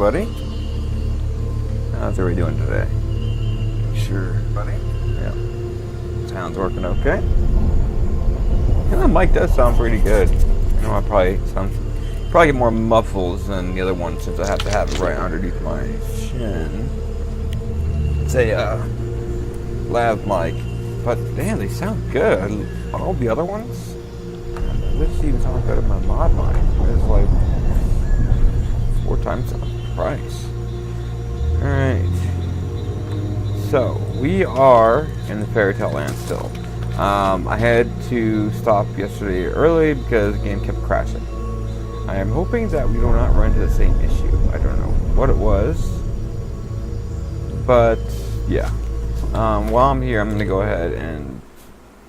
buddy. How's everybody doing today? Sure, buddy. Yeah. Sounds working okay. And the mic does sound pretty good. You know, I probably get more muffles than the other one since I have to have it right underneath my chin. It's a lav mic, but damn, they sound good. All the other ones, this even sounds better than my mod mic. It's like 4 times the price. All right. So we are in the fairy tale land still. I had to stop yesterday early because the game kept crashing. I am hoping that we do not run into the same issue. I don't know what it was, but yeah. While I'm here, I'm going to go ahead and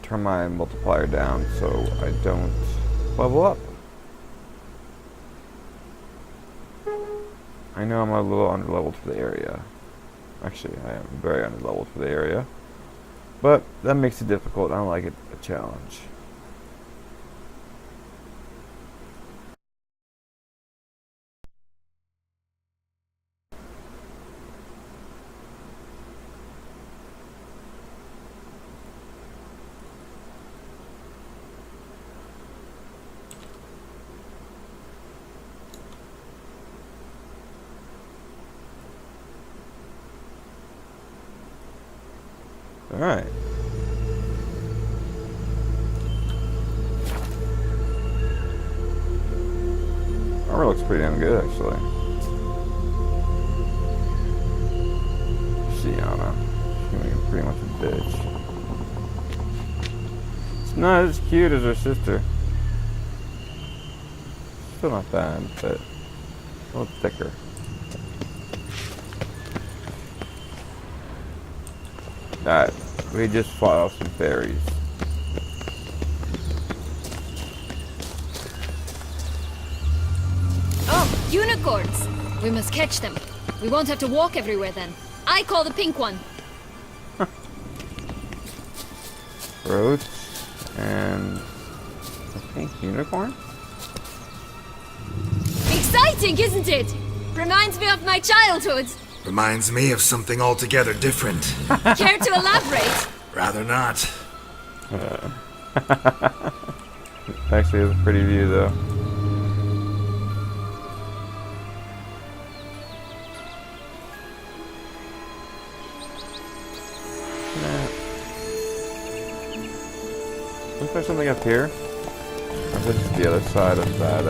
turn my multiplier down so I don't level up. I know I'm a little underleveled for the area. Actually, I am very underleveled for the area. But that makes it difficult. I don't like it a challenge. Alright. Armor looks pretty damn good, actually. Shiana. She's pretty much a bitch. It's not as cute as her sister. Still not bad, but a little thicker. Alright, we just fought off some fairies. Oh, unicorns! We must catch them. We won't have to walk everywhere then. I call the pink one. Roach and a pink unicorn? Exciting, isn't it? Reminds me of my childhood. Reminds me of something altogether different. Care to elaborate? Rather not. Actually, it's a pretty view, though. Is there something up here? Or is this the other side of that,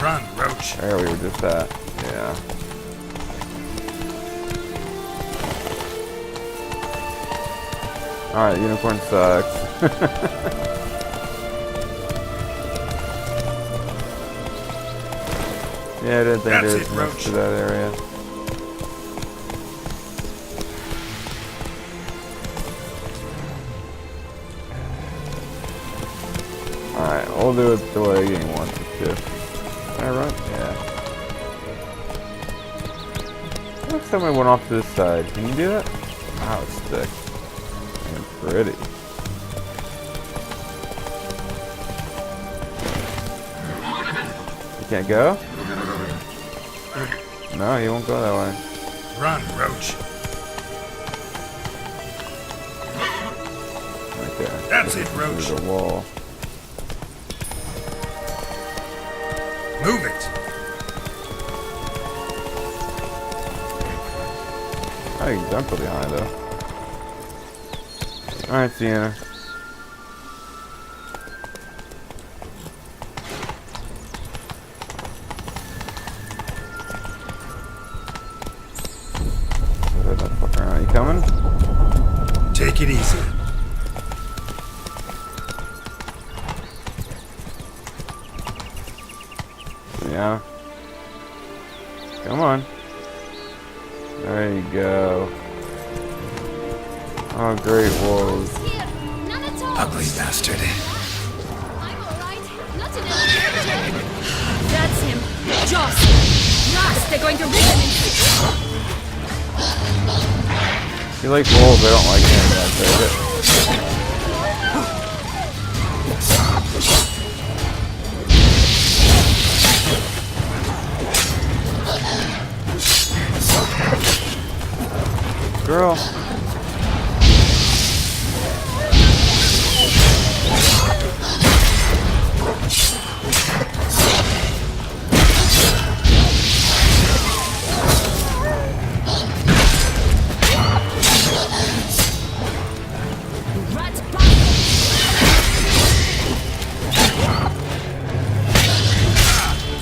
Run, Roach. There we were just at. Yeah. Alright, unicorn sucks. Yeah, I didn't think there was much to that area. Alright, we'll do it the way the game wants us to. Can I run? Yeah. Looks like I went off to this side. Can you do that? Wow, it's thick. And pretty. You can't go? No, you won't go that way. Run, Roach. Okay. That's it, Roach. There's a wall. Move it. Oh, you can jump really high, though. Alright, Sienna. Are you coming? Take it easy. Yeah. Come on. There you go. Oh, great wolves. Here, none at all. Ugly bastard. I'm alright. Not in a That's him. Joss. Last, they're going to rip him in pieces. You like wolves, I don't like him, that's it.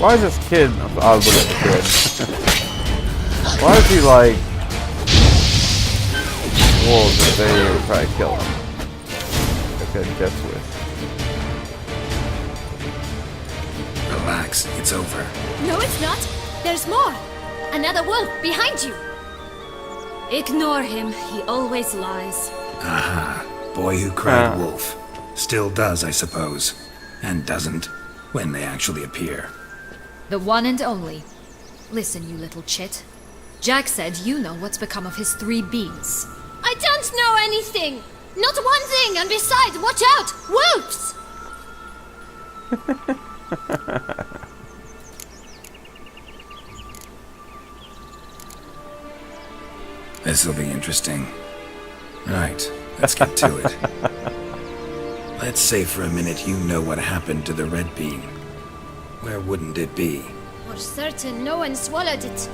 Why is this kid? I was looking at the kid. Why is he like wolves if they would try to kill him? The kid gets with. Relax, it's over. No, it's not. There's more. Another wolf behind you. Ignore him. He always lies. Aha. Boy who cried wolf. Still does, I suppose. And doesn't, when they actually appear. The one and only. Listen, you little chit. Jack said you know what's become of his 3 beans. I don't know anything! Not one thing, and besides, watch out! Wolves! This'll be interesting. Right, let's get to it. Let's say for a minute you know what happened to the red bean. Where wouldn't it be? For certain, no one swallowed it.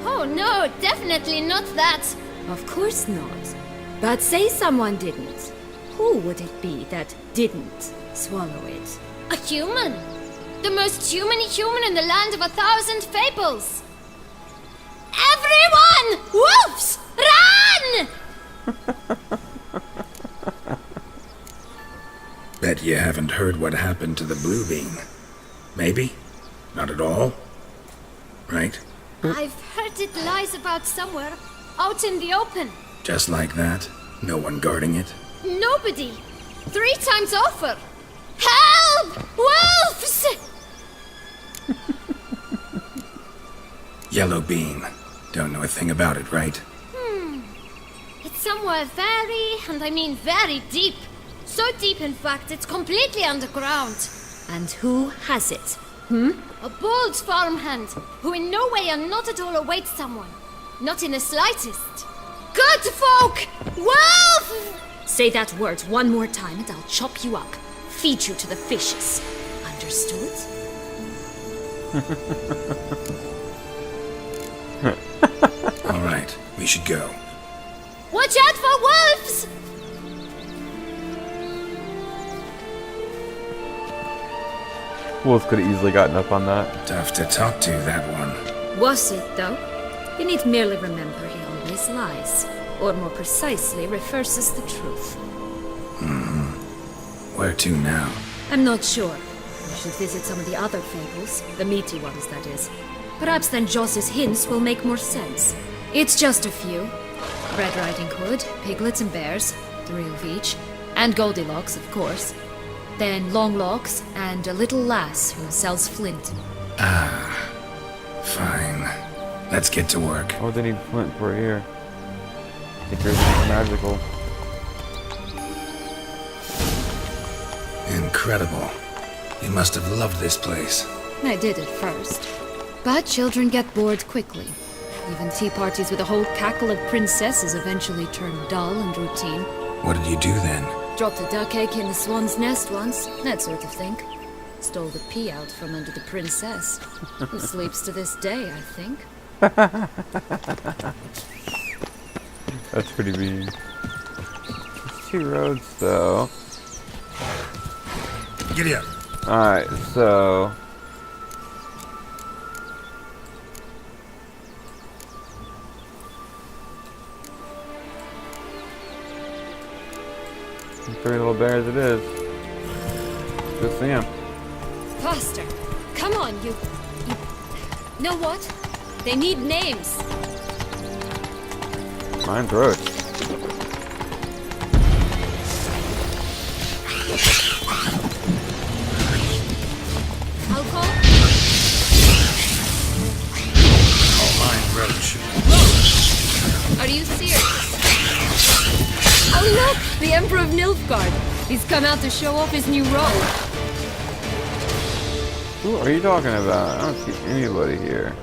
Oh no, definitely not that. Of course not. But say someone didn't. Who would it be that didn't swallow it? A human. The most human in the land of 1,000 fables. Everyone! Wolves! Run! Bet you haven't heard what happened to the blue bean. Maybe? Not at all? Right? I've heard it lies about somewhere, out in the open. Just like that? No one guarding it? Nobody. 3 times over. Help! Wolves! Yellow bean. Don't know a thing about it, right? It's somewhere very, and I mean very deep. So deep, in fact, it's completely underground. And who has it? A bold farmhand, who in no way and not at all awaits someone. Not in the slightest. Good folk! Wolf! Say that word one more time and I'll chop you up. Feed you to the fishes. Understood? All right, we should go. Watch out for wolves! Wolves could have easily gotten up on that. Tough to talk to, that one. Was it, though? You need merely remember he always lies. Or more precisely, reverses the truth. Where to now? I'm not sure. We should visit some of the other fables. The meaty ones, that is. Perhaps then Joss's hints will make more sense. It's just a few. Red Riding Hood, piglets and bears, 3 of each. And Goldilocks, of course. Then Longlocks, and a little lass who sells flint. Fine. Let's get to work. Oh, they need flint for here. I think yours is magical. Incredible. You must have loved this place. I did at first. But children get bored quickly. Even tea parties with a whole cackle of princesses eventually turn dull and routine. What did you do then? Dropped a duck egg in the swan's nest once, that sort of thing. Stole the pea out from under the princess, who sleeps to this day, I think. That's pretty mean. There's 2 roads, though. Giddy up. Alright, so... Three little bears it is. Good see 'em. Faster! Come on, you... Know what? They need names. Mine's roach. Alcohol? All mine, Roach. Are you serious? Oh look! The Emperor of Nilfgaard! He's come out to show off his new robe. Who are you talking about? I don't see anybody here.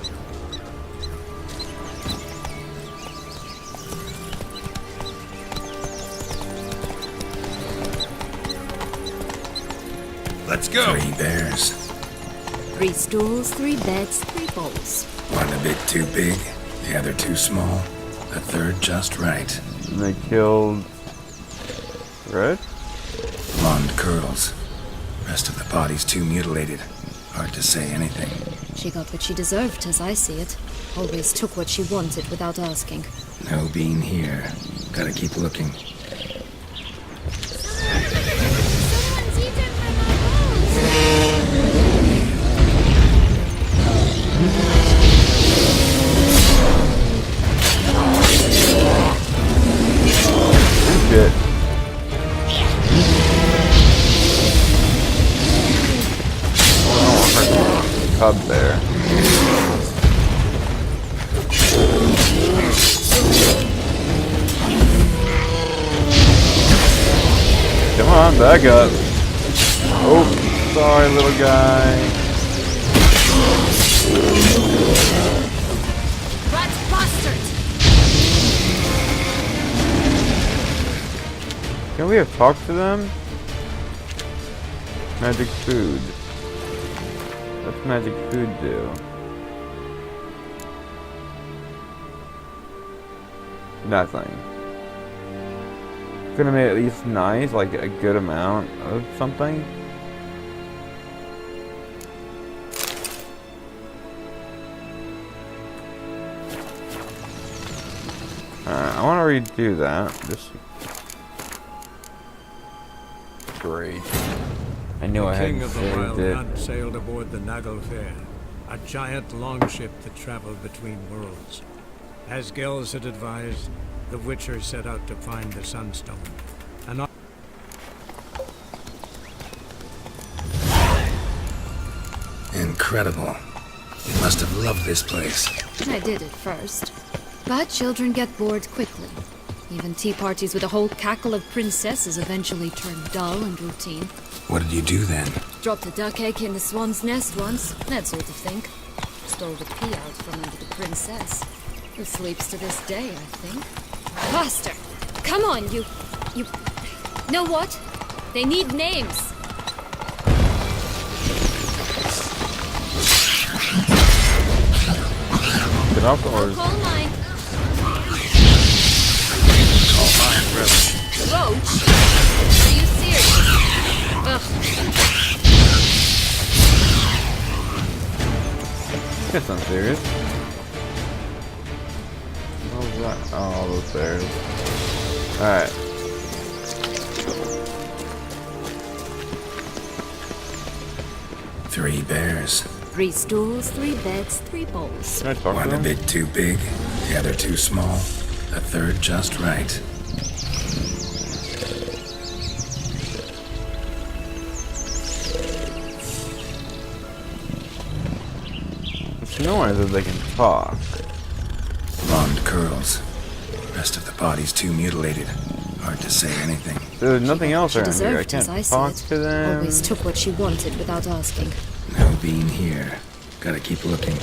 Let's go. 3 bears. 3 stools, 3 beds, 3 bowls. One a bit too big, the other too small, the third just right. And they killed... Red? Blonde curls. Rest of the body's too mutilated. Hard to say anything. She got what she deserved, as I see it. Always took what she wanted without asking. No bean here. Gotta keep looking. Someone's eaten from our bowls! Shit. Oh, cub there. Come on, back up. Oh, sorry, little guy. Rat bastard! Can we have talked to them? Magic food. What's magic food do? Nothing. Could have made at least nice, like a good amount of something. Alright, I want to redo that. Just great. I knew I had King of the Wild saved it. Hunt sailed aboard the Naglfare, a giant longship that traveled between worlds. As Gels had advised, the Witcher set out to find the Sunstone. And Incredible. You must have loved this place. I did at first. But children get bored quickly. Even tea parties with a whole cackle of princesses eventually turn dull and routine. What did you do then? Dropped a duck egg in the swan's nest once, that sort of thing. Stole the pea out from under the princess, who sleeps to this day, I think. Faster! Come on, you... Know what? They need names. Get off the horse. Call mine. Call mine, brother. Roach? Are you serious? Ugh. That's not serious. What was that? Oh, all those bears. Alright. Three bears. 3 stools, 3 beds, 3 bowls. Can I talk to One a them? bit too big, the other too small, the third just right. It's annoying that they can talk. Blonde curls. Rest of the body's too mutilated. Hard to say anything. There's nothing else She around here. I deserved, as I can't see talk it. to them. Always took what she wanted without asking. No bean here. Gotta keep looking.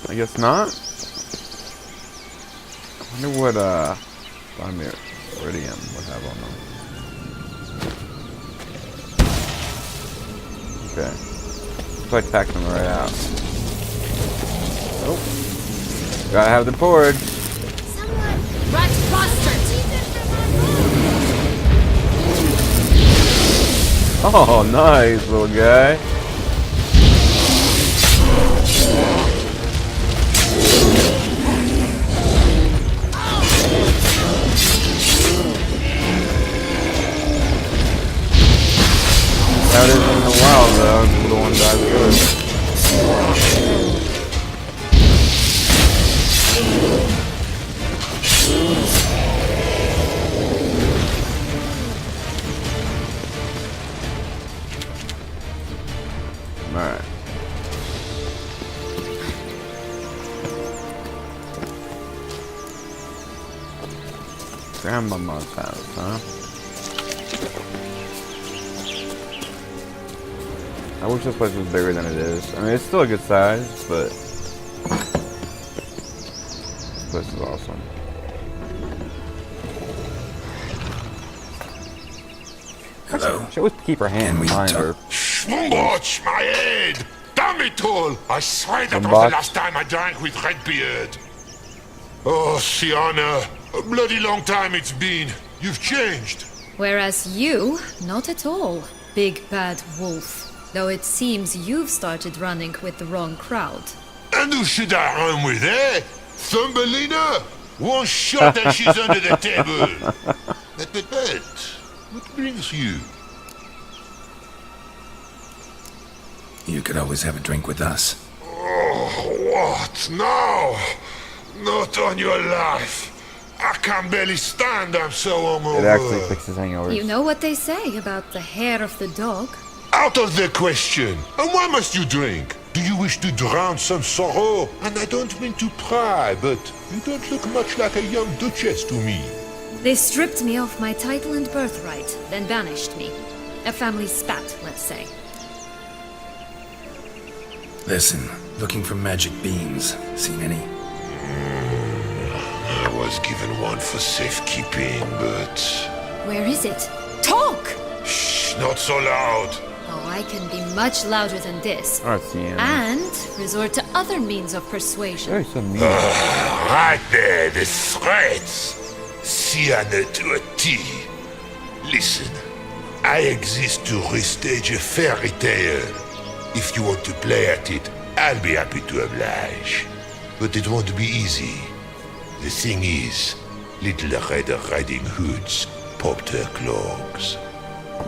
I guess not. I wonder what Iridium would have on them. Okay. So I tack them right out. Oh. Gotta have the porridge. Someone! Rat bastard! Oh, nice, little guy. That is in the wild, though. The little one dies Alright. Grandmama's house, huh? I wish this place was bigger than it is. I mean, it's still a good size, but this place is awesome. Hello? She always keep her hand Can we behind talk? her. Schmumbotch, my head! Damn it all! I swear that was Schmumbotch. the last time I drank with Redbeard. Oh, Sienna, a bloody long time it's been. You've changed. Whereas you, not at all, big bad wolf. Though it seems you've started running with the wrong crowd. And who should I run with, eh? Thumbelina? One shot and she's under the table. But, what brings you? You could always have a drink with us. Oh, what? No! Not on your life. I can barely stand, I'm so hungover. It actually fixes hangovers. You know what they say about the hair of the dog? Out of the question. And why must you drink? Do you wish to drown some sorrow? And I don't mean to pry, but you don't look much like a young duchess to me. They stripped me of my title and birthright, then banished me. A family spat, let's say. Listen, looking for magic beans. Seen any? I was given one for safekeeping, but... Where is it? Talk! Shh, not so loud. Oh, I can be much louder than this. RCM. And resort to other means of persuasion. Very so mean. Right there, the threats. Sienna to a T. Listen, I exist to restage a fairy tale. If you want to play at it, I'll be happy to oblige. But it won't be easy. The thing is, Little Red Riding Hoods popped her clogs.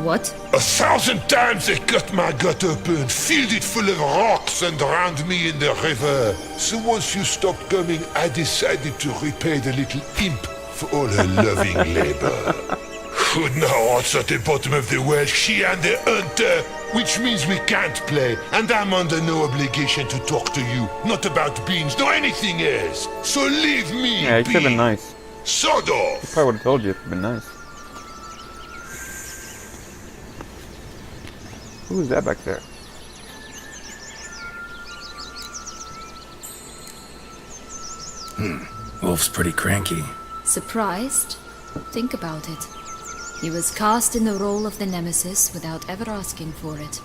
What? 1,000 times they cut my gut open, filled it full of rocks and drowned me in the river. So once you stopped coming, I decided to repay the little imp for all her loving labor. Now it's at the bottom of the well, she and the hunter, which means we can't play, and I'm under no obligation to talk to you, not about beans, nor anything else. So leave me Yeah, he be. should have been nice. Sod off. He probably would have told you if he'd been nice. Who's that back there? Wolf's pretty cranky. Surprised? Think about it. He was cast in the role of the Nemesis without ever asking for it.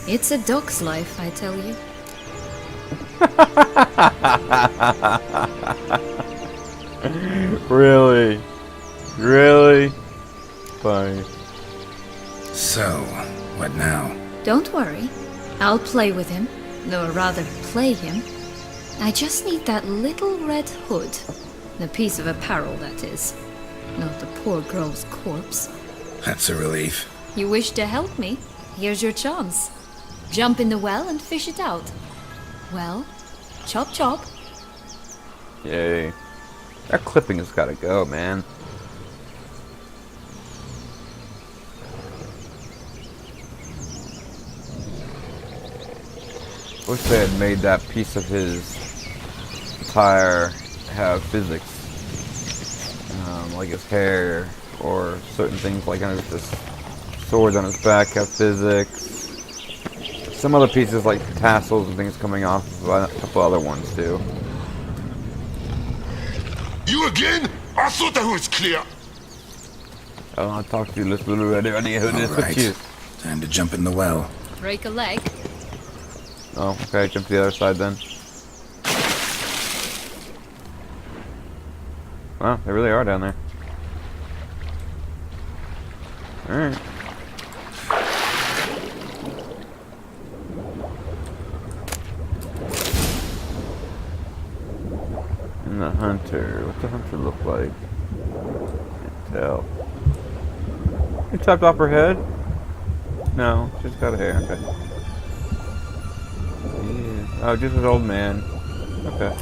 It's a dog's life, I tell you. Really? Really? Funny. So, what now? Don't worry. I'll play with him. Or rather, play him. I just need that little red hood. The piece of apparel, that is. Not the poor girl's corpse. That's a relief. You wish to help me? Here's your chance. Jump in the well and fish it out. Well, chop chop. Yay. That clipping has gotta go, man. Wish they had made that piece of his attire have physics. Like his hair, or certain things like this sword on his back have physics. Some other pieces like tassels and things coming off of a couple other ones too. You again? I thought I was clear. I don't want to talk to you, little red riding hood. All It's right. with you. Time to jump in the well. Break a leg. Oh, okay, jump to the other side then. Wow, they really are down there. Alright. And the hunter. What's the hunter look like? Can't tell. You chopped off her head? No, she's got a hair. Okay. Yeah. Oh, just an old man. Okay.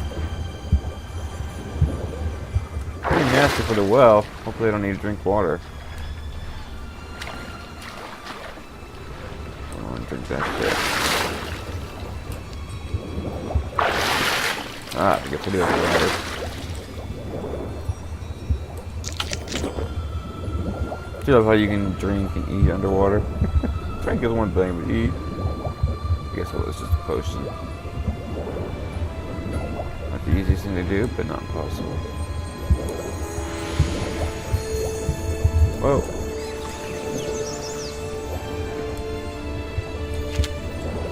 Pretty nasty for the well. Hopefully, they don't need to drink water. I don't want to drink that shit. Ah, I guess I do have water. I love how you can drink and eat underwater. Drink is one thing, but eat. I guess it was just a potion. Not the easiest thing to do, but not impossible. Whoa.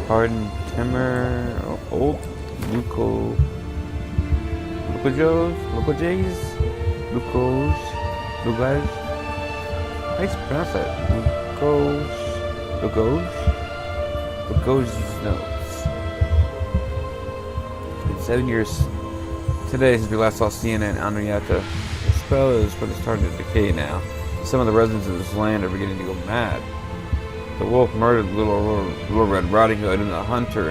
Pardon Timmer. Oh, old Lucos. Lucas? How do you pronounce that? Lugosi's notes. It's been 7 years today since we last saw Sienna and Anrietta. The spell is really starting to decay now. Some of the residents of this land are beginning to go mad. The wolf murdered Little Red Riding Hood and the hunter.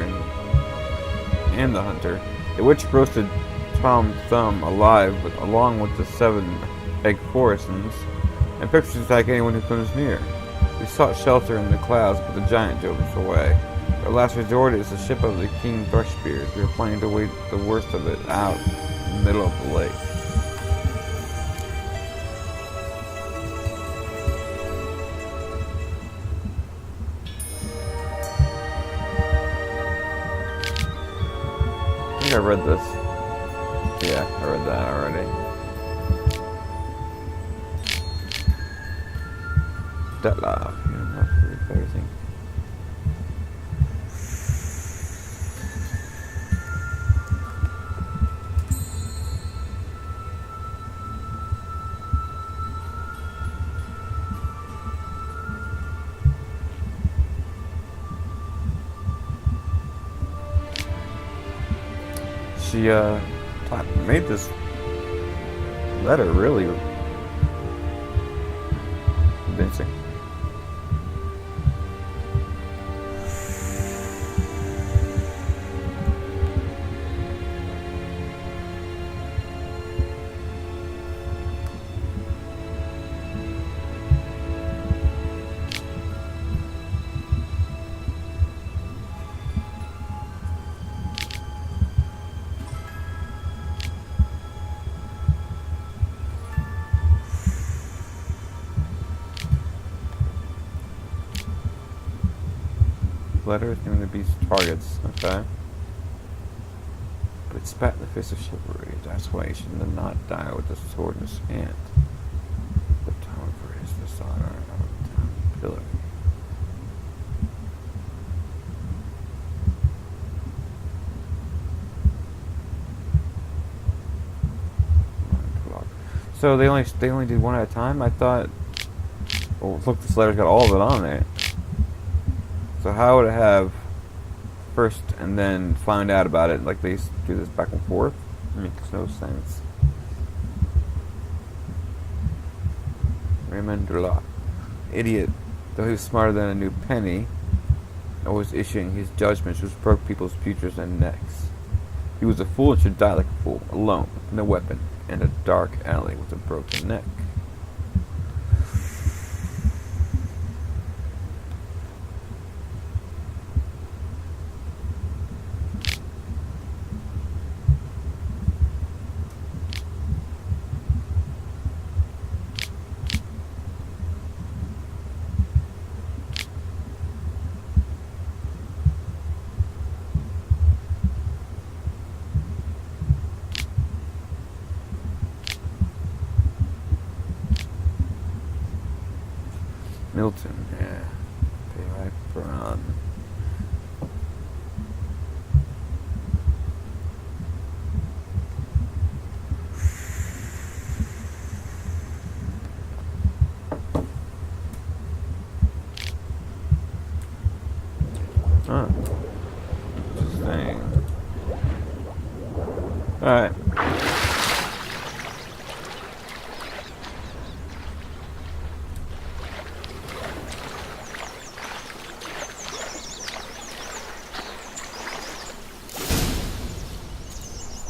The witch roasted Tom Thumb alive, along with the 7 egg Forestons, and pictures attack anyone who comes near. We sought shelter in the clouds, but the giant drove us away. Our last resort is the ship of the King Thrushbeard. We are planning to wait the worst of it out in the middle of the lake. I think I read this. Yeah, I read that already. Detlef, yeah, that's pretty crazy. She made this letter really convincing. Letter is given to beast targets. Okay. But it spat in the face of chivalry. That's why you should not die with a sword in his hand. The town for his dishonor of the town pillar. So they only did one at a time? I thought. Well, look, this letter's got all of it on it. So how would it have first and then find out about it? Like they do this back and forth? It makes no sense. Raymond Durlock. Idiot. Though he was smarter than a new penny, always issuing his judgments which broke people's futures and necks. He was a fool and should die like a fool, alone, with no weapon, in a dark alley with a broken neck. Milton, yeah. Pay right for Huh. Interesting. Alright.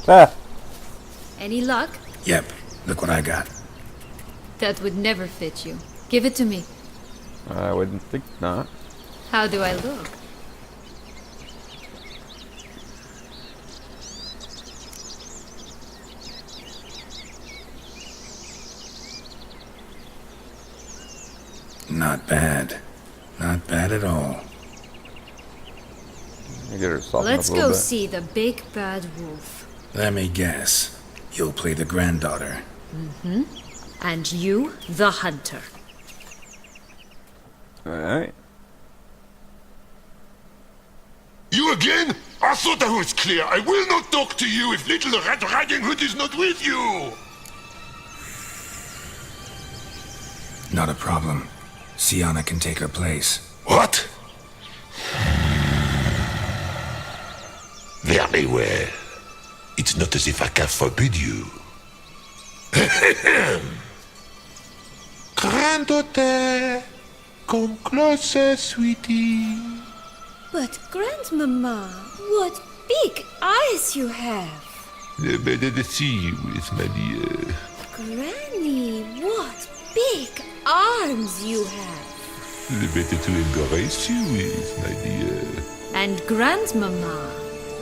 Ah. Any luck? Yep, look what I got. That would never fit you. Give it to me. I wouldn't think not. How do I look? Not bad. Not bad at all. You get her softened Let's up a little go bit. see the big bad wolf. Let me guess. You'll play the granddaughter. Mm-hmm. And you, the hunter. Alright. You again? I thought I was clear. I will not talk to you if Little Red Riding Hood is not with you. Not a problem. Sienna can take her place. What? Very well. It's not as if I can forbid you. Granddaughter, come closer, sweetie. But Grandmama, what big eyes you have! Better to see you with, my dear. Granny, what big arms you have! The better to embrace you with, my dear. And Grandmama,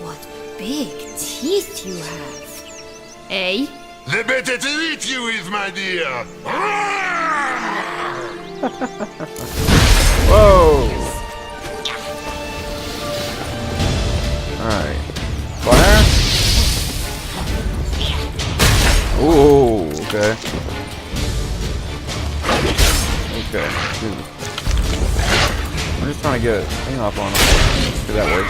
what big teeth you have! Eh? The better to eat you with, my dear. Whoa! Alright. Fire? Ooh, okay. Okay. Dude. I'm just trying to get a thing off on him. Let's do that way.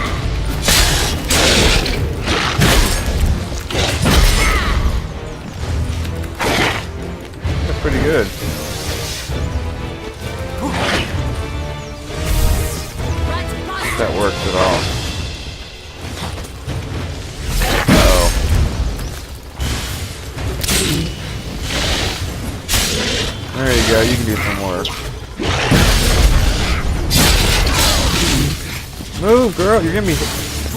That's pretty good. If that works at all. Uh-oh. There you go, you can do some work. Move, girl, you're gonna be...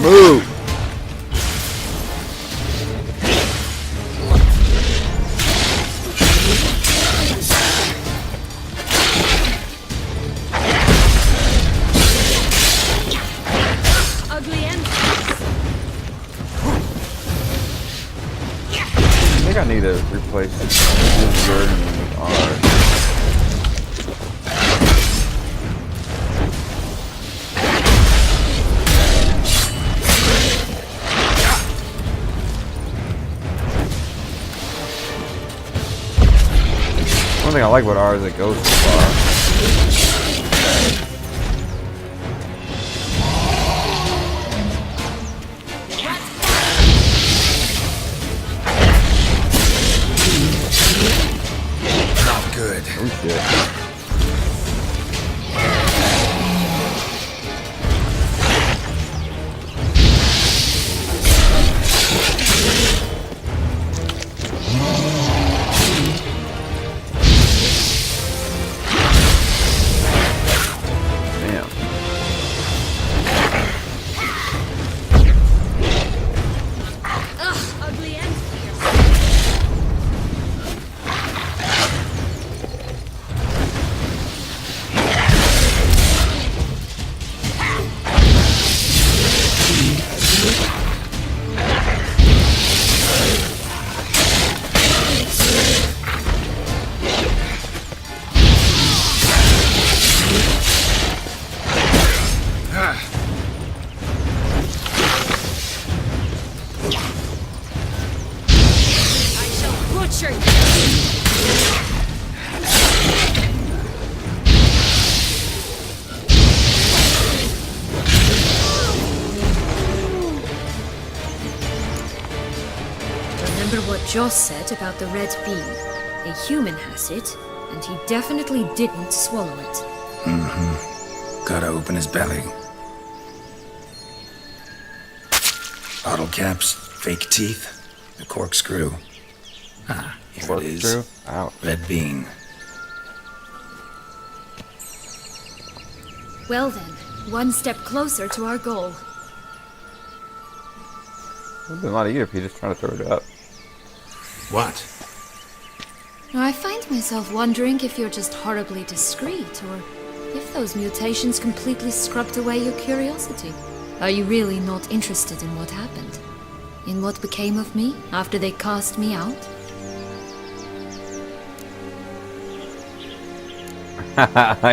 Move! Ugly end. I think I need to replace this Jordan with R. One thing I like about R is it goes so far. Not good. Oh shit. Damn. Ugh, ugly end. I shall butcher you. Remember what Joss said about the red bean? A human has it, and he definitely didn't swallow it. Gotta open his belly. Bottle caps, fake teeth, a corkscrew. Ah, here it is. Corkscrew? Ow. Red bean. Well then, one step closer to our goal. It would be a lot easier if you just try to throw it up. What? I find myself wondering if you're just horribly discreet, or if those mutations completely scrubbed away your curiosity. Are you really not interested in what happened? In what became of me after they cast me out?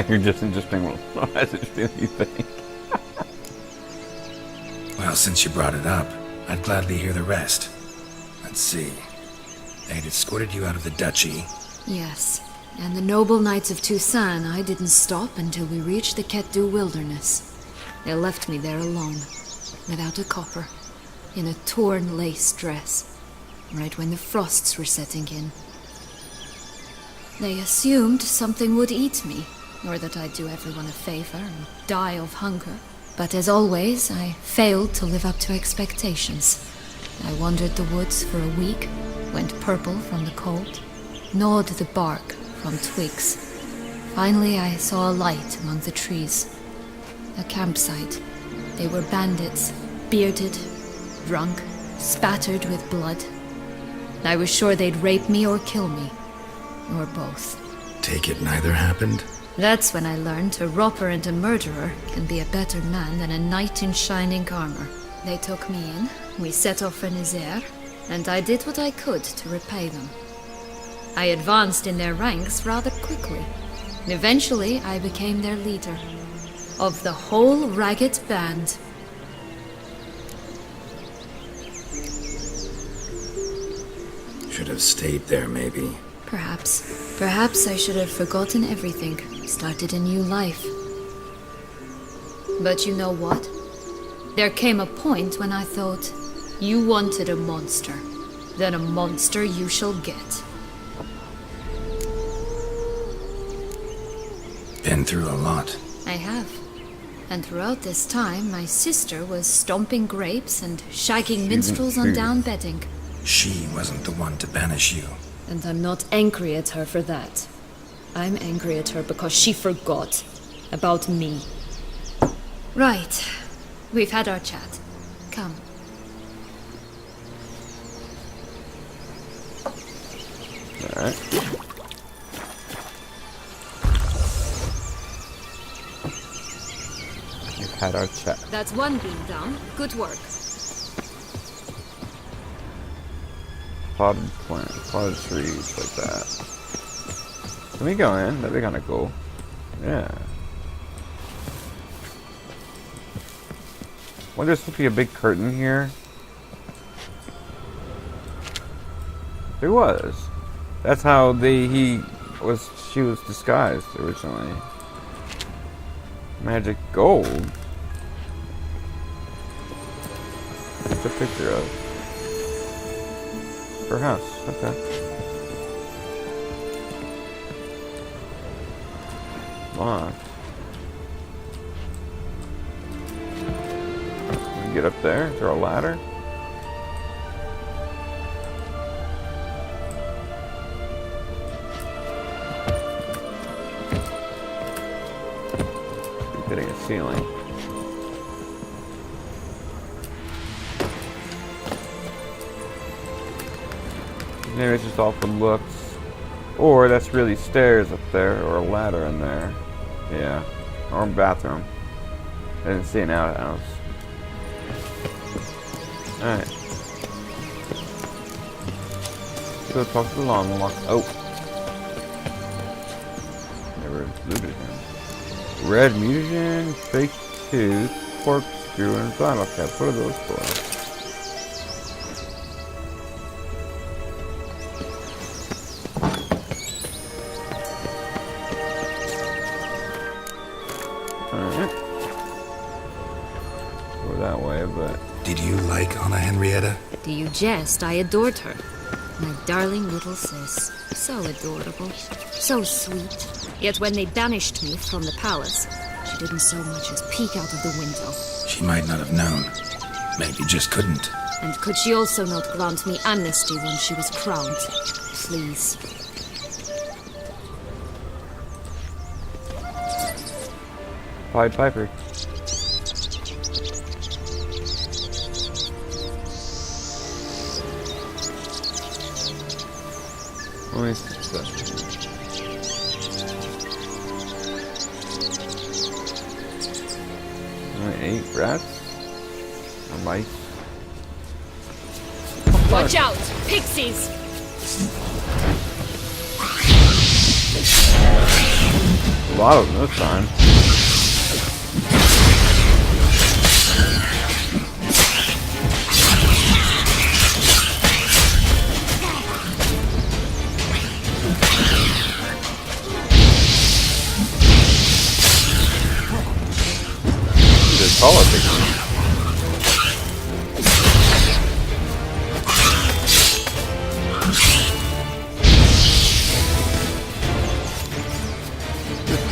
You're just interesting. Why is it do you think? Well, since you brought it up, I'd gladly hear the rest. Let's see. They'd escorted you out of the duchy. Yes, and the noble knights of Toussaint, I didn't stop until we reached the Ketdu wilderness. They left me there alone, without a copper, in a torn lace dress, right when the frosts were setting in. They assumed something would eat me, or that I'd do everyone a favor and die of hunger. But as always, I failed to live up to expectations. I wandered the woods for a week, went purple from the cold, gnawed the bark from twigs. Finally, I saw a light among the trees. A campsite. They were bandits, bearded, drunk, spattered with blood. I was sure they'd rape me or kill me, or both. Take it neither happened? That's when I learned a robber and a murderer can be a better man than a knight in shining armor. They took me in, we set off for Nizer, and I did what I could to repay them. I advanced in their ranks rather quickly. Eventually, I became their leader. Of the whole ragged band. Should have stayed there, maybe. Perhaps. Perhaps I should have forgotten everything, started a new life. But you know what? There came a point when I thought, you wanted a monster. Then a monster you shall get. Been through a lot. I have. And throughout this time, my sister was stomping grapes and shagging minstrels on down bedding. She wasn't the one to banish you. And I'm not angry at her for that. I'm angry at her because she forgot about me. Right. We've had our chat. Come. Alright. We've had our chat. That's one beam down. Good work. Potted plants, potted trees, like that. Can we go in? That'd be kind of cool. Yeah. Well, there's supposed to be a big curtain here. There was. That's how she was disguised originally. Magic gold. What's a picture of? Her house. Okay. Locked. We can get up there. Is there a ladder? Keep hitting a ceiling. Maybe it's just off the looks. Or that's really stairs up there, or a ladder in there. Yeah. Or a bathroom. I didn't see an outhouse. Alright. Go talk to the long lock. Oh. Never looted him. Red mutagen, fake tooth, corkscrew, and bottle cap. What are those for? Did you like Anna Henrietta? Do you jest? I adored her. My darling little sis. So adorable. So sweet. Yet when they banished me from the palace, she didn't so much as peek out of the window. She might not have known. Maybe just couldn't. And could she also not grant me amnesty when she was crowned? Please. Pied Piper. Only eight rats or mice. Watch out! Pixies! A lot of them this time. Politics.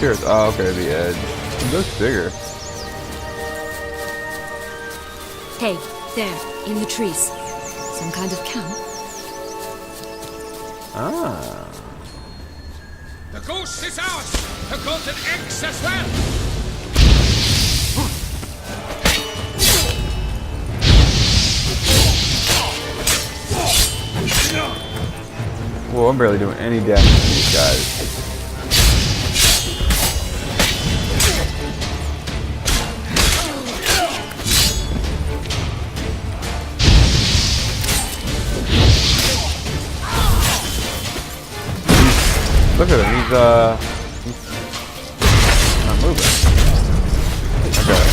Cheers. Oh, okay, the edge. It looks bigger. Hey, there, in the trees. Some kind of camp? Ah. The ghost is ours! The golden eggs as well! Whoa, I'm barely doing any damage to these guys. Look at him, he's not moving. Okay.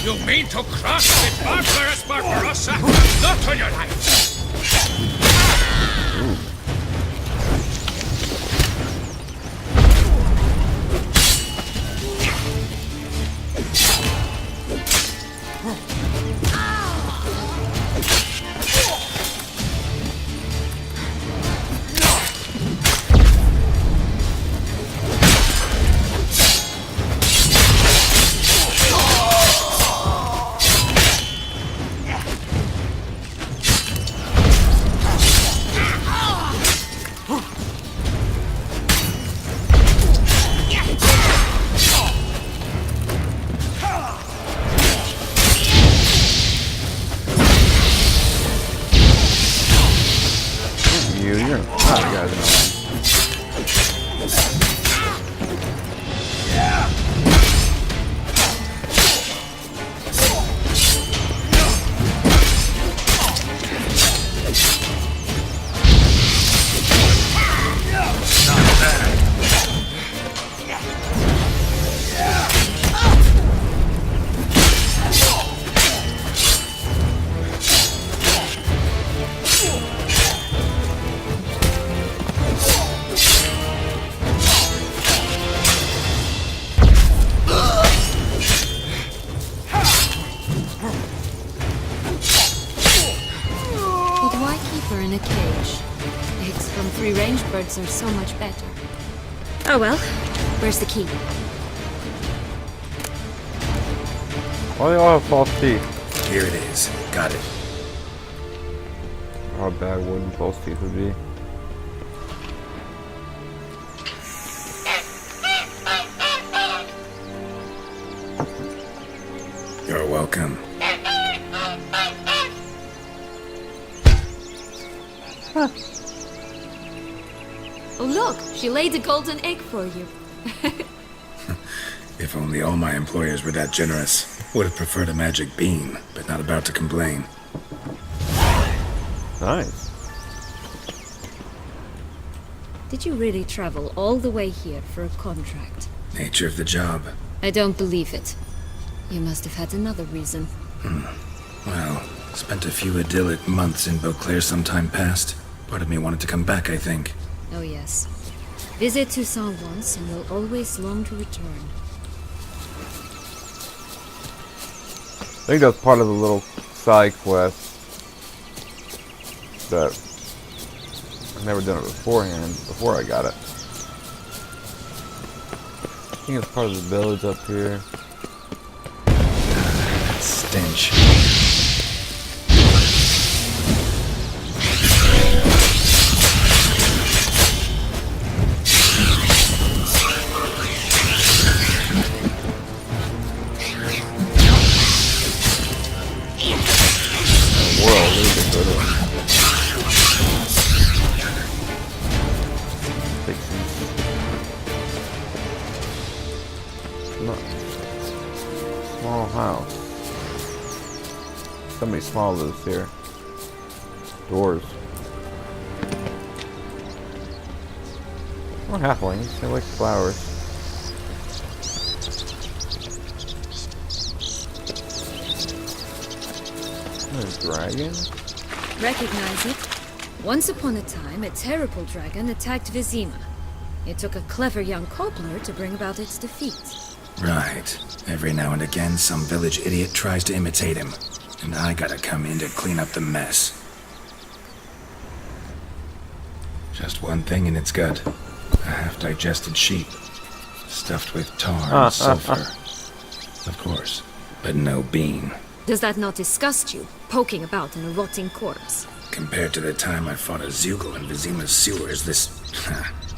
You mean to cross with Barbarous Barbarossa? Not on your life! You're ah, you guys know. In a cage. Eggs from free-range birds are so much better. Oh well, where's the key? Why do they all have false teeth? Here it is. Got it. How bad wooden false teeth would be. You're welcome. Oh look, she laid a golden egg for you. If only all my employers were that generous. Would have preferred a magic bean, but not about to complain. Nice. Did you really travel all the way here for a contract? Nature of the job. I don't believe it. You must have had another reason. Well, spent a few idyllic months in Beauclair some time past. Part of me wanted to come back, I think. Oh yes. Visit Toussaint once and you'll always long to return. I think that's part of the little side quest that I've never done it beforehand, before I got it. I think it's part of the village up here. Stench. World, really good photo. Small house. Somebody small lives here. Doors. More halflings. They like flowers. A dragon? Recognize it? Once upon a time, a terrible dragon attacked Vizima. It took a clever young cobbler to bring about its defeat. Right. Every now and again, some village idiot tries to imitate him, and I gotta come in to clean up the mess. Just one thing in its gut. A half-digested sheep, stuffed with tar and sulfur. Of course, but no bean. Does that not disgust you, poking about in a rotting corpse? Compared to the time I fought a Zeugl in Vizima's sewers, this...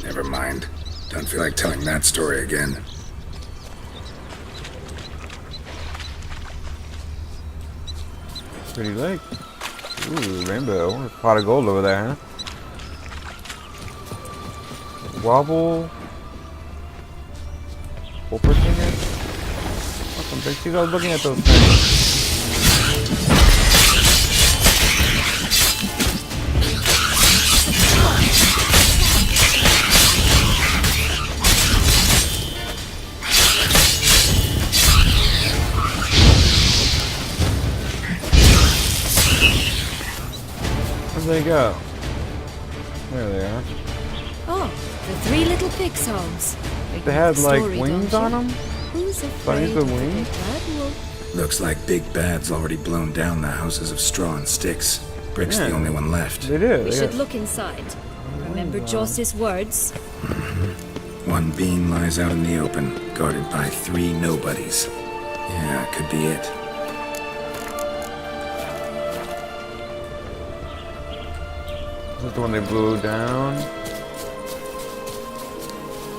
never mind. Don't feel like telling that story again. Pretty lake. Ooh, rainbow. There's a pot of gold over there, huh? Wobble. Opera singer? Awesome. Thanks you guys looking at those things. Where'd they go? There they are. Oh, the 3 little pigs' homes. They had like wings on them? Who's afraid with of a wings? big bad wolf? Looks like Big Bad's already blown down the houses of straw and sticks. Brick's the Yeah. only one left. They did. We They should got- look inside. Remember Joss's words? One beam lies out in the open, guarded by 3 nobodies. Yeah, could be it. This is the one they blew down.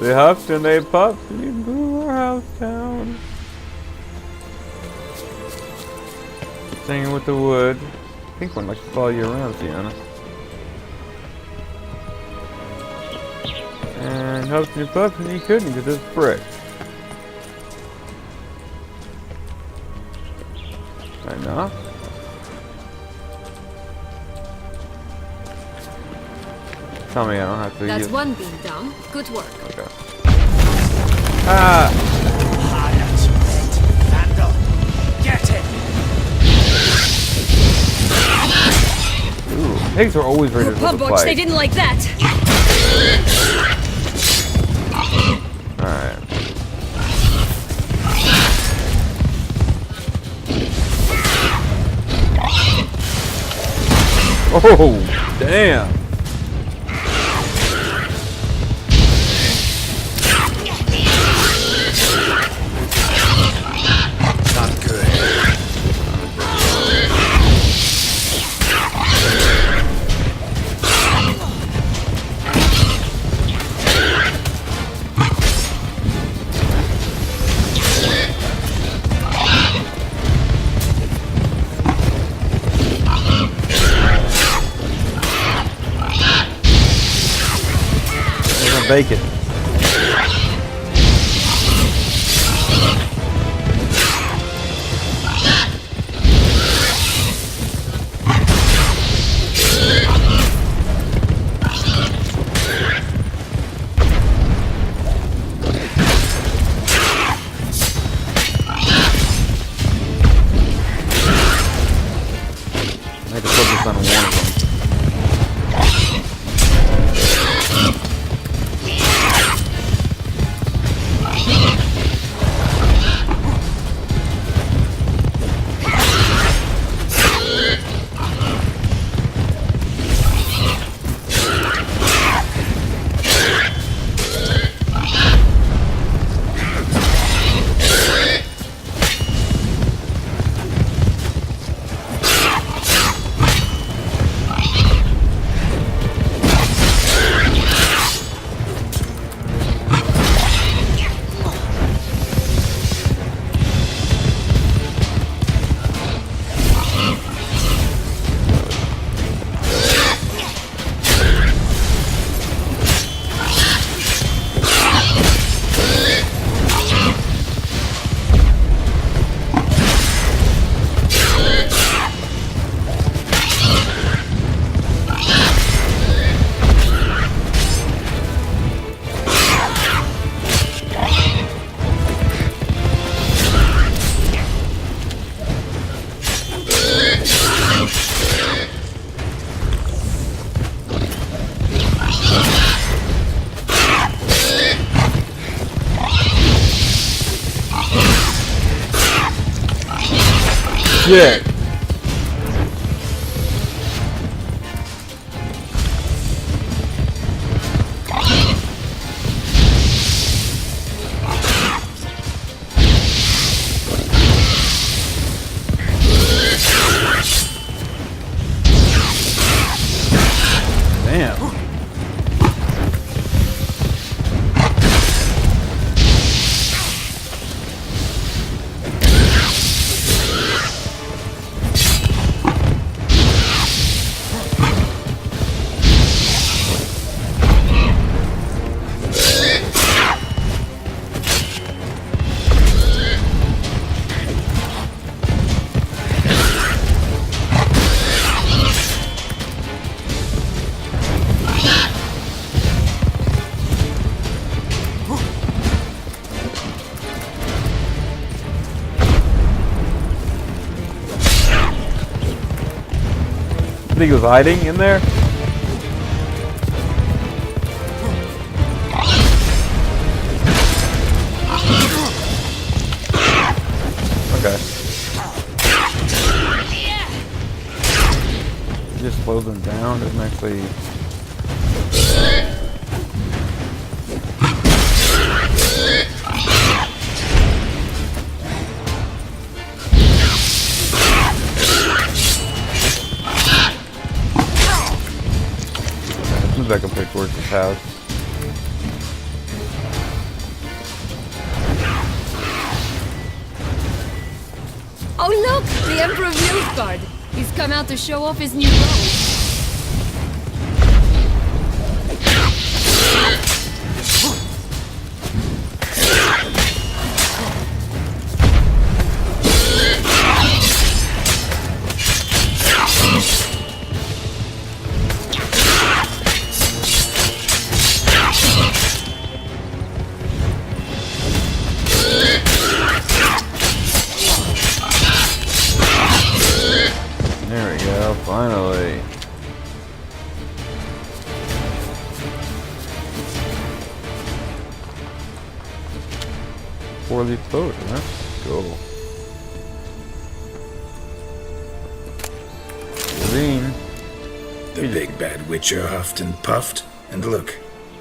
They huffed and they puffed and you blew our house down. Singing with the wood. Pink one likes to follow you around, Sienna. And huffed and puffed and he couldn't because it's brick. Enough. Tell me I don't have to That's use... one beam down. Good work. Okay. Ah! Ooh, pigs are always ready to Pub the watch, they fight. didn't like that. Alright. Oh, damn. Not good. We're gonna bake it. I had to focus on one of them. shit. Damn. I think he was hiding in there. Okay. He just slows him down. Doesn't actually. Seems like a place towards his house. Oh look! The Emperor of Nilfgaard! He's come out to show off his new robe. There we go, finally. Poorly put, let's go. Green. The big bad witcher huffed and puffed, and look,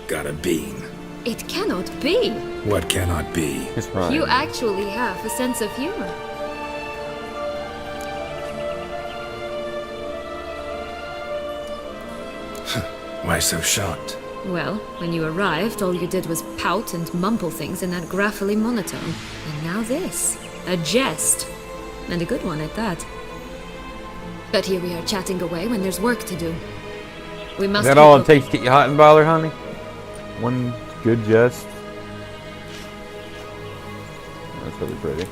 got a bean. It cannot be! What cannot be? It's fine. You actually have a sense of humor. Why so shocked? Well, when you arrived, all you did was pout and mumble things in that graphily monotone. And now this. A jest. And a good one at that. But here we are chatting away when there's work to do. We must Is that keep all up- it takes to get you hot and bothered, honey? One good jest. That's really pretty.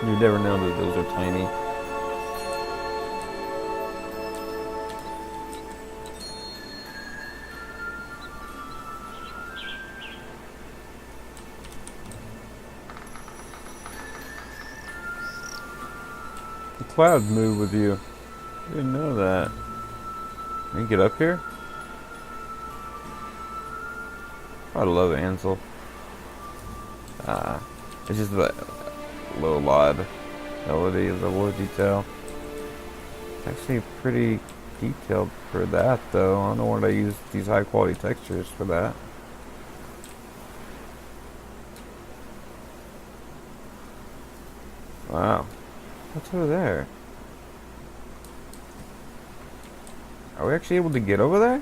You never know that those are tiny. The clouds move with you. I didn't know that. Can you get up here? I love Ansel. It's just the low loud melody of the low detail. It's actually pretty detailed for that, though. I don't know why I use these high quality textures for that. Wow. What's over there? Are we actually able to get over there?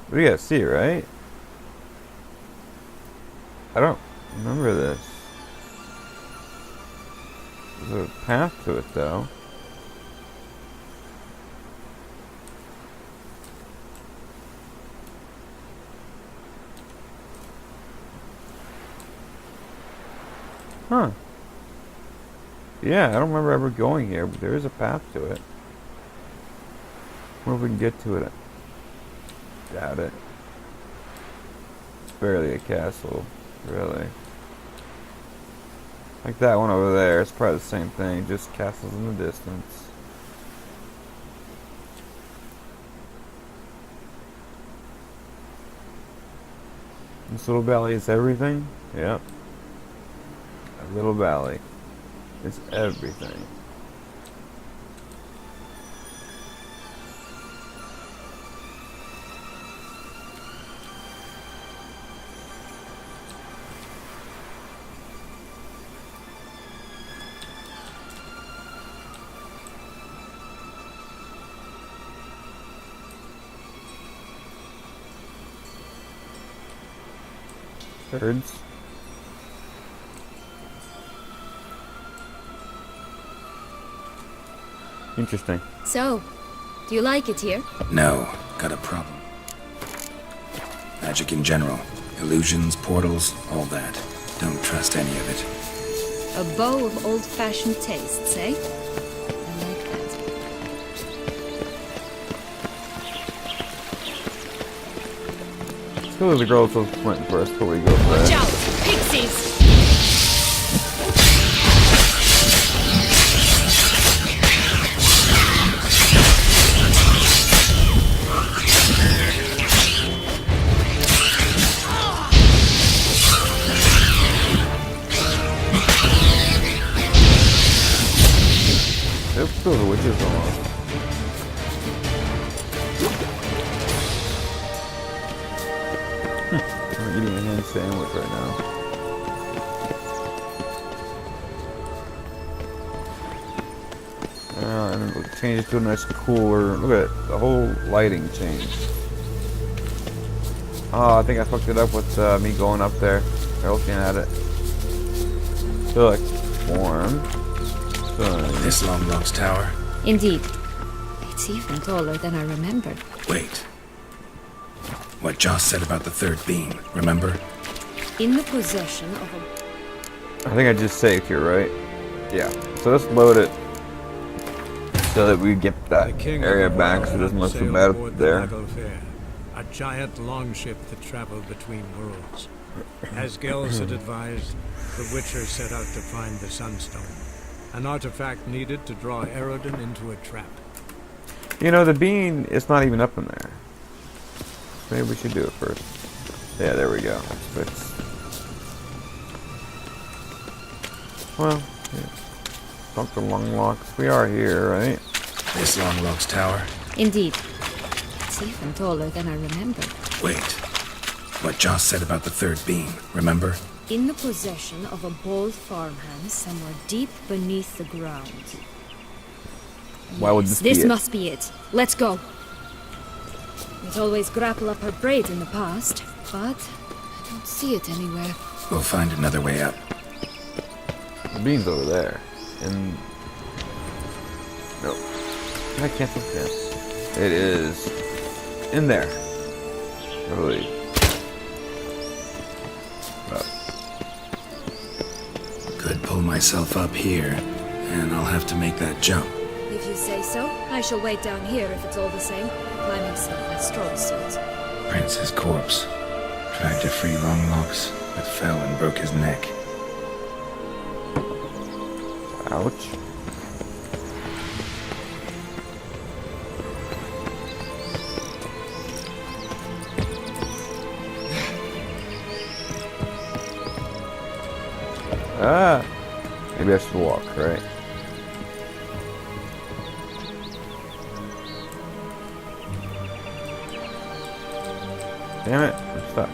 We gotta see, right? I don't remember this. There's a path to it, though. Huh. Yeah, I don't remember ever going here, but there is a path to it. Wonder if we can get to it. Doubt it. It's barely a castle, really. Like that one over there, it's probably the same thing, just castles in the distance. This little valley is everything? Yep. A little valley is everything. Birds. Interesting. So, do you like it here? No, got a problem. Magic in general. Illusions, portals, all that. Don't trust any of it. A bow of old-fashioned tastes, eh? I like that. Let's go to the girls who went first before we go Watch there. out! Pixies! Let's go to the witches almost. I'm eating a ham sandwich right now. And we'll change it to a nice cooler. Look at it, the whole lighting changed. Oh, I think I fucked it up with me going up there. They're looking at it. Select form. This Long Rocks Tower? Indeed. It's even taller than I remembered. Wait. What Joss said about the third being, remember? In the possession of a... I think I just saved here, right? Yeah. So let's load it so that we get that area back so it doesn't look so bad up there. A giant longship that traveled between worlds. As Gels had advised, the Witcher set out to find the Sunstone, an artifact needed to draw Erodin into a trap. You know, the bean is not even up in there. Maybe we should do it first. Yeah, there we go. That's fixed. Well, yeah. Dr. Longlocks, we are here, right? This Long Rocks Tower? Indeed. It's even taller than I remembered. Wait. What Joss said about the third being, remember? In the possession of a bold farmhand somewhere deep beneath the ground. Why would this be This it? must be it. Let's go. It always grapple up her braid in the past, but I don't see it anywhere. We'll find another way up. The bean's over there. And... Nope. I can't think that. It is... in there. Really. Could pull myself up here, and I'll have to make that jump. If you say so, I shall wait down here if it's all the same. Climbing's not my strong suit. Prince's corpse. Tried to free Longlocks, but fell and broke his neck. Ouch. Ah! Maybe I should walk, right? Damn it, I'm stuck.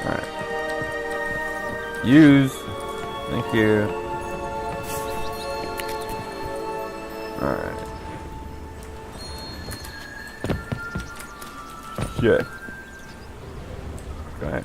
Alright. Use. Thank you. Alright. Shit. Okay.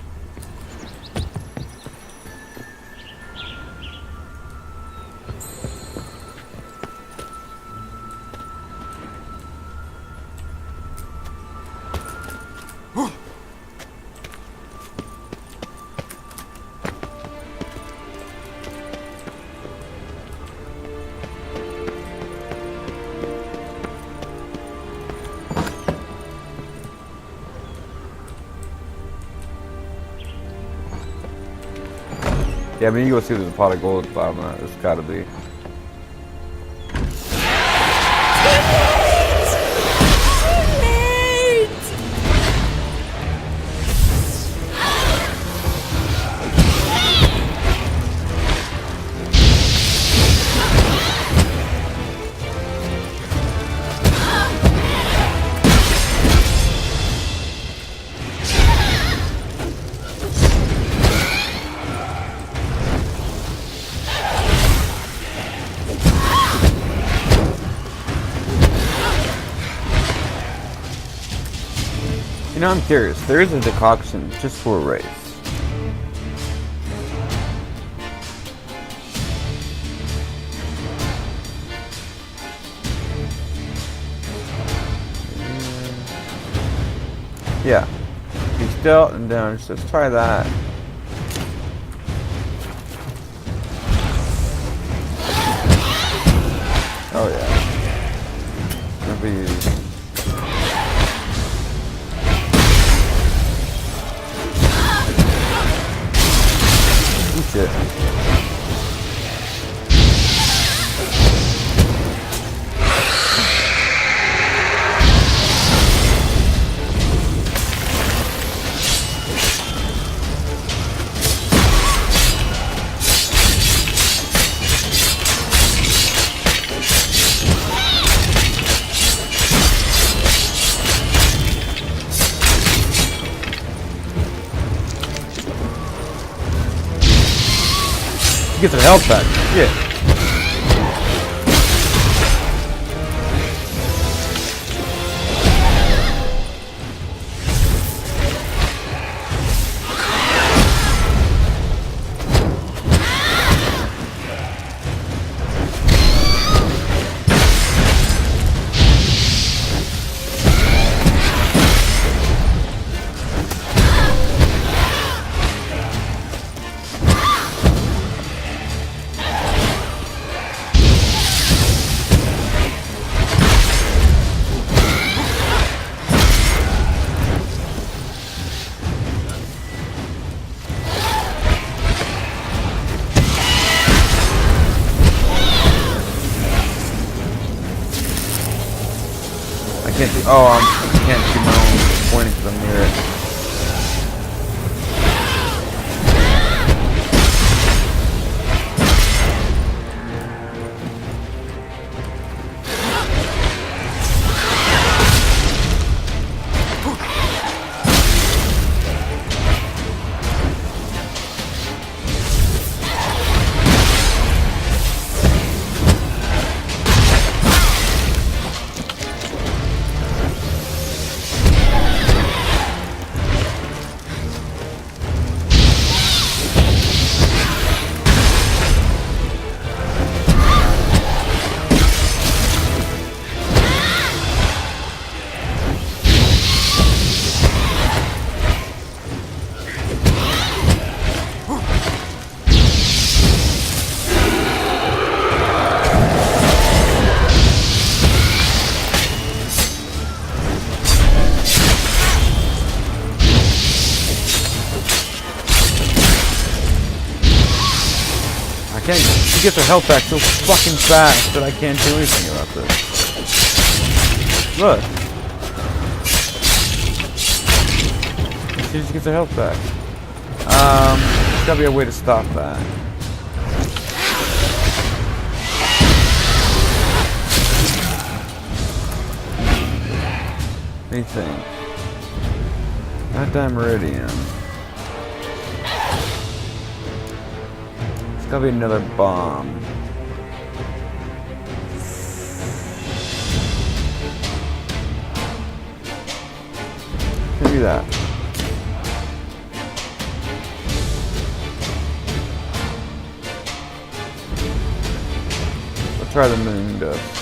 Yeah, I mean, you go see there's a pot of gold at the bottom of that. There's gotta be. You know, I'm curious. There is a decoction just for a race. Yeah. Be still and down. Let's try that. Oh yeah. Gonna be easy. Shit. Get some health back. Shit. Can't see. Oh, I can't see my own pointing because I'm near it. She gets her health back so fucking fast that I can't do anything about this. Look. She just gets her health back. There's gotta be a way to stop that. Anything. Goddamn meridian. There's gotta be another bomb. Can do that. I'll try the moon dust.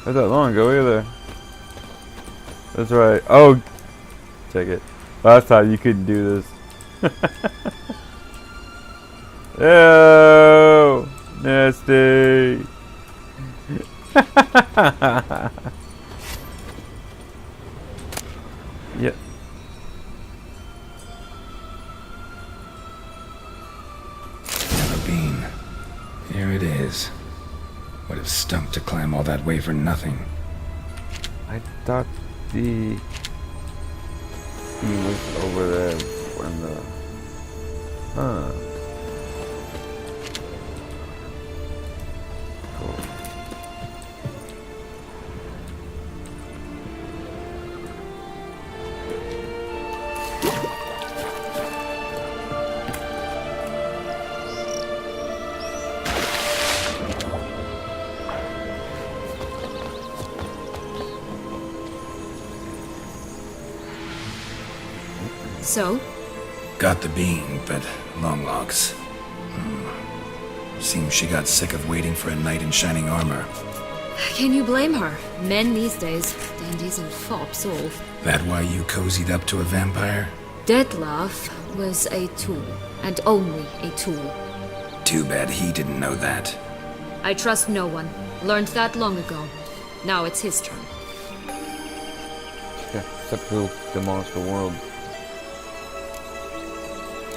Not that long ago either. That's right. Oh, check it. Last time you couldn't do this. Oh, nasty. Yep. Yellow bean. Here it is. Would have stunk to climb all that way for nothing. I thought the beam was over there when the. Huh. Cool. So? Got the bean, but long logs. Seems she got sick of waiting for a knight in shining armor. Can you blame her? Men these days, dandies and fops all. That why you cozied up to a vampire? Detlef was a tool, and only a tool. Too bad he didn't know that. I trust no one. Learned that long ago. Now it's his turn. Yeah, except he'll demolish the world.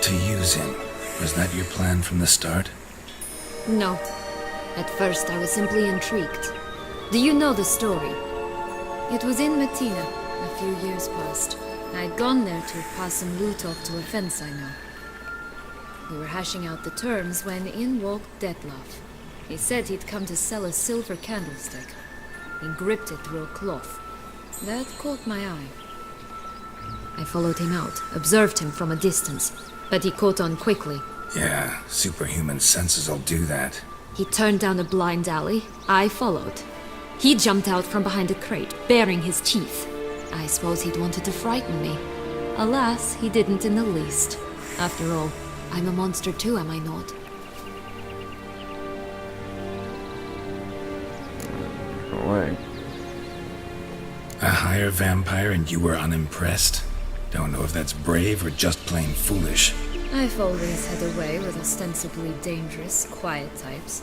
To use him. Was that your plan from the start? No. At first I was simply intrigued. Do you know the story? It was in Matina, a few years past. I'd gone there to pass some loot off to a fence I know. We were hashing out the terms when in walked Detlef. He said he'd come to sell a silver candlestick. He gripped it through a cloth. That caught my eye. I followed him out, observed him from a distance, but he caught on quickly. Yeah, superhuman senses will do that. He turned down a blind alley. I followed. He jumped out from behind a crate, baring his teeth. I suppose he'd wanted to frighten me. Alas, he didn't in the least. After all, I'm a monster too, am I not? No way. A higher vampire and you were unimpressed? Don't know if that's brave or just plain foolish. I've always had a way with ostensibly dangerous, quiet types.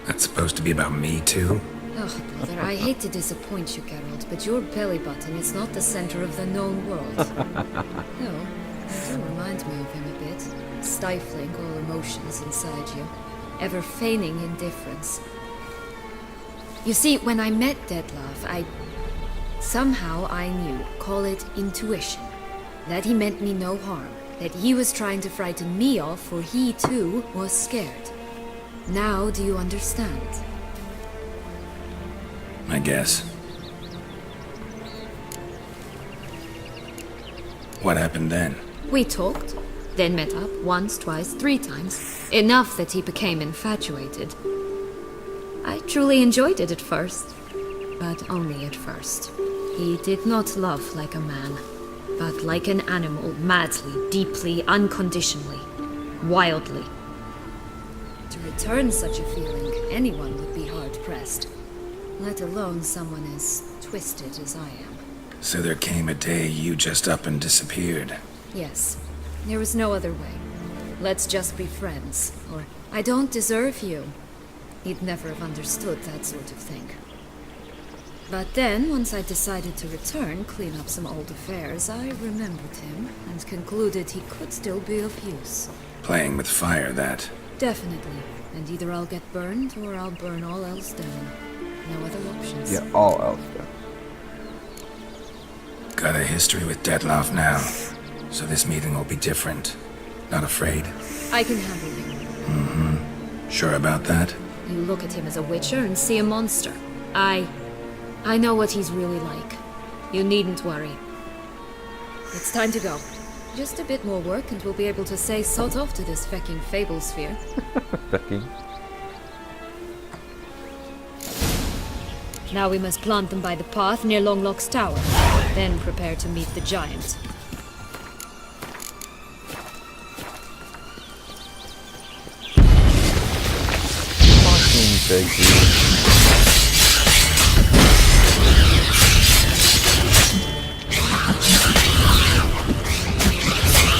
That's supposed to be about me too? Oh, brother, I hate to disappoint you, Geralt, but your belly button is not the center of the known world. No, you do remind me of him a bit. Stifling all emotions inside you. Ever feigning indifference. You see, when I met Detlef, somehow I knew, call it intuition, that he meant me no harm. That he was trying to frighten me off, for he too was scared. Now do you understand? I guess. What happened then? We talked, then met up once, twice, 3 times. Enough that he became infatuated. I truly enjoyed it at first, but only at first. He did not love like a man, but like an animal, madly, deeply, unconditionally, wildly. To return such a feeling, anyone would be hard-pressed, let alone someone as twisted as I am. So there came a day you just up and disappeared. Yes, there was no other way. Let's just be friends, or I don't deserve you. He'd never have understood that sort of thing. But then, once I decided to return, clean up some old affairs, I remembered him and concluded he could still be of use. Playing with fire, that. Definitely. And either I'll get burned or I'll burn all else down. No other options. Yeah, all else done. Got a history with Detlef now, so this meeting will be different. Not afraid? I can handle him. Sure about that? You look at him as a witcher and see a monster. I know what he's really like. You needn't worry. It's time to go. Just a bit more work and we'll be able to say sod off to this fecking fable sphere. Becky. Now we must plant them by the path near Longlock's tower. Then prepare to meet the giant. Becky.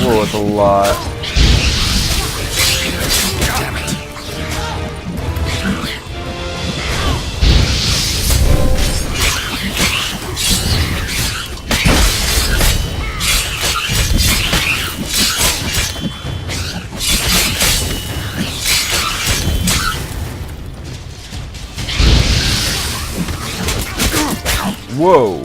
Whoa, it's a lot. Damn it. Whoa.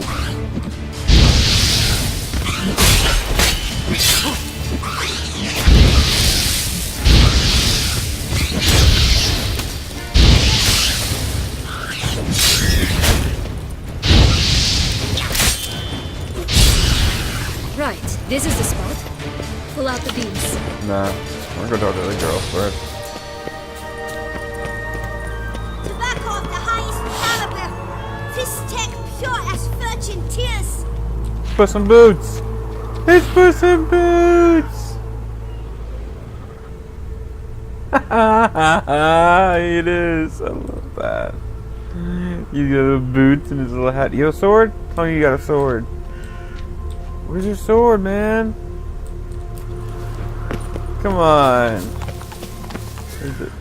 Right, this is the spot. Pull out the beams. Nah, we're gonna talk to the girl first. Tobacco of the highest caliber. Fist tech pure as virgin tears. Puss in Boots! It's Puss in Boots! It is. I love that. You got the boots and his little hat. You have a sword? Tell me you got a sword. Where's your sword, man? Come on. Where's it?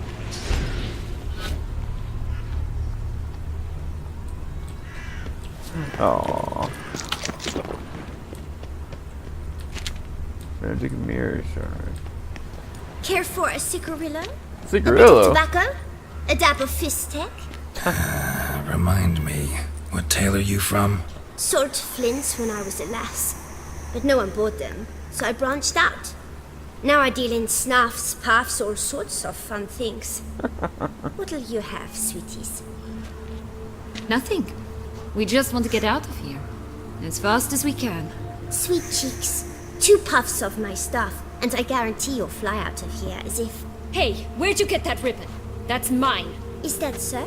Aww. Magic mirror shard. Care for a cigarillo? A bit of Cigarillo? tobacco? A dab of fist tech? Remind me, what tale are you from? Sold flints when I was a lass. But no one bought them, so I branched out. Now I deal in snuffs, puffs, all sorts of fun things. What'll you have, sweeties? Nothing. We just want to get out of here. As fast as we can. Sweet cheeks. 2 puffs of my stuff, and I guarantee you'll fly out of here as if... Hey, where'd you get that ribbon? That's mine. Is that so?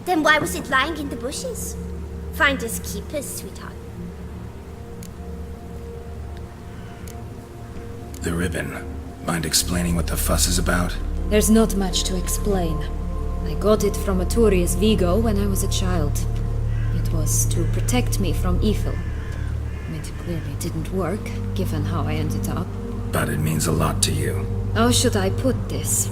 Then why was it lying in the bushes? Finders keepers, sweetheart. The ribbon. Mind explaining what the fuss is about? There's not much to explain. I got it from Aturius Vigo when I was a child. It was to protect me from evil. It clearly didn't work, given how I ended up. But it means a lot to you. How should I put this?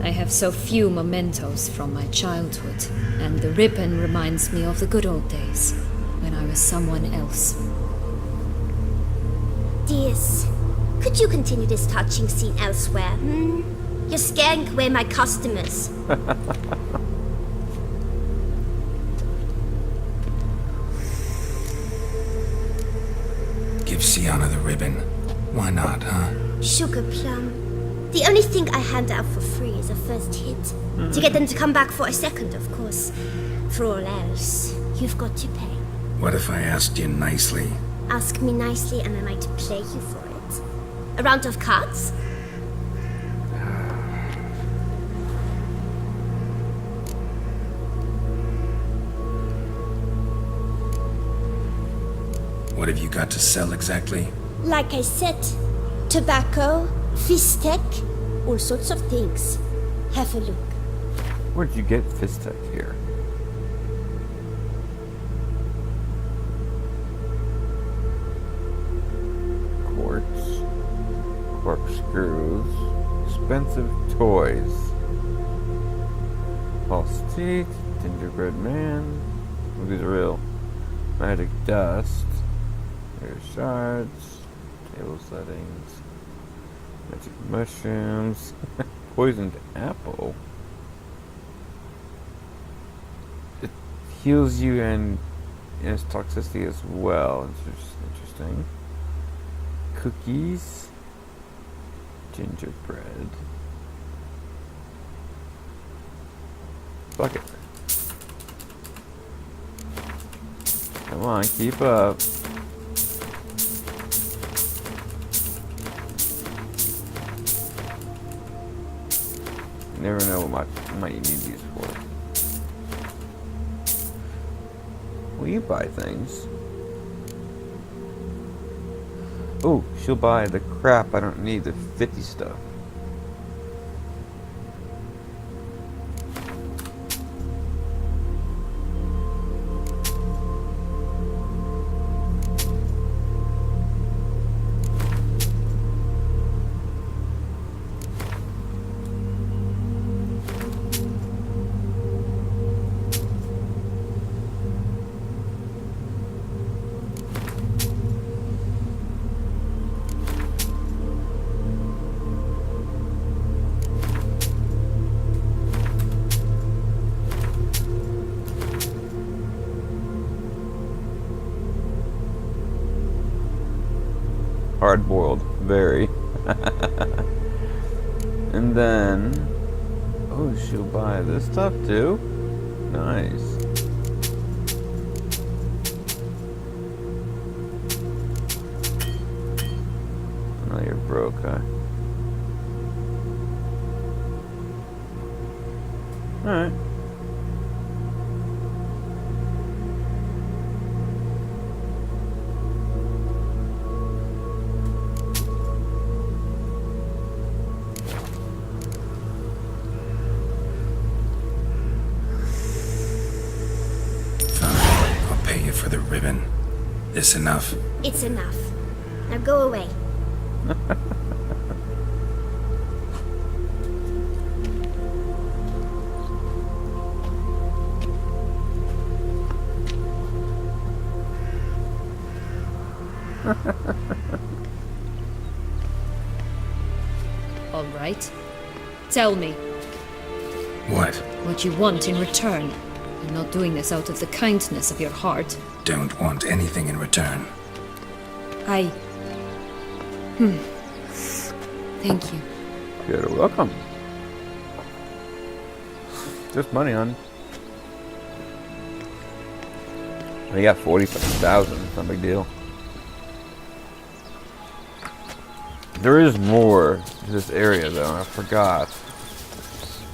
I have so few mementos from my childhood, and the ribbon reminds me of the good old days, when I was someone else. Dears, could you continue this touching scene elsewhere, You're scaring away my customers. Give Sienna the ribbon. Why not, huh? Sugar plum. The only thing I hand out for free is a first hit. To get them to come back for a second, of course. For all else, you've got to pay. What if I asked you nicely? Ask me nicely and I might play you for it. A round of cards? What have you got to sell exactly? Like I said, tobacco, fist tech, all sorts of things. Have a look. Where'd you get fist tech here? Quartz, corkscrews, expensive toys, false teeth, gingerbread man. Well, these are real. Magic dust. There's shards, table settings, magic mushrooms, poisoned apple. It heals you and its toxicity as well. Interesting. Cookies, gingerbread. Bucket. Come on, keep up. You never know what might you need these for. Will you buy things? Oh, she'll buy the crap I don't need, the 50 stuff. Hard-boiled. Very. And then... Oh, she'll buy this stuff too? Nice. Oh, you're broke, huh? Alright. I'll pay you for the ribbon. This enough? It's enough. Now go away. All right. Tell me What? you want in return. I'm not doing this out of the kindness of your heart. Don't want anything in return. Thank you. You're welcome. Just money, hon. We got 47,000. It's no big deal. There is more to this area, though. I forgot.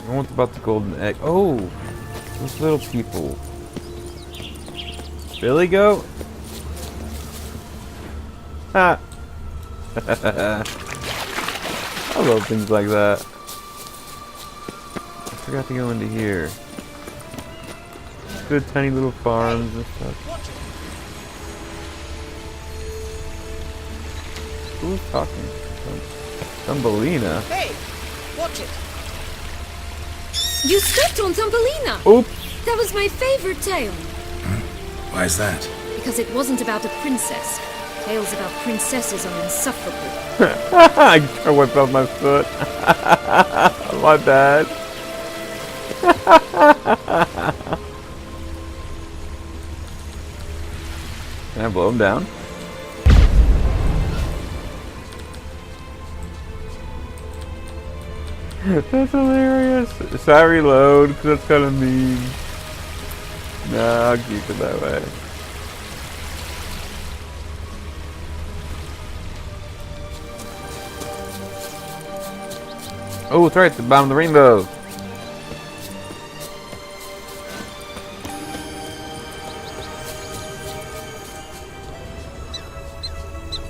What about the golden egg? Oh, those little people. Billy goat? Ha! I love things like that. I forgot to go into here. Good tiny little farms and stuff. Who's talking? Thumbelina. Hey, watch it. You stepped on Thumbelina! Oops! That was my favorite tale. Why's that? Because it wasn't about a princess. Tales about princesses are insufferable. I whipped off my foot. My bad. Can I blow him down? That's hilarious. Should I reload? Because that's kind of mean. Nah, I'll keep it that way. Oh, it's right, the bottom of the rainbow.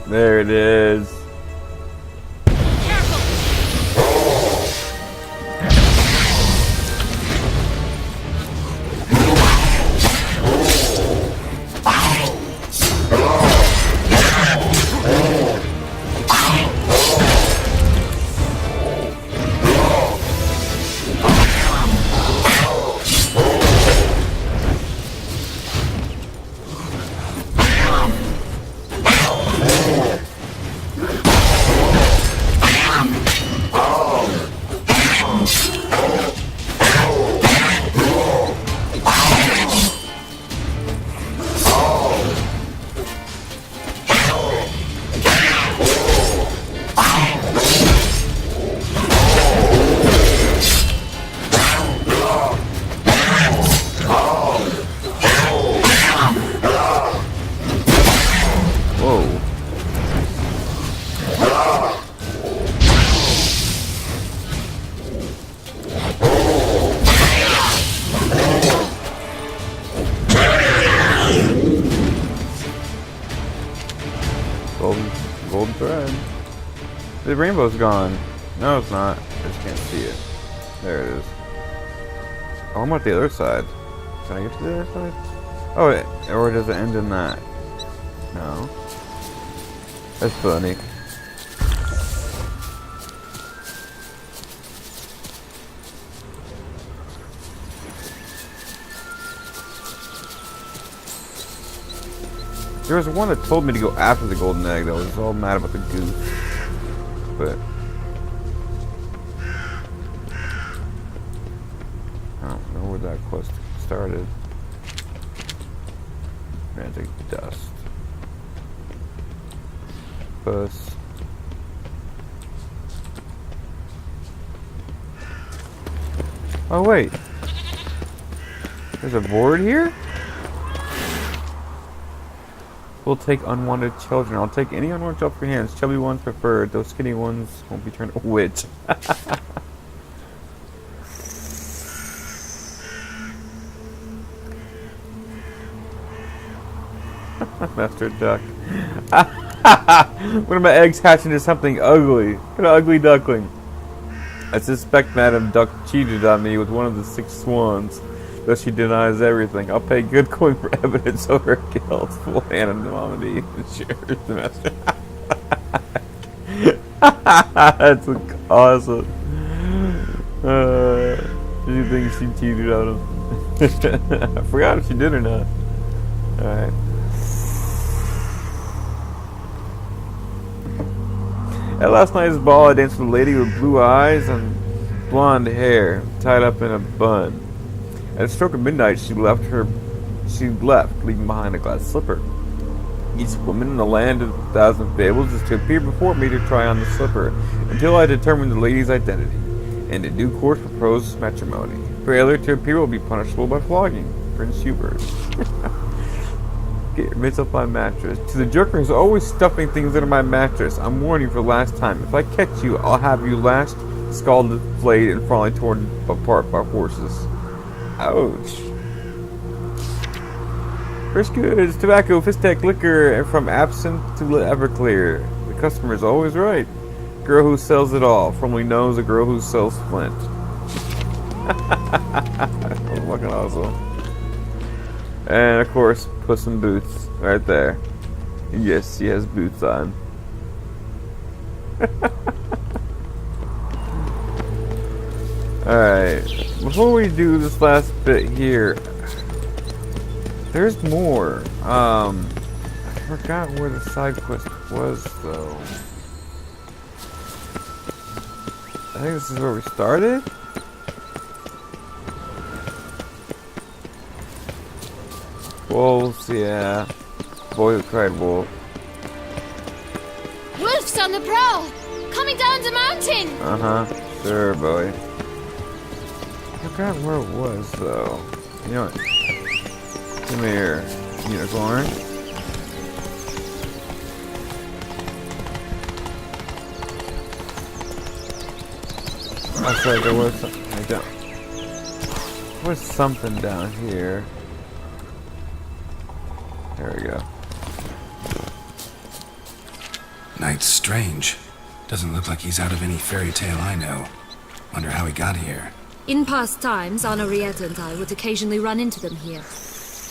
There it is. Golden thread. The rainbow's gone. No, it's not. I just can't see it. There it is. Oh, I'm at the other side. Can I get to the other side? Oh, or does it end in that? No. That's funny. There was one that told me to go after the golden egg that was all mad about the goose. But I don't know where that quest started. Magic dust. puss. Oh wait. There's a board here? We'll take unwanted children. I'll take any unwanted child for your hands. Chubby ones preferred. Those skinny ones won't be turned. Witch. Master Duck. One of my eggs hatched into something ugly. An ugly duckling. I suspect Madam Duck cheated on me with one of the 6 swans. Though she denies everything. I'll pay good coin for evidence of her guilt. Full anonymity ensures the master. That's awesome. She thinks she cheated on him. I forgot if she did or not. Alright. At last night's ball, I danced with a lady with blue eyes and blonde hair, tied up in a bun. At a stroke of midnight, she left, leaving behind a glass slipper. Each woman in the land of 1,000 fables is to appear before me to try on the slipper, until I determine the lady's identity, and in due course propose matrimony. Failure to appear will be punishable by flogging. Prince Hubert. Get your mitts off my mattress. To the jerker who's always stuffing things into my mattress, I'm warning you for the last time. If I catch you, I'll have you lashed, scalded, flayed, and finally torn apart by horses. Ouch. First goods, tobacco, Fistech, liquor, and from absinthe to Everclear. The customer is always right. Girl who sells it all, formerly known as a girl who sells Flint. That's fucking awesome. And of course, Puss in Boots, right there. Yes, she has boots on. Alright, before we do this last bit here, there's more. I forgot where the side quest was, though. I think this is where we started? Wolves, yeah. Boy who cried wolf. Wolves on the prowl! Coming down the mountain! Uh-huh. Sure, boy. I forgot where it was, though. You know what? Come here, unicorn. That's right, there was something. There was something down here. There we go. Knight's strange. Doesn't look like he's out of any fairy tale I know. Wonder how he got here. In past times, Henrietta and I would occasionally run into them here.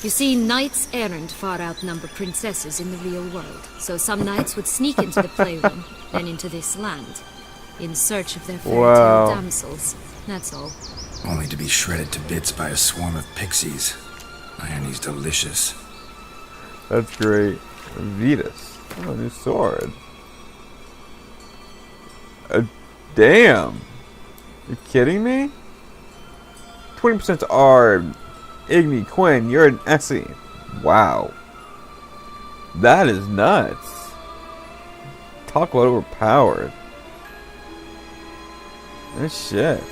You see, knights errant far outnumber princesses in the real world, so some knights would sneak into the playroom, then into this land, in search of their fairy tale damsels. That's all. Only to be shredded to bits by a swarm of pixies. Irony's delicious. That's great. Vetus. Oh, a new sword. Damn. You kidding me? 20% ARB. Igni, Quinn, you're an Essie. Wow. That is nuts. Talk about overpowered. This shit.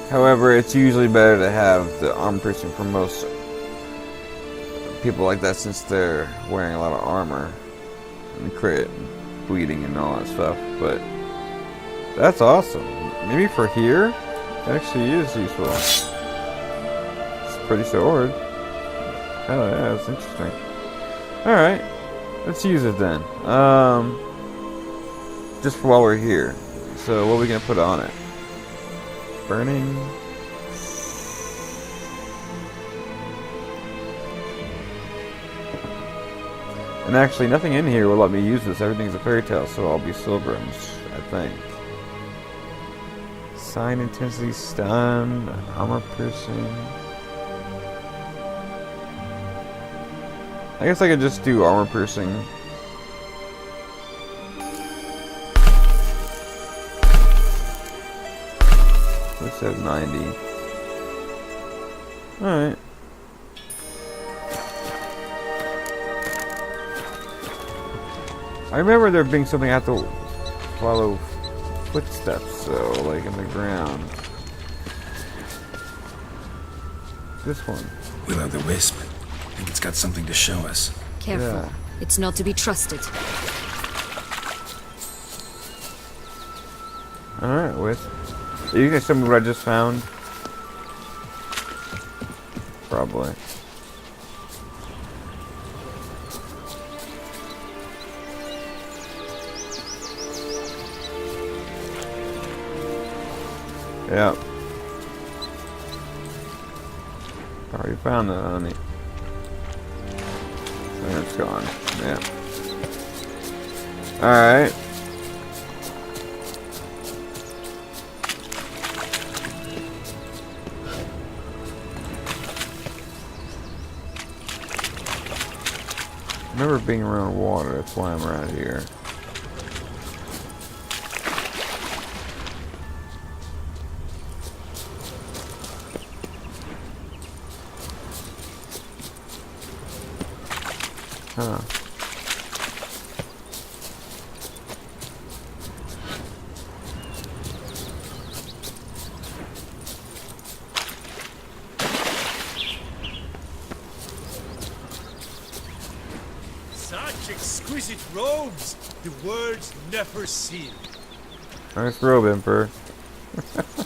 However, it's usually better to have the armor piercing for most people like that, since they're wearing a lot of armor and crit and bleeding and all that stuff. But that's awesome. Maybe for here, it actually is useful. It's a pretty sword. Oh yeah, that's interesting. Alright, let's use it then. Just for while we're here. So what are we gonna put on it? Burning. And actually, nothing in here will let me use this. Everything's a fairy tale, so I'll be Silverums, I think. Sign intensity, stun, armor piercing. I guess I could just do armor piercing. We said 90. Alright. I remember there being something I have to follow footsteps, though, like in the ground. This one. Will-o'-the-wisp. I think it's got something to show us. Careful. Yeah. It's not to be trusted. Alright, Wisp. Are you gonna show me what I just found? Probably. Yep. Already found that, honey. And it's gone. Yeah. Alright. I remember being around water, that's why I'm around here. Huh. Such exquisite robes, the world's never seen. Nice robe, Emperor.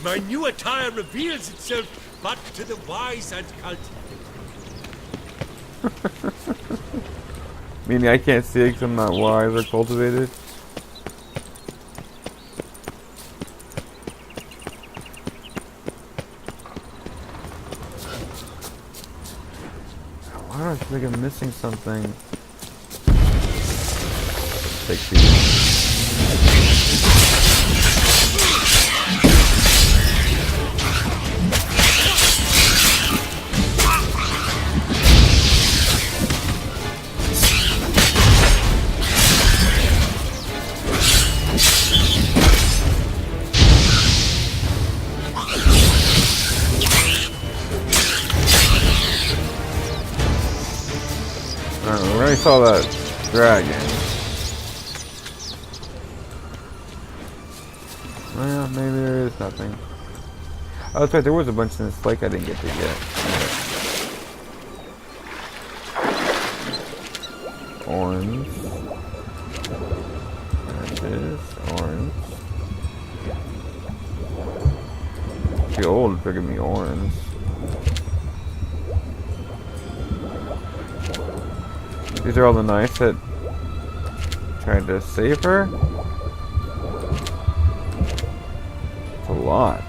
My new attire reveals itself but to the wise and cultivated. Meaning I can't see it because I'm not wise or cultivated? Why do I feel like I'm missing something? Take these. We already saw that dragon. Well, maybe there is nothing. Oh, that's right, there was a bunch in this lake I didn't get to get. Orange. There it is. Orange. Too old for giving me orange. These are all the knights that tried to save her? It's a lot.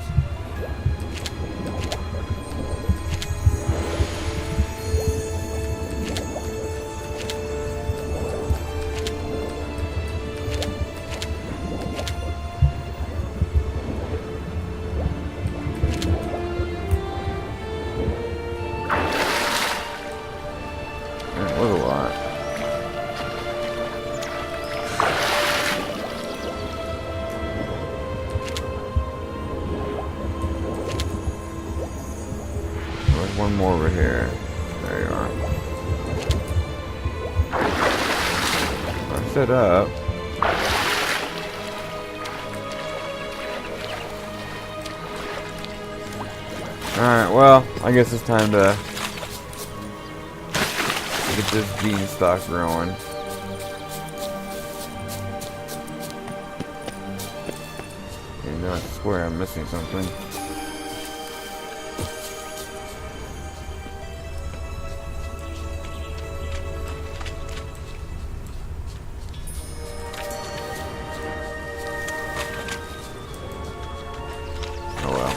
That was a lot. There's one more over here. There you are. I'm set up. Alright, well, I guess it's time to get this beanstalk growing. You know, I swear I'm missing something. Oh well.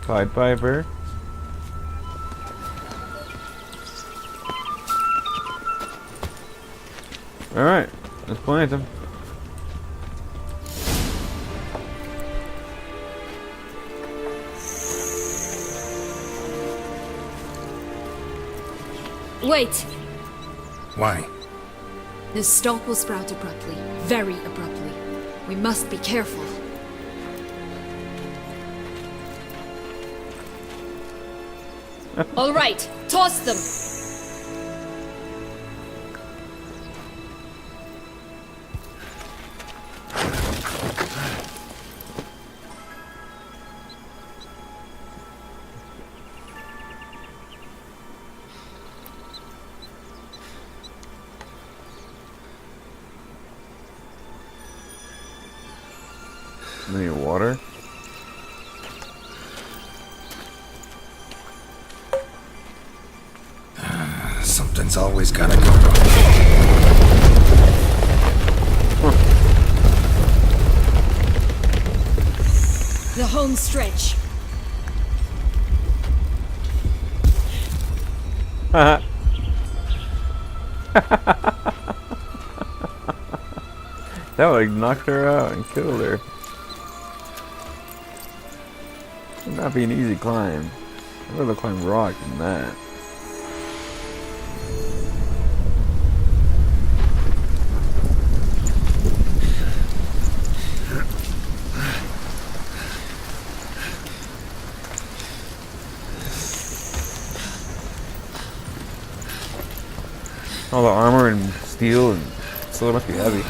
Pied Piper. Alright, let's plant them. Wait! Why? This stalk will sprout abruptly, very abruptly. We must be careful. All right, toss them. Need water? Something's always gotta go wrong. The home stretch. That like knocked her out and killed her. Would not be an easy climb. I'd rather climb rock than that. All the armor and steel and so it must be heavy.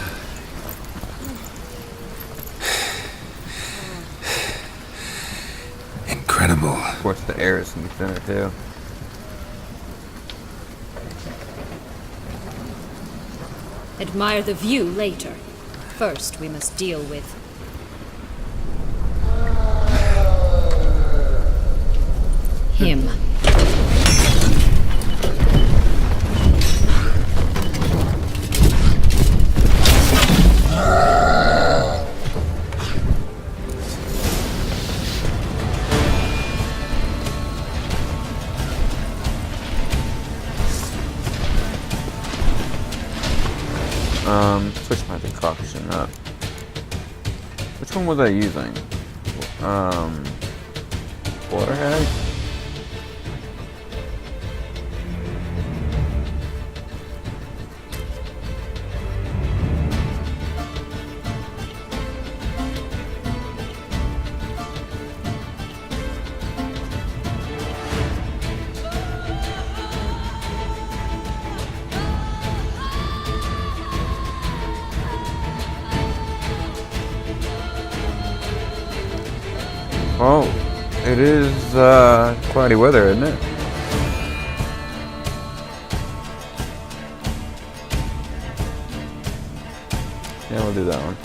Incredible. Of course the air is sneaks in it too. Admire the view later. First, we must deal with him. Switch my decoction up. Which one was I using? Waterhead? Oh, it is cloudy weather, isn't it? Yeah, we'll do that one.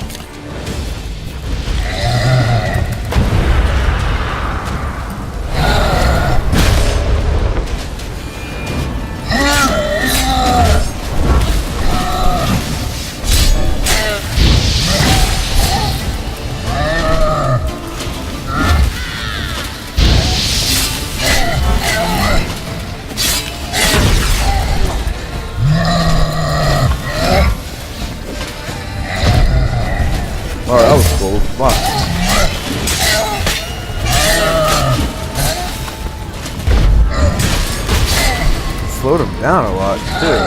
Oh, that was cool. Wow. Slowed him down a lot, too.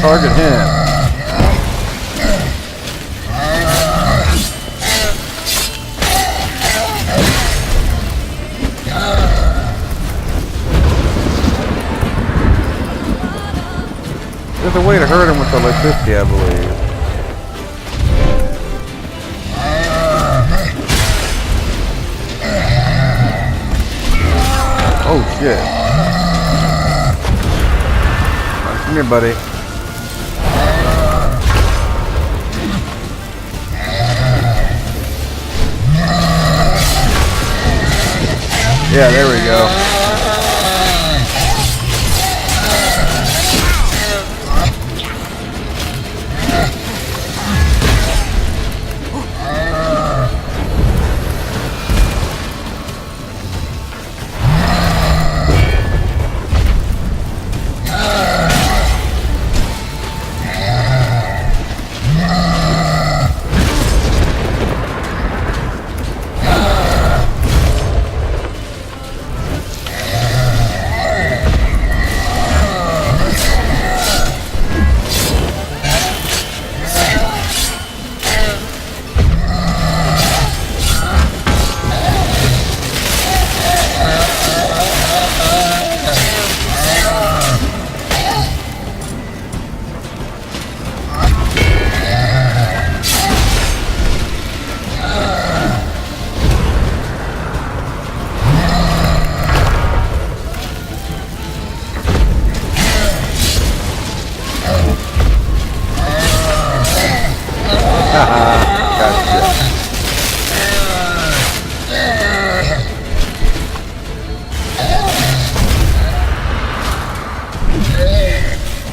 Target him. There's a way to hurt him with electricity, I believe. Oh shit. Come here, buddy. Yeah, there we go.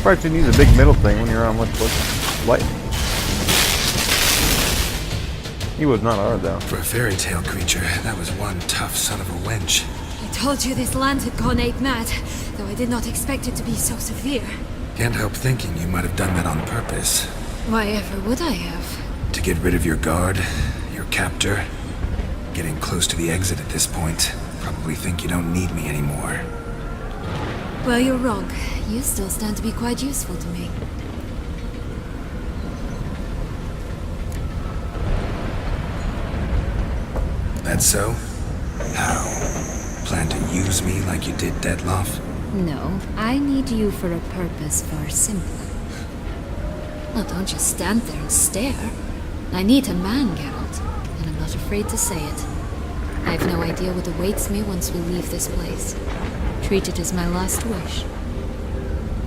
surprised you need a big middle thing when you're on what's lightning. He was not hard though. For a fairy tale creature, that was one tough son of a wench. I told you this land had gone ape mad, though I did not expect it to be so severe. Can't help thinking you might have done that on purpose. Why ever would I have? To get rid of your guard, your captor. Getting close to the exit at this point. Probably think you don't need me anymore. Well, you're wrong. You still stand to be quite useful to me. That so? How? Plan to use me like you did Detloff? No, I need you for a purpose far simpler. Well, don't just stand there and stare. I need a man, Geralt, and I'm not afraid to say it. I have no idea what awaits me once we leave this place. Treat it as my last wish.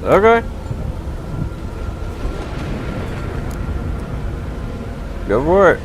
Okay. Go for it.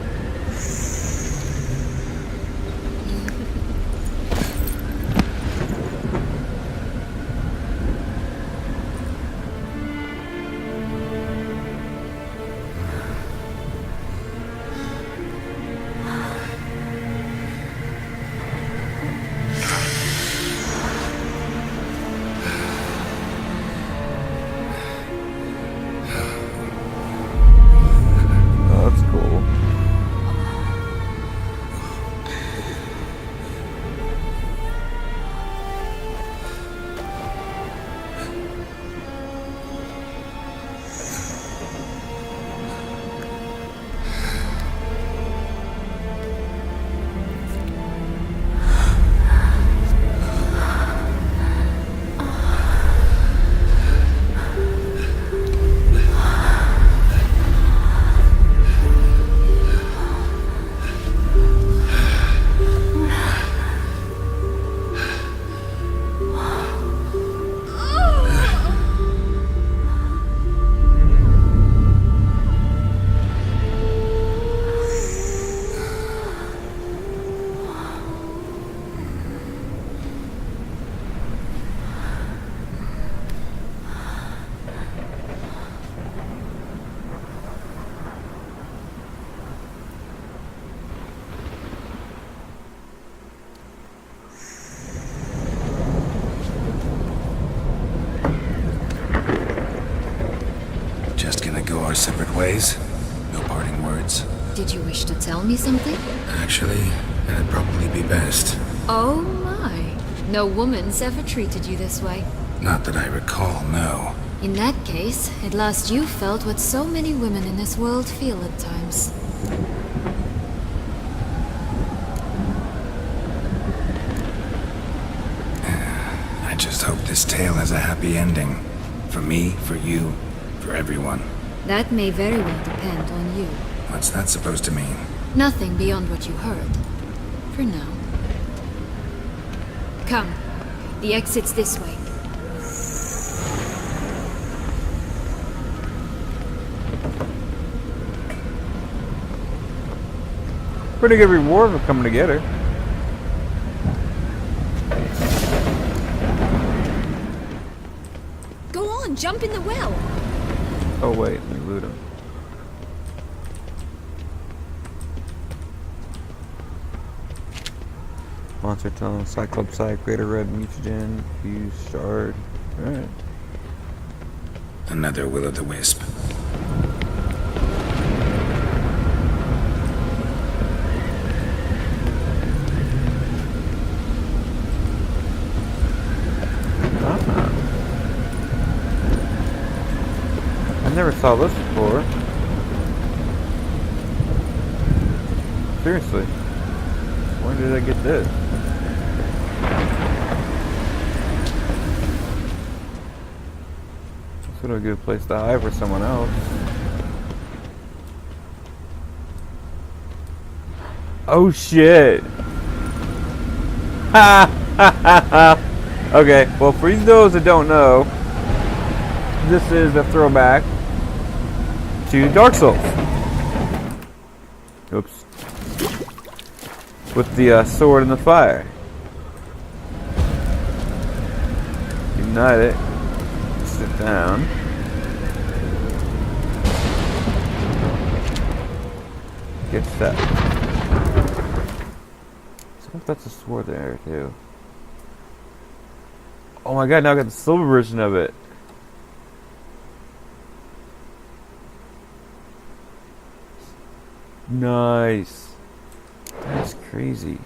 Our separate ways. No parting words. Did you wish to tell me something? Actually, that'd probably be best. Oh my. No woman's ever treated you this way. Not that I recall, no. In that case, at last you felt what so many women in this world feel at times. I just hope this tale has a happy ending. For me, for you, for everyone. That may very well depend on you. What's that supposed to mean? Nothing beyond what you heard. For now. Come. The exit's this way. Pretty good reward for coming together. Go on, jump in the well. Oh wait, let me loot him. Monster Tongue, Cyclops Psych, Greater Red Mutagen, Fuse Shard. Alright. Another Will-o'-the-Wisp. I never saw this before. Seriously. Where did I get this? This would be a good place to hide for someone else. Oh shit! Ha ha ha ha! Okay, well for those that don't know, this is a throwback to Dark Souls. Oops. With the sword and the fire. Ignite it. Sit down. Get set. So if that's a sword there too. Oh my god, now I got the silver version of it. Nice. That's crazy.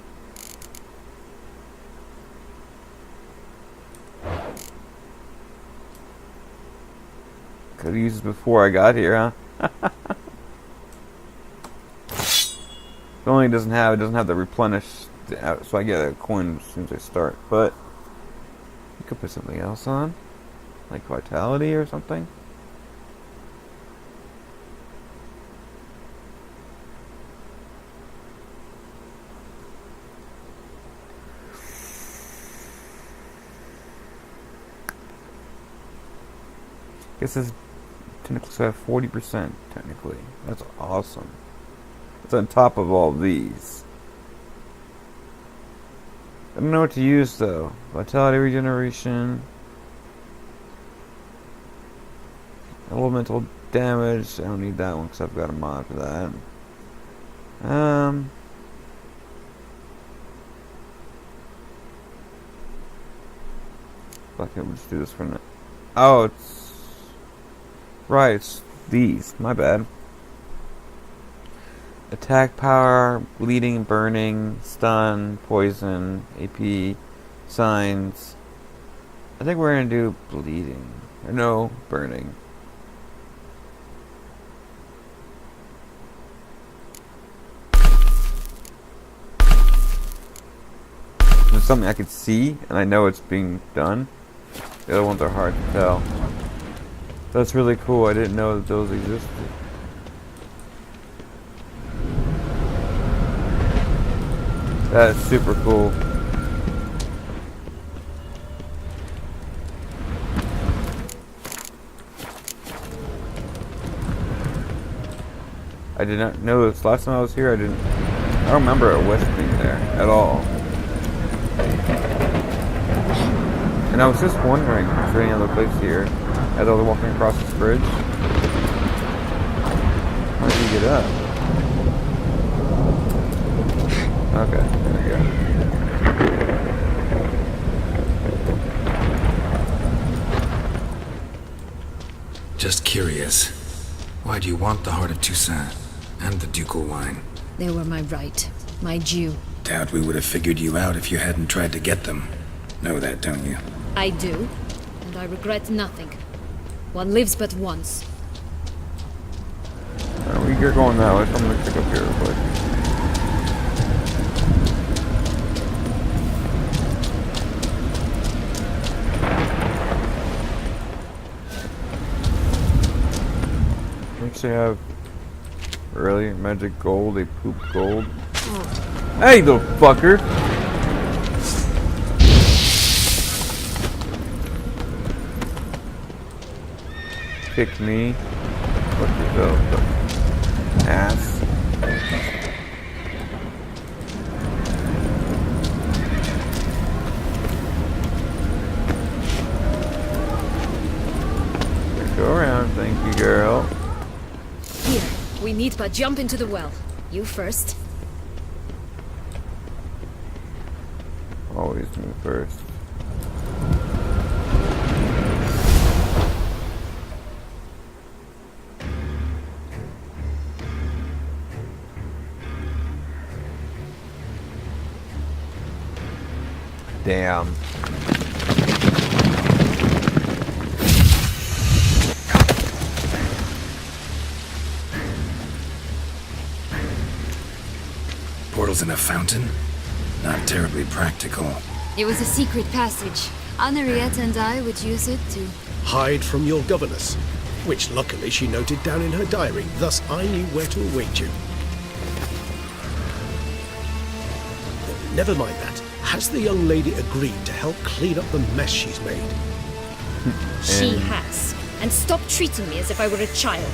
Could have used it before I got here, huh? It only doesn't have the replenish, so I get a coin as soon as I start. But you could put something else on, like vitality or something. Guess this technically have 40% technically. That's awesome. It's on top of all these. I don't know what to use though. Vitality regeneration. Elemental damage. I don't need that one because I've got a mod for that. Fuck it, we'll just do this for now. Oh, it's right, it's these. My bad. Attack power, bleeding, burning, stun, poison, AP, signs. I think we're gonna do bleeding. Or no, burning. There's something I could see, and I know it's being done. The other ones are hard to tell. That's really cool. I didn't know that those existed. That's super cool. I did not know this. Last time I was here, I don't remember a West being there at all. And I was just wondering if there's any other place here as I was walking across this bridge. How did you get up? Okay, there we go. Just curious. Why do you want the Heart of Toussaint and the ducal wine? They were my right, my due. Doubt we would have figured you out if you hadn't tried to get them. Know that, don't you? I do, and I regret nothing. One lives but once. You're going that way, so I'm gonna pick up here real quick. They have really magic gold, they poop gold. Hey, little fucker! Kick me. Fuck yourself, ass. Go around, thank you, girl. Here, we need but jump into the well. You first. Always me first. Damn. Portals in a fountain? Not terribly practical. It was a secret passage. Henriette and I would use it to... hide from your governess, which luckily she noted down in her diary, thus I knew where to await you. Never mind that. Has the young lady agreed to help clean up the mess she's made? She has. And stop treating me as if I were a child.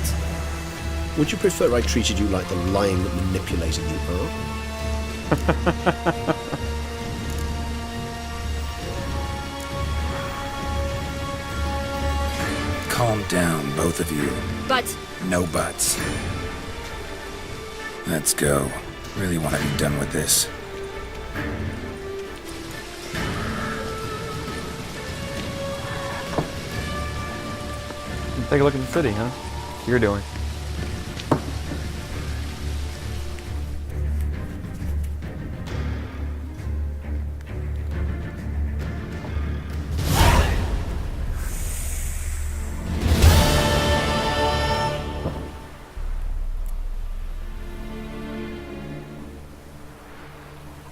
Would you prefer I treated you like the lying manipulator you are? Calm down, both of you. But... No buts. Let's go. Really want to be done with this. Take a look at the city, huh? You're doing.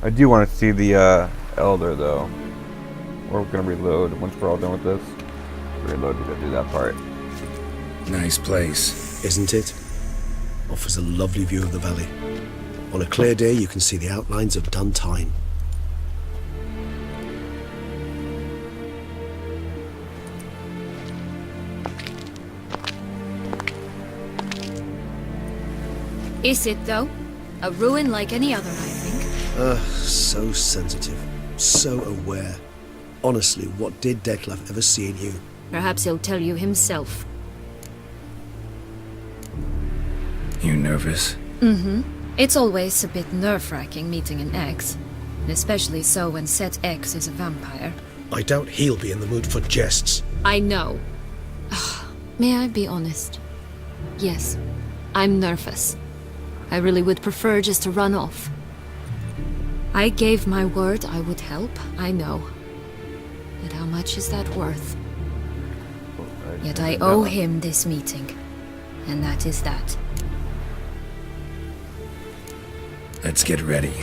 I do want to see the Elder, though. We're gonna reload once we're all done with this. Reload to go do that part. Nice place. Isn't it? Offers a lovely view of the valley. On a clear day, you can see the outlines of done time. Is it, though? A ruin like any other, I think. So sensitive. So aware. Honestly, what did Detlef ever see in you? Perhaps he'll tell you himself. You nervous? Mm-hmm. It's always a bit nerve-wracking meeting an ex. Especially so when said ex is a vampire. I doubt he'll be in the mood for jests. I know. May I be honest? Yes, I'm nervous. I really would prefer just to run off. I gave my word I would help, I know. But how much is that worth? Yet I owe him this meeting. And that is that. Let's get ready.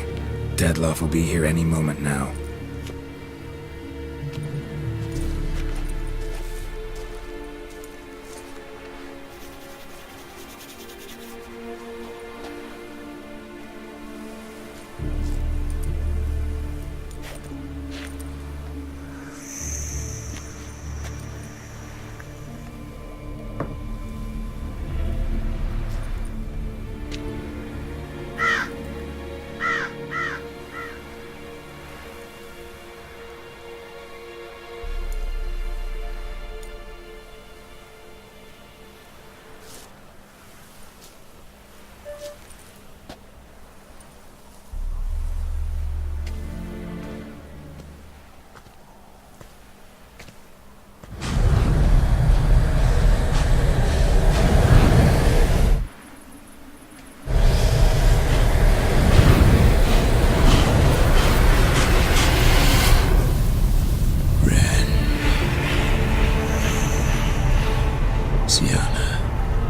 Detlef will be here any moment now.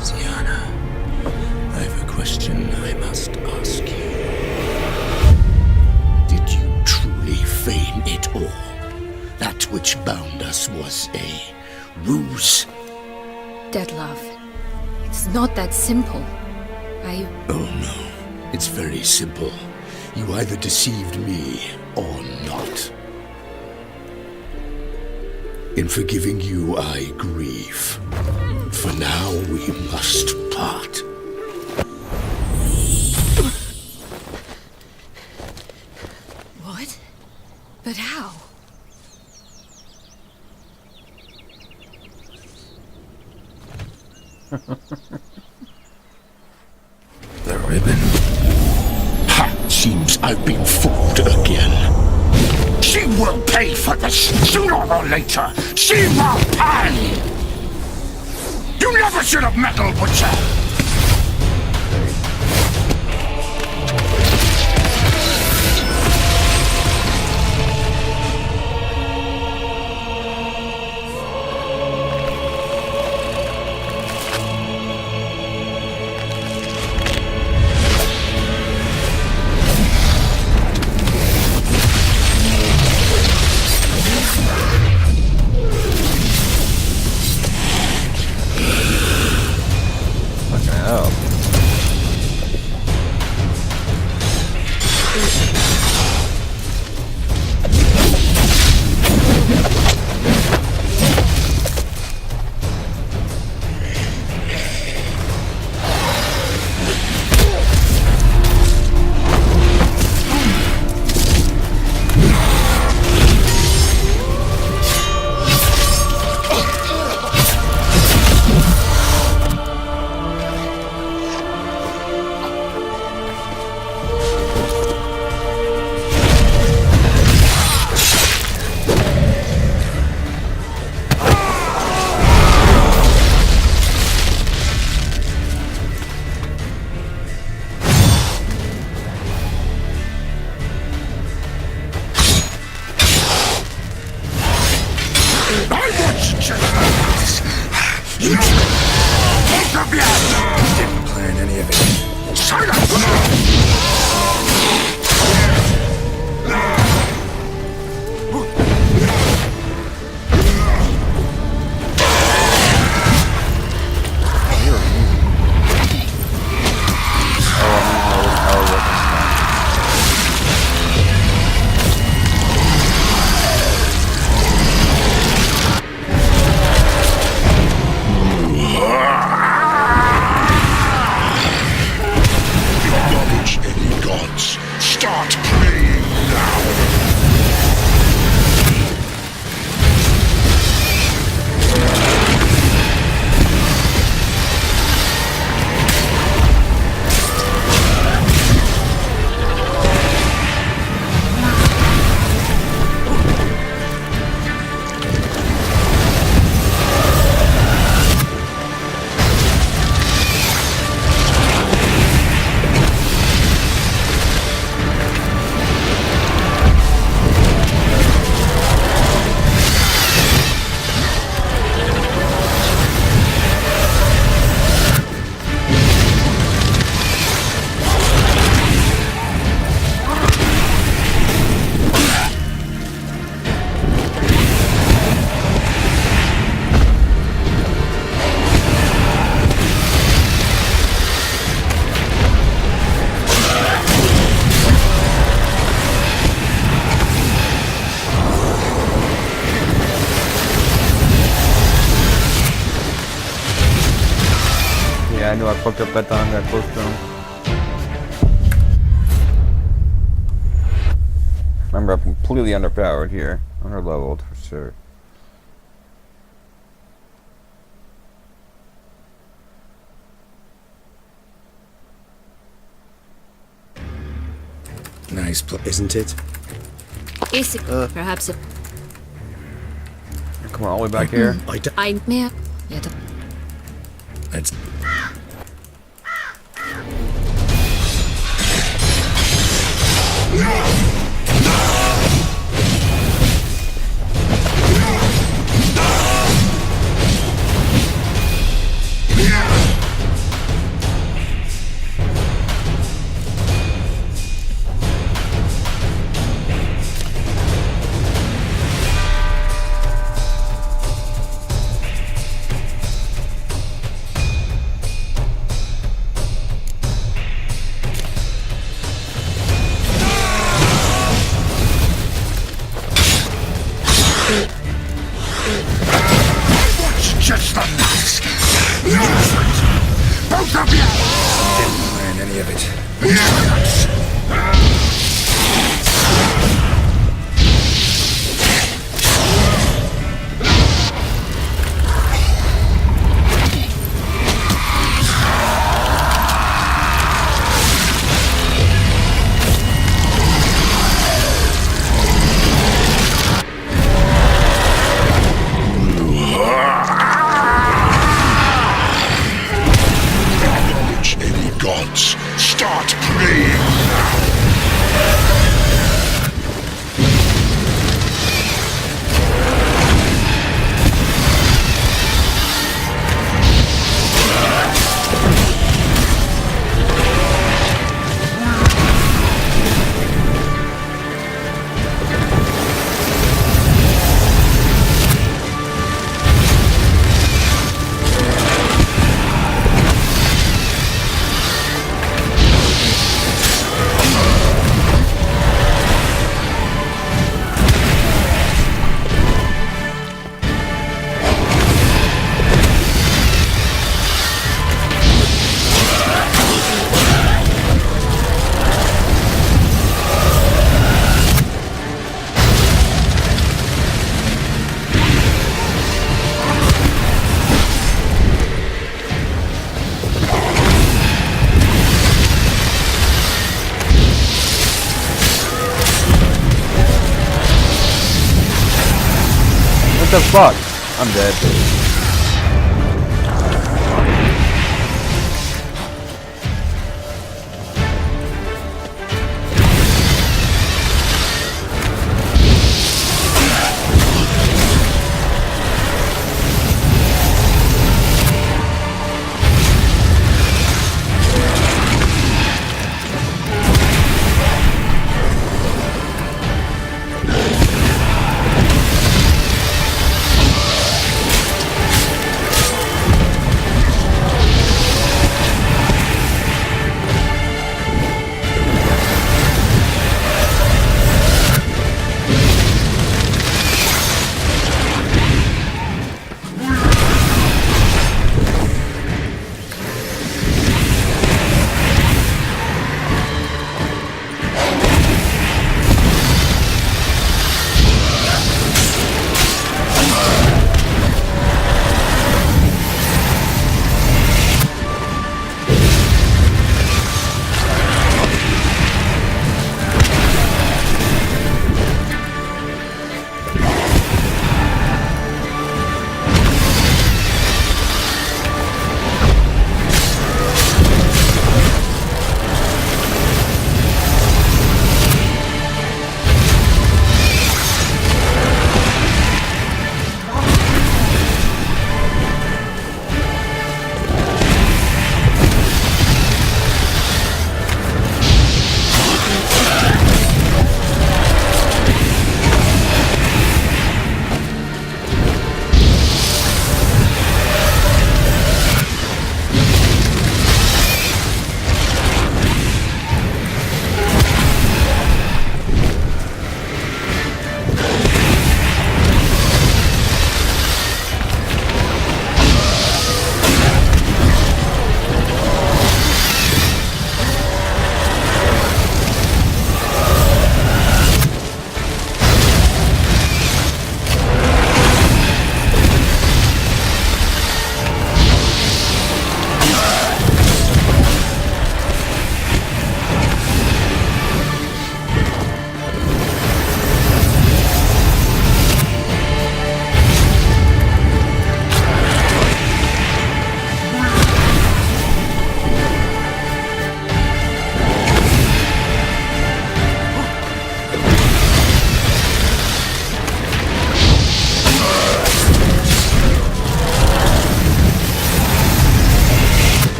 Sienna, I have a question I must ask you. Did you truly feign it all? That which bound us was a ruse? Detlef, it's not that simple. Oh no, it's very simple. You either deceived me or not. In forgiving you, I grieve. For now, we must part. What? But how? The ribbon. Ha! Seems I've been fooled again. She will pay for this, sooner or later. She will pay! You never should have meddled with her! Both of you! Didn't plan any of it. Silence! Acknowledge any gods. Start praying now. Yeah, I knew I fucked up that time, got close to him. Remember, I'm completely underpowered here. Underleveled, for sure. Nice place. Isn't it? Is it perhaps a Come on, all the way back here. I may yet Let's... Just the last. Both of you! Didn't plan any of it. Silence! Acknowledge any gods. Start praying now. What the fuck? I'm dead.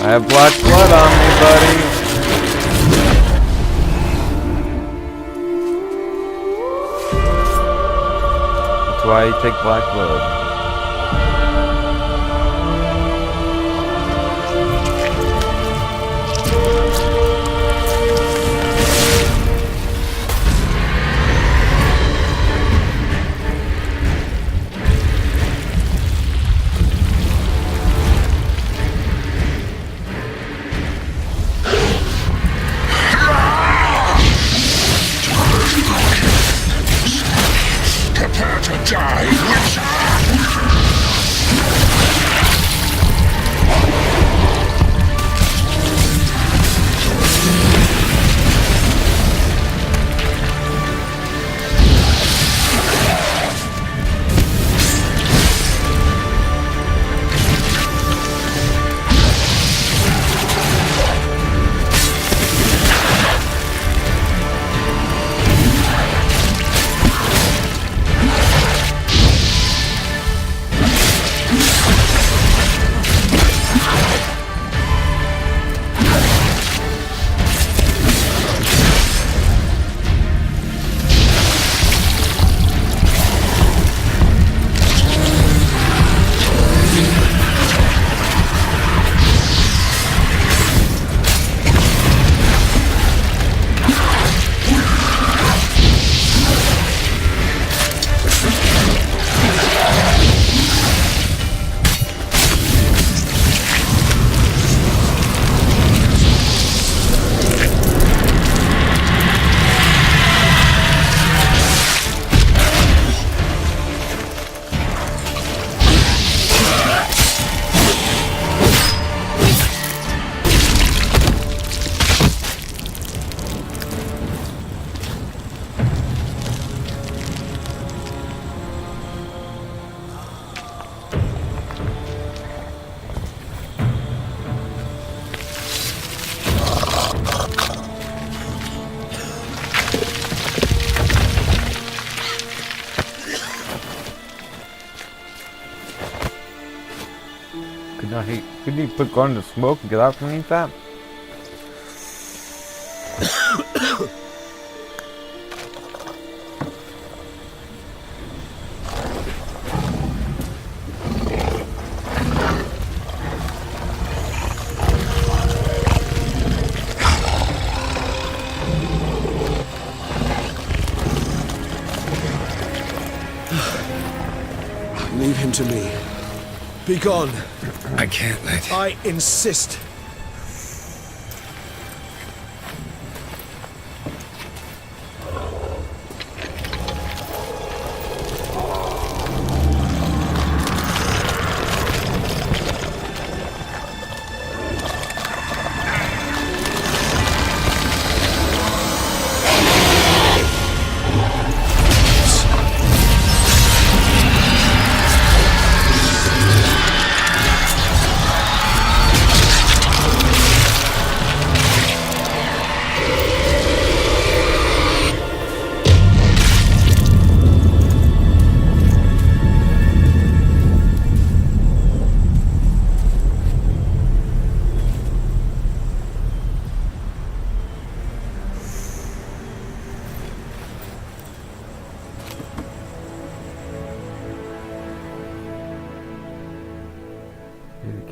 I have black blood on me, buddy. That's why you take black blood. Prepare to die, Witcher! Couldn't he put going to smoke and get out underneath that? Leave him to me. Be gone. I can't let... I insist.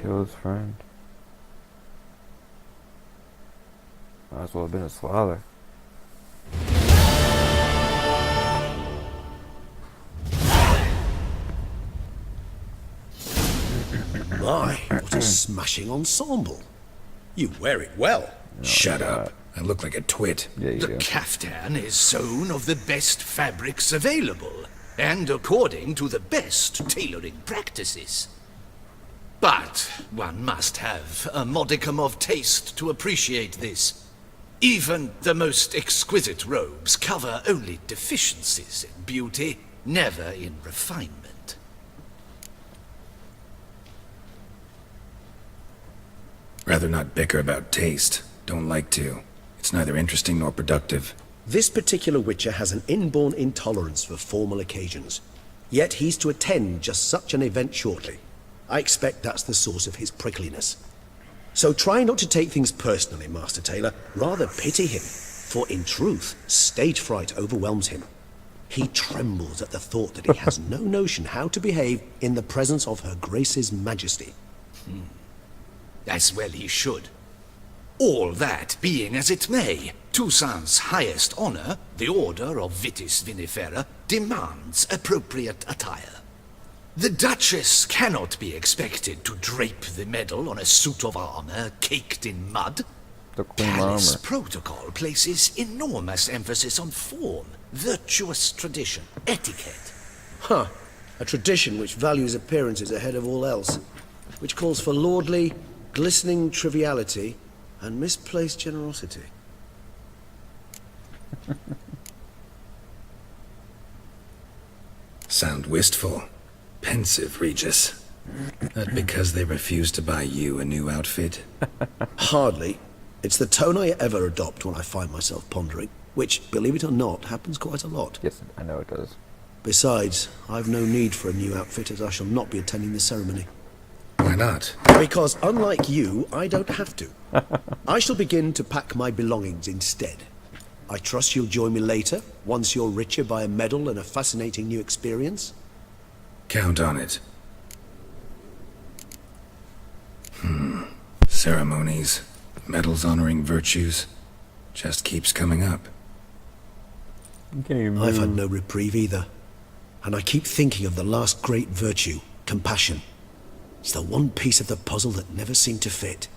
Kill his friend. Might as well have been his father. My, what a smashing ensemble. You wear it well. Shut up. I look like a twit. Yeah, you The do. caftan is sewn of the best fabrics available, and according to the best tailoring practices. But one must have a modicum of taste to appreciate this. Even the most exquisite robes cover only deficiencies in beauty, never in refinement. Rather not bicker about taste. Don't like to. It's neither interesting nor productive. This particular Witcher has an inborn intolerance for formal occasions. Yet he's to attend just such an event shortly. I expect that's the source of his prickliness. So try not to take things personally, Master Taylor. Rather pity him, for in truth, stage fright overwhelms him. He trembles at the thought that he has no notion how to behave in the presence of Her Grace's Majesty. As well he should. All that being as it may, Toussaint's highest honor, the Order of Vitis Vinifera, demands appropriate attire. The Duchess cannot be expected to drape the medal on a suit of armor caked in mud. The Queen Palace armor. protocol places enormous emphasis on form, virtuous tradition, etiquette. Huh. A tradition which values appearances ahead of all else. Which calls for lordly, glistening triviality and misplaced generosity. Sound wistful. Pensive, Regis. That because they refused to buy you a new outfit? Hardly. It's the tone I ever adopt when I find myself pondering, which, believe it or not, happens quite a lot. Yes, I know it does. Besides, I've no need for a new outfit as I shall not be attending the ceremony. Why not? Because unlike you, I don't have to. I shall begin to pack my belongings instead. I trust you'll join me later, once you're richer by a medal and a fascinating new experience. Count on it. Ceremonies, medals honoring virtues, just keeps coming up. Can you move? I've had no reprieve either. And I keep thinking of the last great virtue, compassion. It's the one piece of the puzzle that never seemed to fit.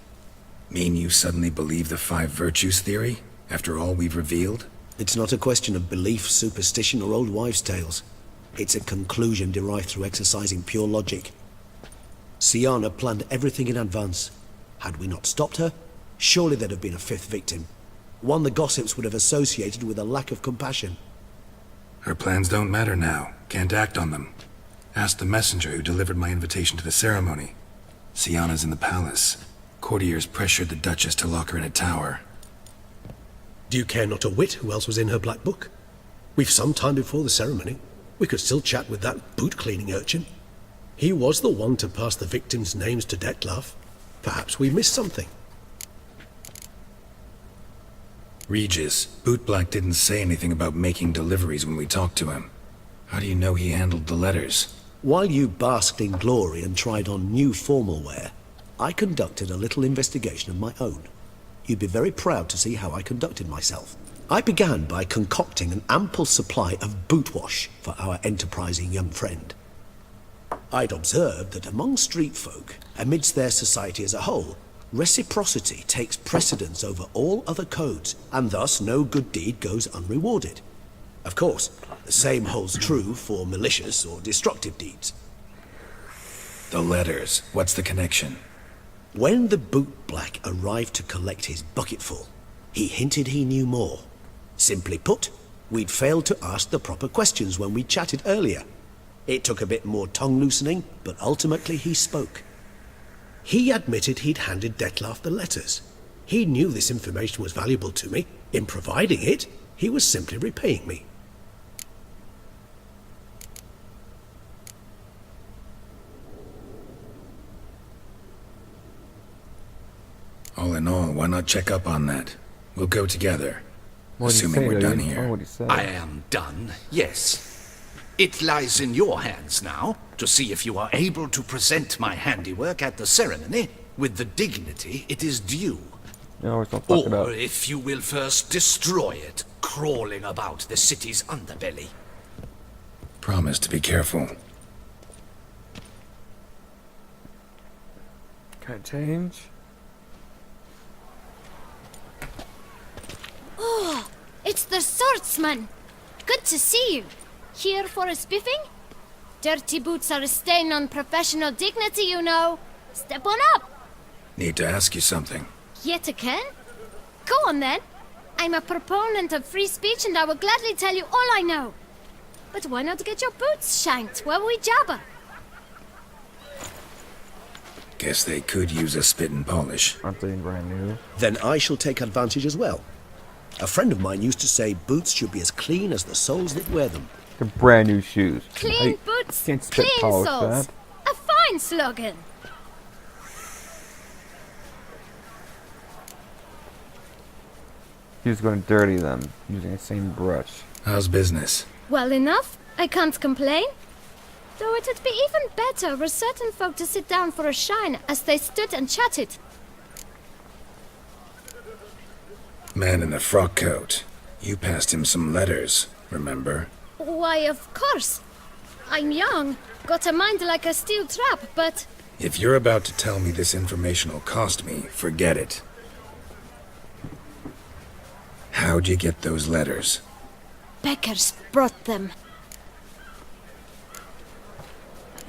Mean you suddenly believe the 5 virtues theory, after all we've revealed? It's not a question of belief, superstition, or old wives' tales. It's a conclusion derived through exercising pure logic. Siana planned everything in advance. Had we not stopped her, surely there'd have been a 5th victim. One the gossips would have associated with a lack of compassion. Her plans don't matter now. Can't act on them. Ask the messenger who delivered my invitation to the ceremony. Siana's in the palace. Courtiers pressured the Duchess to lock her in a tower. Do you care not a whit who else was in her black book? We've some time before the ceremony. We could still chat with that boot-cleaning urchin. He was the one to pass the victims' names to Dettlaff. Perhaps we missed something. Regis, Bootblack didn't say anything about making deliveries when we talked to him. How do you know he handled the letters? While you basked in glory and tried on new formal wear, I conducted a little investigation of my own. You'd be very proud to see how I conducted myself. I began by concocting an ample supply of boot wash for our enterprising young friend. I'd observed that among street folk, amidst their society as a whole, reciprocity takes precedence over all other codes, and thus no good deed goes unrewarded. Of course, the same holds true for malicious or destructive deeds. The letters. What's the connection? When the bootblack arrived to collect his bucketful, he hinted he knew more. Simply put, we'd failed to ask the proper questions when we chatted earlier. It took a bit more tongue-loosening, but ultimately he spoke. He admitted he'd handed Dettlaff the letters. He knew this information was valuable to me. In providing it, he was simply repaying me. All in all, why not check up on that? We'll go together. What did he Assuming say, we're though? done You here. know what he said. I am done, yes. It lies in your hands now to see if you are able to present my handiwork at the ceremony with the dignity it is due. You always don't fuck it up. Or if you will first destroy it, crawling about the city's underbelly. Promise to be careful. Can I change? Oh, it's the swordsman. Good to see you. Here for a spiffing? Dirty boots are a stain on professional dignity, you know. Step on up. Need to ask you something. Yet again? Go on then. I'm a proponent of free speech and I will gladly tell you all I know. But why not get your boots shanked while we jabber? Guess they could use a spit and polish. Aren't they brand new? Then I shall take advantage as well. A friend of mine used to say boots should be as clean as the soles that wear them. They're brand new shoes. Clean Hey, boots, can't spit clean polish soles. that. A fine slogan. He's going to dirty them using the same brush. How's business? Well enough. I can't complain. Though it'd be even better were certain folk to sit down for a shine as they stood and chatted. Man in the frock coat. You passed him some letters, remember? Why, of course. I'm young, got a mind like a steel trap, but... If you're about to tell me this information will cost me, forget it. How'd you get those letters? Beggars brought them.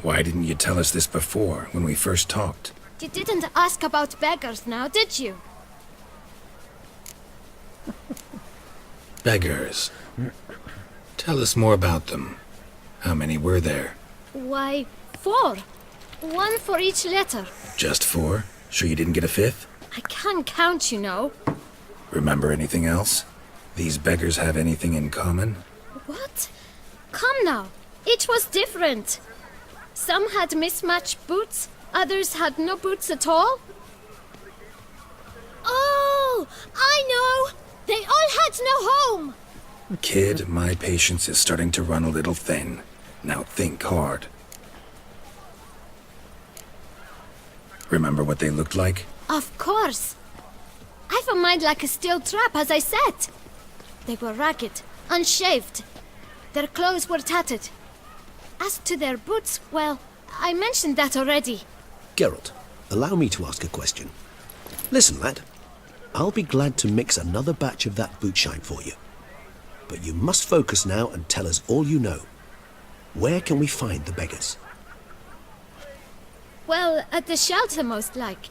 Why didn't you tell us this before, when we first talked? You didn't ask about beggars now, did you? Beggars. Tell us more about them. How many were there? Why, 4. 1 for each letter. Just 4? Sure you didn't get a 5th? I can't count, you know. Remember anything else? These beggars have anything in common? What? Come now. Each was different. Some had mismatched boots, others had no boots at all. Oh, I know! They all had no home! Kid, my patience is starting to run a little thin. Now think hard. Remember what they looked like? Of course. I've a mind like a steel trap, as I said. They were ragged, unshaved. Their clothes were tattered. As to their boots, well, I mentioned that already. Geralt, allow me to ask a question. Listen, lad. I'll be glad to mix another batch of that boot shine for you. But you must focus now and tell us all you know. Where can we find the beggars? Well, at the shelter, most like.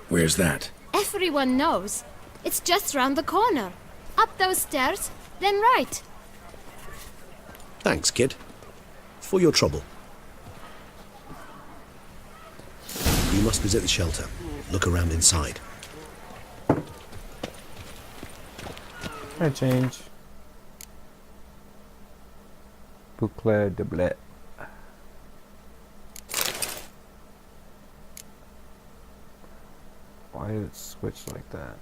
Where's that? Everyone knows. It's just round the corner. Up those stairs, then right. Thanks, kid. For your trouble. You must visit the shelter. Look around inside. I change. Boucle de blé. Why did it switch like that?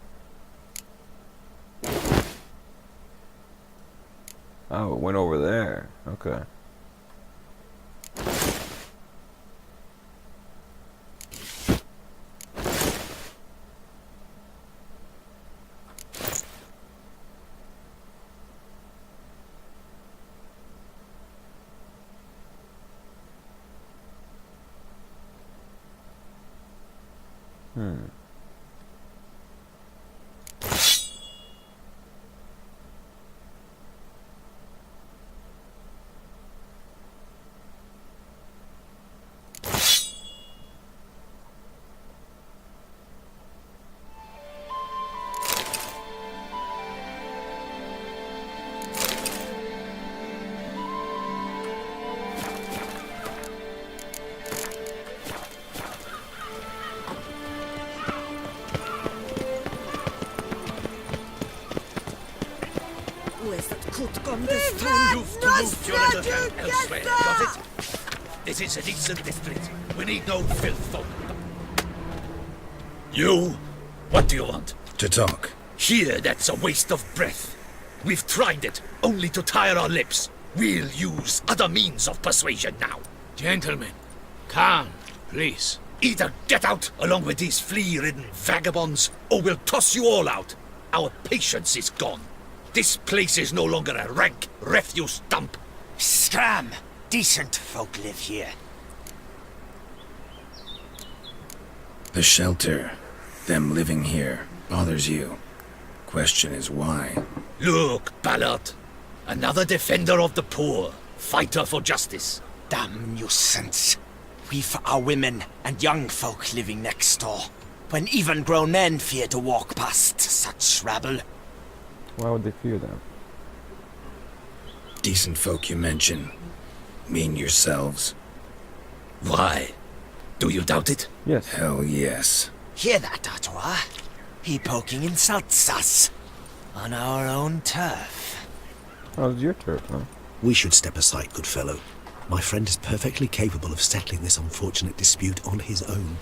Oh, it went over there. Okay. This time you've moved your little hand elsewhere, got it? This is a decent district. We need no filth folk. You? What do you want? To talk. Here, that's a waste of breath. We've tried it, only to tire our lips. We'll use other means of persuasion now. Gentlemen, calm, please. Either get out along with these flea-ridden vagabonds, or we'll toss you all out. Our patience is gone. This place is no longer a rank refuse dump. Scram! Decent folk live here. The shelter, them living here, bothers you. Question is why? Look, Ballard. Another defender of the poor. Fighter for justice. Damn nuisance. We've our women and young folk living next door, when even grown men fear to walk past such rabble. Why would they fear them? Decent folk you mention. Mean yourselves? Why? Do you doubt it? Yes. Hell yes. Hear that, Artois? He poking insults us. On our own turf. Oh, it's your turf, huh? We should step aside, good fellow. My friend is perfectly capable of settling this unfortunate dispute on his own.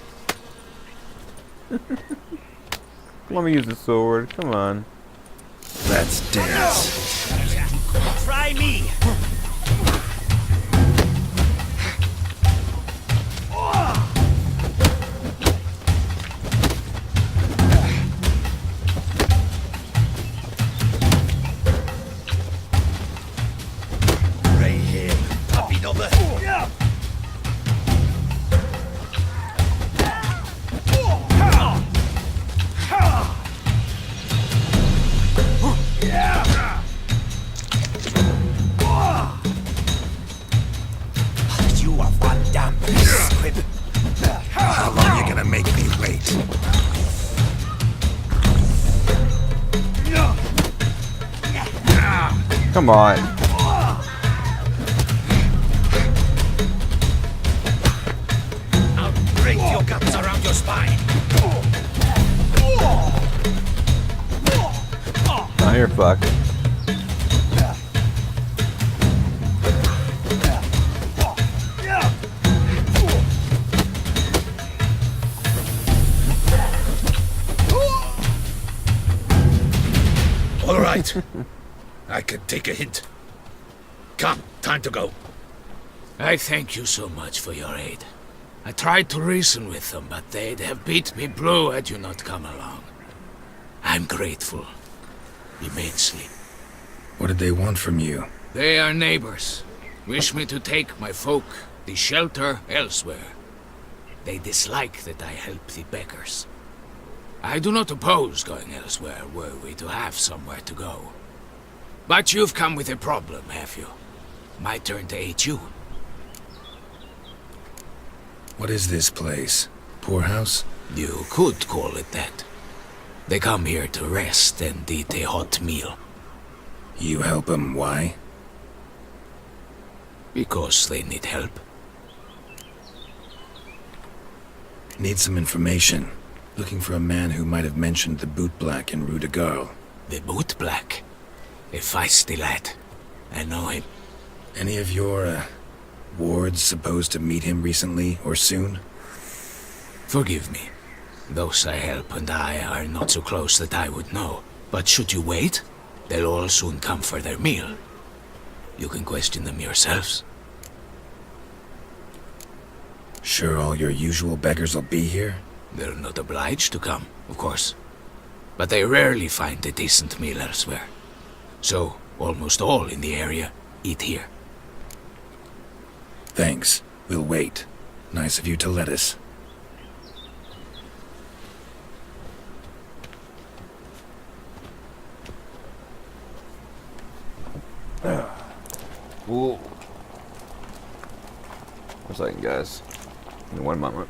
Let me use the sword. Come on. Let's dance. Try me! Grey hair, puppy knobber. You are one damn squib. How long you gonna make me wait? Come on. I'll break your guts around your spine. Now you're fucked. All right. I can take a hint. Come, time to go. I thank you so much for your aid. I tried to reason with them, but they'd have beat me blue had you not come along. I'm grateful. Immensely. What did they want from you? They are neighbors. Wish me to take my folk, the shelter, elsewhere. They dislike that I help the beggars. I do not oppose going elsewhere, were we to have somewhere to go. But you've come with a problem, have you? My turn to aid you. What is this place? Poorhouse? You could call it that. They come here to rest and eat a hot meal. You help them, why? Because they need help. Need some information. Looking for a man who might have mentioned the bootblack in Rue de Garl. The bootblack? A feisty lad. I know him. Any of your, wards supposed to meet him recently or soon? Forgive me. Those I help and I are not so close that I would know. But should you wait, they'll all soon come for their meal. You can question them yourselves. Sure all your usual beggars will be here? They're not obliged to come, of course. But they rarely find a decent meal elsewhere. So, almost all in the area eat here. Thanks. We'll wait. Nice of you to let us. Ooh. One second, guys. Give me 1 moment.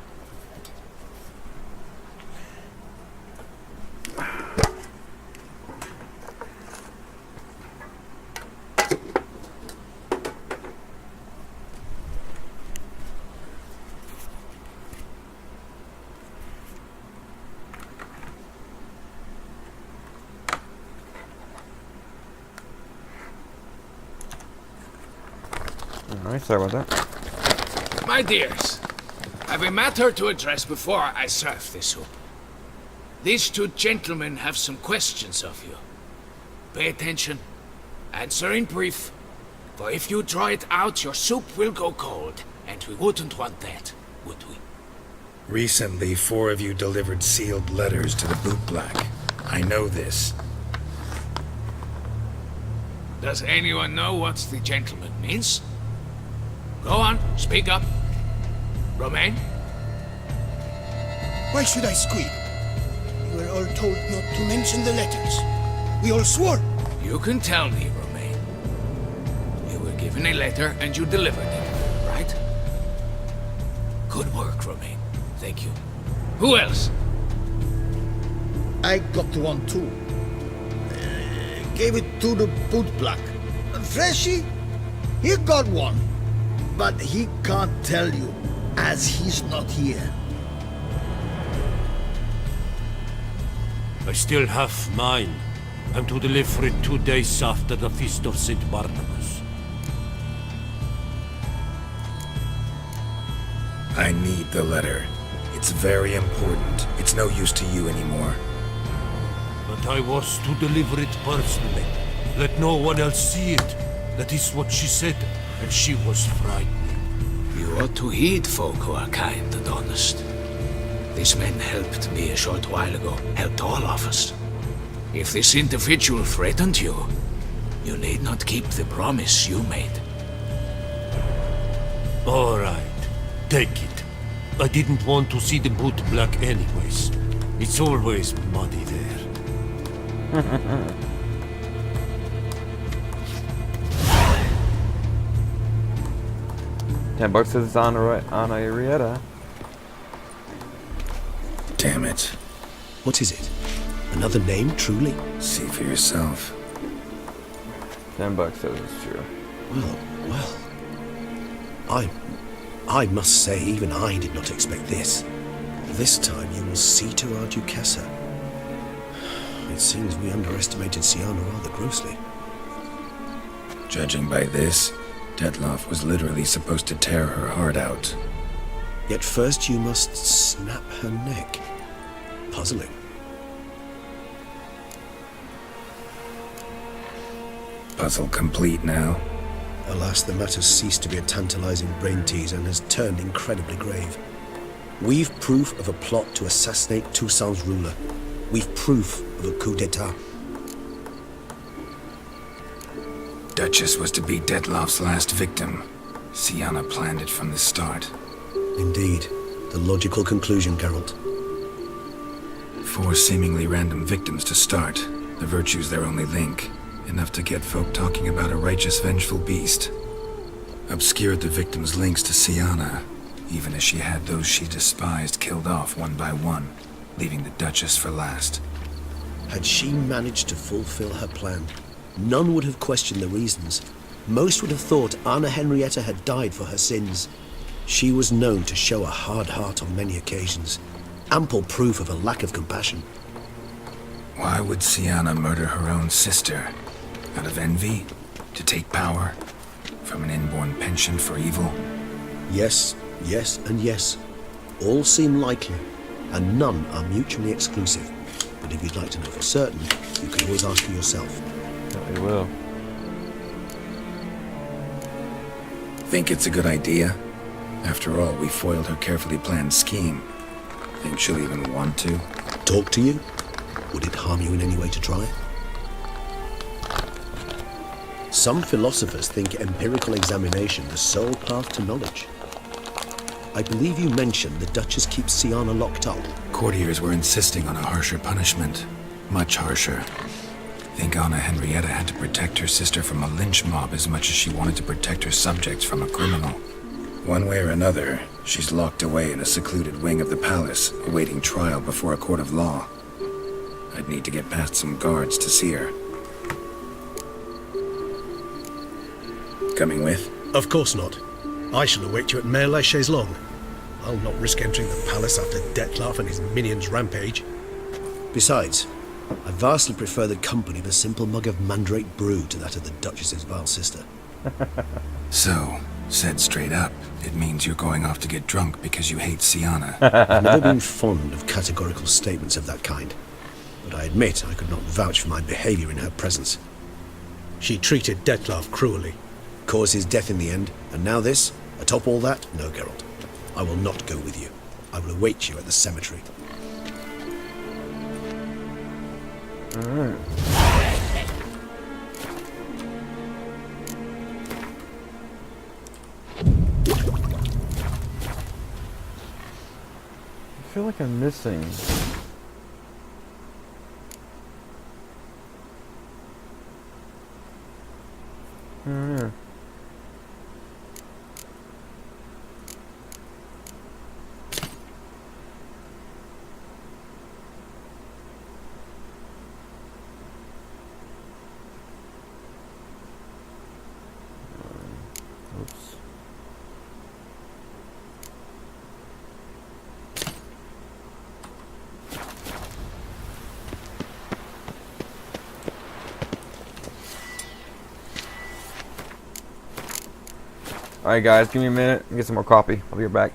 Alright, sorry about that. My dears, I've a matter to address before I serve this soup. These two gentlemen have some questions of you. Pay attention. Answer in brief. For if you draw it out, your soup will go cold. And we wouldn't want that, would we? Recently, 4 of you delivered sealed letters to the bootblack. I know this. Does anyone know what the gentleman means? Go on, speak up. Romain? Why should I squeal? We were all told not to mention the letters. We all swore. You can tell me, Romain. You were given a letter and you delivered it, right? Good work, Romain. Thank you. Who else? I got one too. Gave it to the bootblack. Freshy, he got one. But he can't tell you, as he's not here. I still have mine. I'm to deliver it 2 days after the Feast of St. Barnabas. I need the letter. It's very important. It's no use to you anymore. But I was to deliver it personally. Let no one else see it. That is what she said, and she was frightened. You ought to heed folk who are kind and honest. This man helped me a short while ago, helped all of us. If this individual threatened you, you need not keep the promise you made. All right, take it. I didn't want to see the boot black anyways. It's always muddy there. $10 says it's on Arietta. Damn it. What is it? Another name, truly? See for yourself. $10 says it's true. Well. I must say, even I did not expect this. This time you will see to our Duchessa. It seems we underestimated Siana rather grossly. Judging by this, Detloff was literally supposed to tear her heart out. Yet first you must snap her neck. Puzzling. Puzzle complete now. Alas, the matter ceased to be a tantalizing brain teaser and has turned incredibly grave. We've proof of a plot to assassinate Toussaint's ruler. We've proof of a coup d'etat. Duchess was to be Detloff's last victim. Siana planned it from the start. Indeed. The logical conclusion, Geralt. 4 seemingly random victims to start. The virtue's their only link. Enough to get folk talking about a righteous, vengeful beast. Obscured the victims' links to Siana, even as she had those she despised killed off one by one, leaving the Duchess for last. Had she managed to fulfill her plan, none would have questioned the reasons. Most would have thought Anna Henrietta had died for her sins. She was known to show a hard heart on many occasions. Ample proof of a lack of compassion. Why would Siana murder her own sister? Out of envy? To take power? From an inborn penchant for evil? Yes, yes, and yes. All seem likely, and none are mutually exclusive. But if you'd like to know for certain, you can always ask for yourself. We will. Think it's a good idea? After all, we foiled her carefully planned scheme. Think she'll even want to? Talk to you? Would it harm you in any way to try? Some philosophers think empirical examination the sole path to knowledge. I believe you mentioned the Duchess keeps Siana locked up. Courtiers were insisting on a harsher punishment. Much harsher. Think Anna Henrietta had to protect her sister from a lynch mob as much as she wanted to protect her subjects from a criminal. One way or another, she's locked away in a secluded wing of the palace, awaiting trial before a court of law. I'd need to get past some guards to see her. Coming with? Of course not. I shall await you at Mare la Chaise-Longue. I'll not risk entering the palace after Detloff and his minions rampage. Besides, I vastly prefer the company of a simple mug of mandrake brew to that of the Duchess's vile sister. So, said straight up, it means you're going off to get drunk because you hate Siana. I've never been fond of categorical statements of that kind, but I admit I could not vouch for my behavior in her presence. She treated Detloff cruelly, caused his death in the end, and now this? Atop all that? No, Geralt. I will not go with you. I will await you at the cemetery. I feel like I'm missing. I don't know. Oops. Alright guys, give me a minute, get some more coffee. I'll be right back.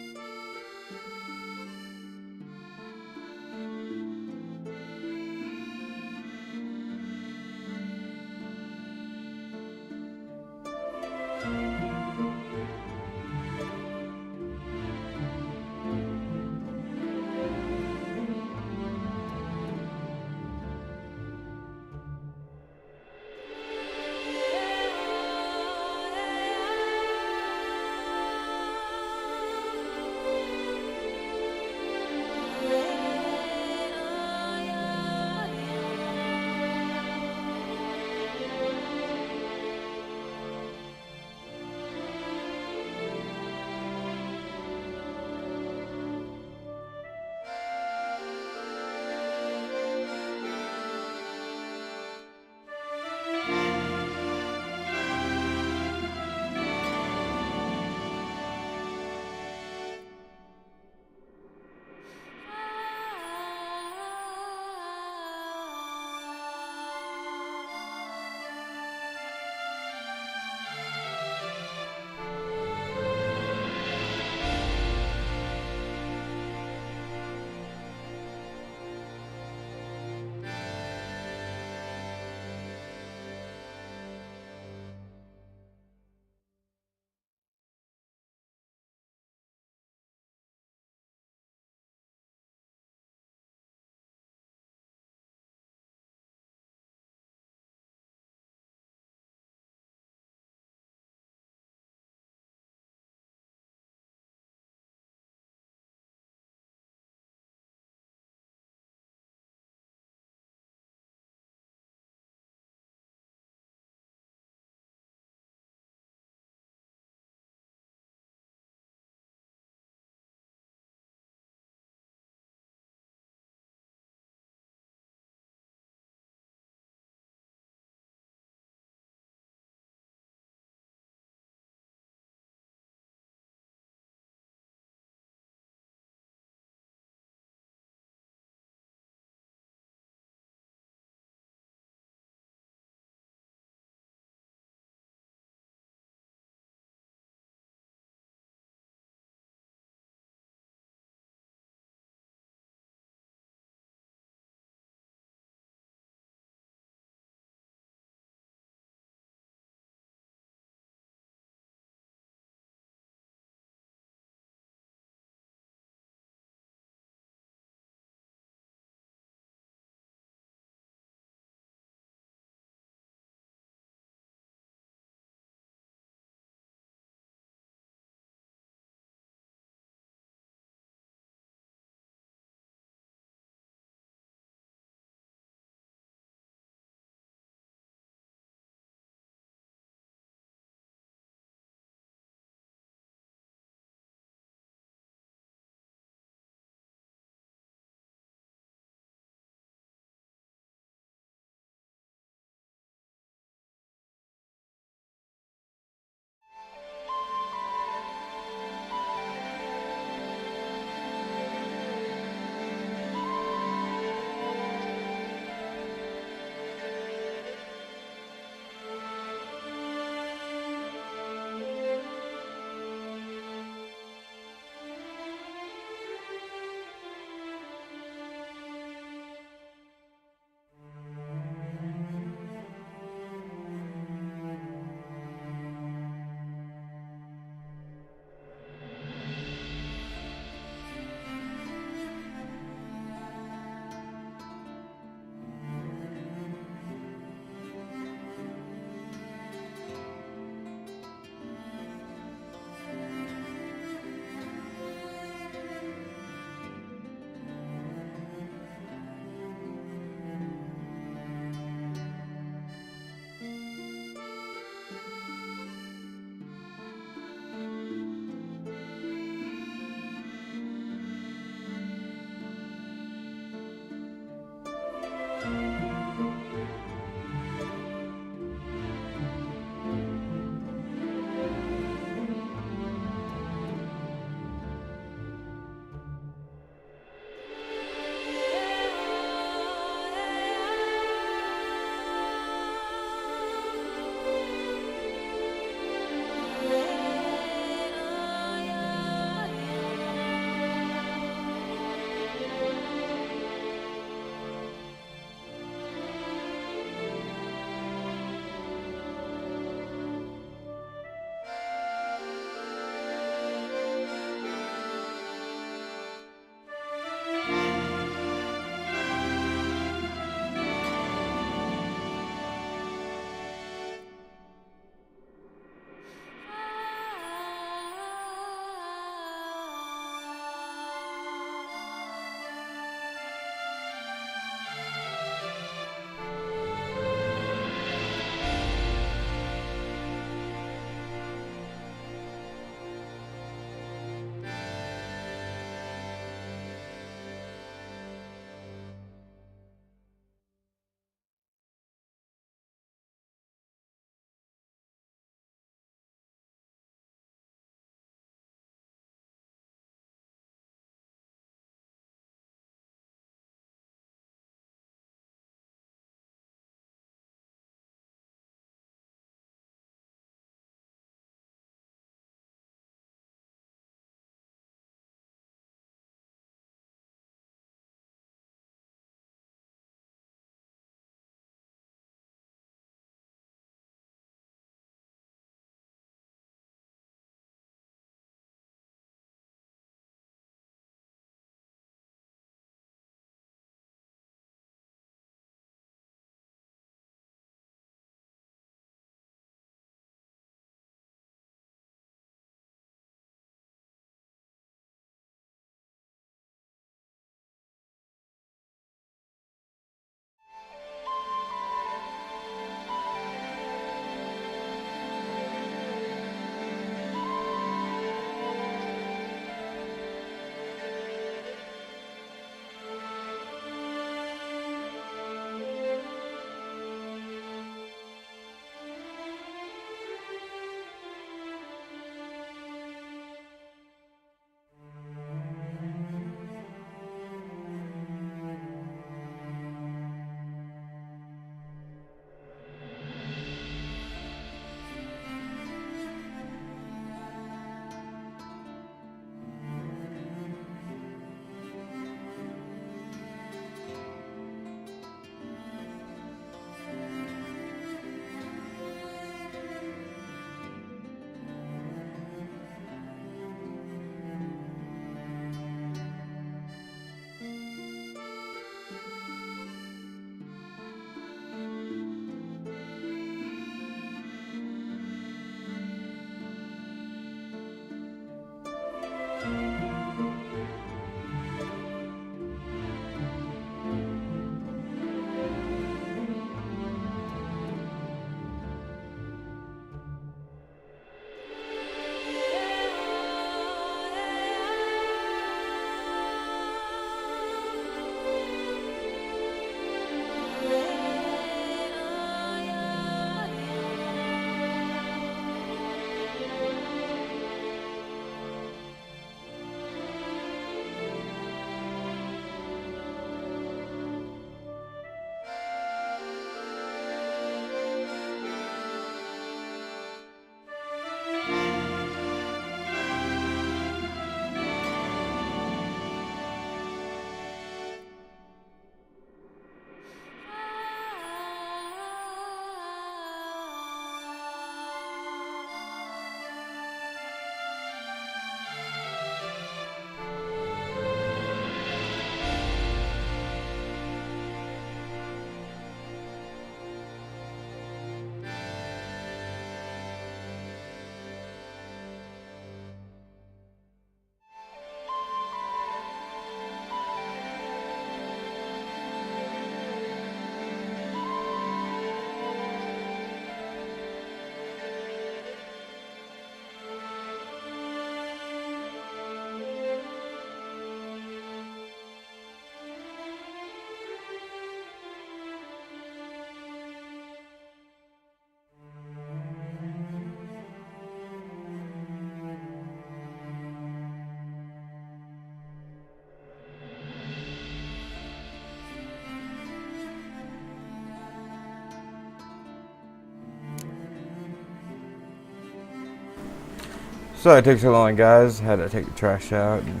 So it took so long, guys. Had to take the trash out. And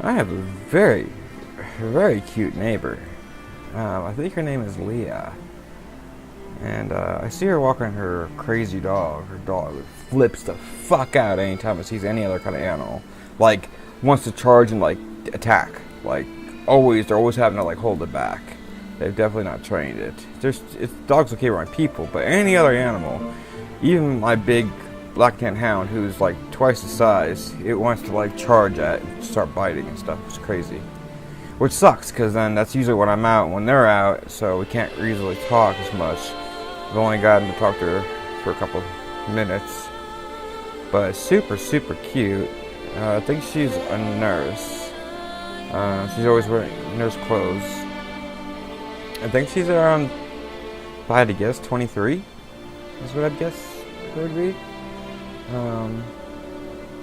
I have a very, very cute neighbor. I think her name is Leah. And I see her walking her crazy dog. Her dog flips the fuck out anytime it sees any other kind of animal. Like, wants to charge and, like, attack. Like, always, they're always having to, like, hold it back. They've definitely not trained it. Dogs okay around people, but any other animal, even my big black tan hound, who's, like, twice the size, it wants to, like, charge at and start biting and stuff. It's crazy. Which sucks, because then that's usually when I'm out, when they're out, so we can't easily talk as much. I've only gotten to talk to her for a couple minutes. But super, super cute. I think she's a nurse. She's always wearing nurse clothes. I think she's around, if I had to guess, 23? Is what I'd guess it would be.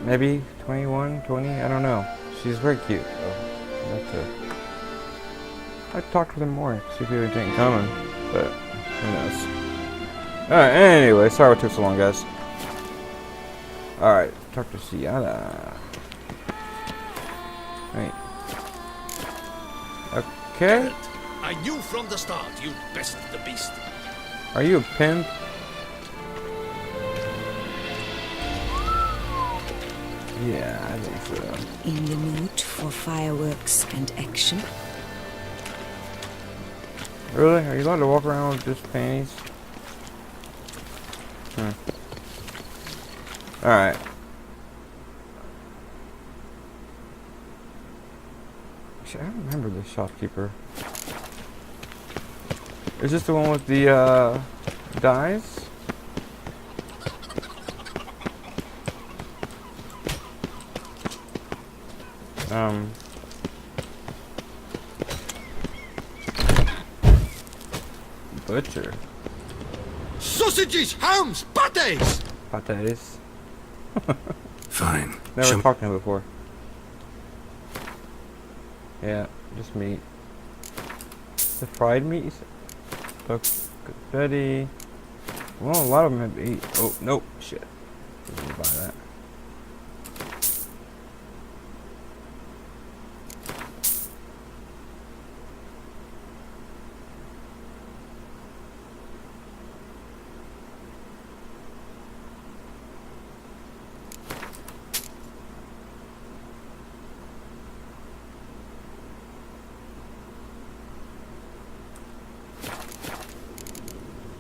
Maybe 21, 20, I don't know. She's very cute, though. I'd talk to them more, see if we have anything coming, but who knows. Alright, anyway, sorry it took so long, guys. Alright, talk to Sienna. Right. Okay. I knew from the start you'd best the beast. Are you a pimp? Yeah, I think so. In the mood for fireworks and action? Really? Are you allowed to walk around with just panties? Alright. Actually, I don't remember this shopkeeper. Is this the one with the, dyes? Butcher. Sausages, hams, pates! Pates. Fine. Never talked to him before. Yeah, just meat. The fried meat, you said? Confetti. Well, a lot of them have eat. Oh, nope. Shit. Didn't buy that.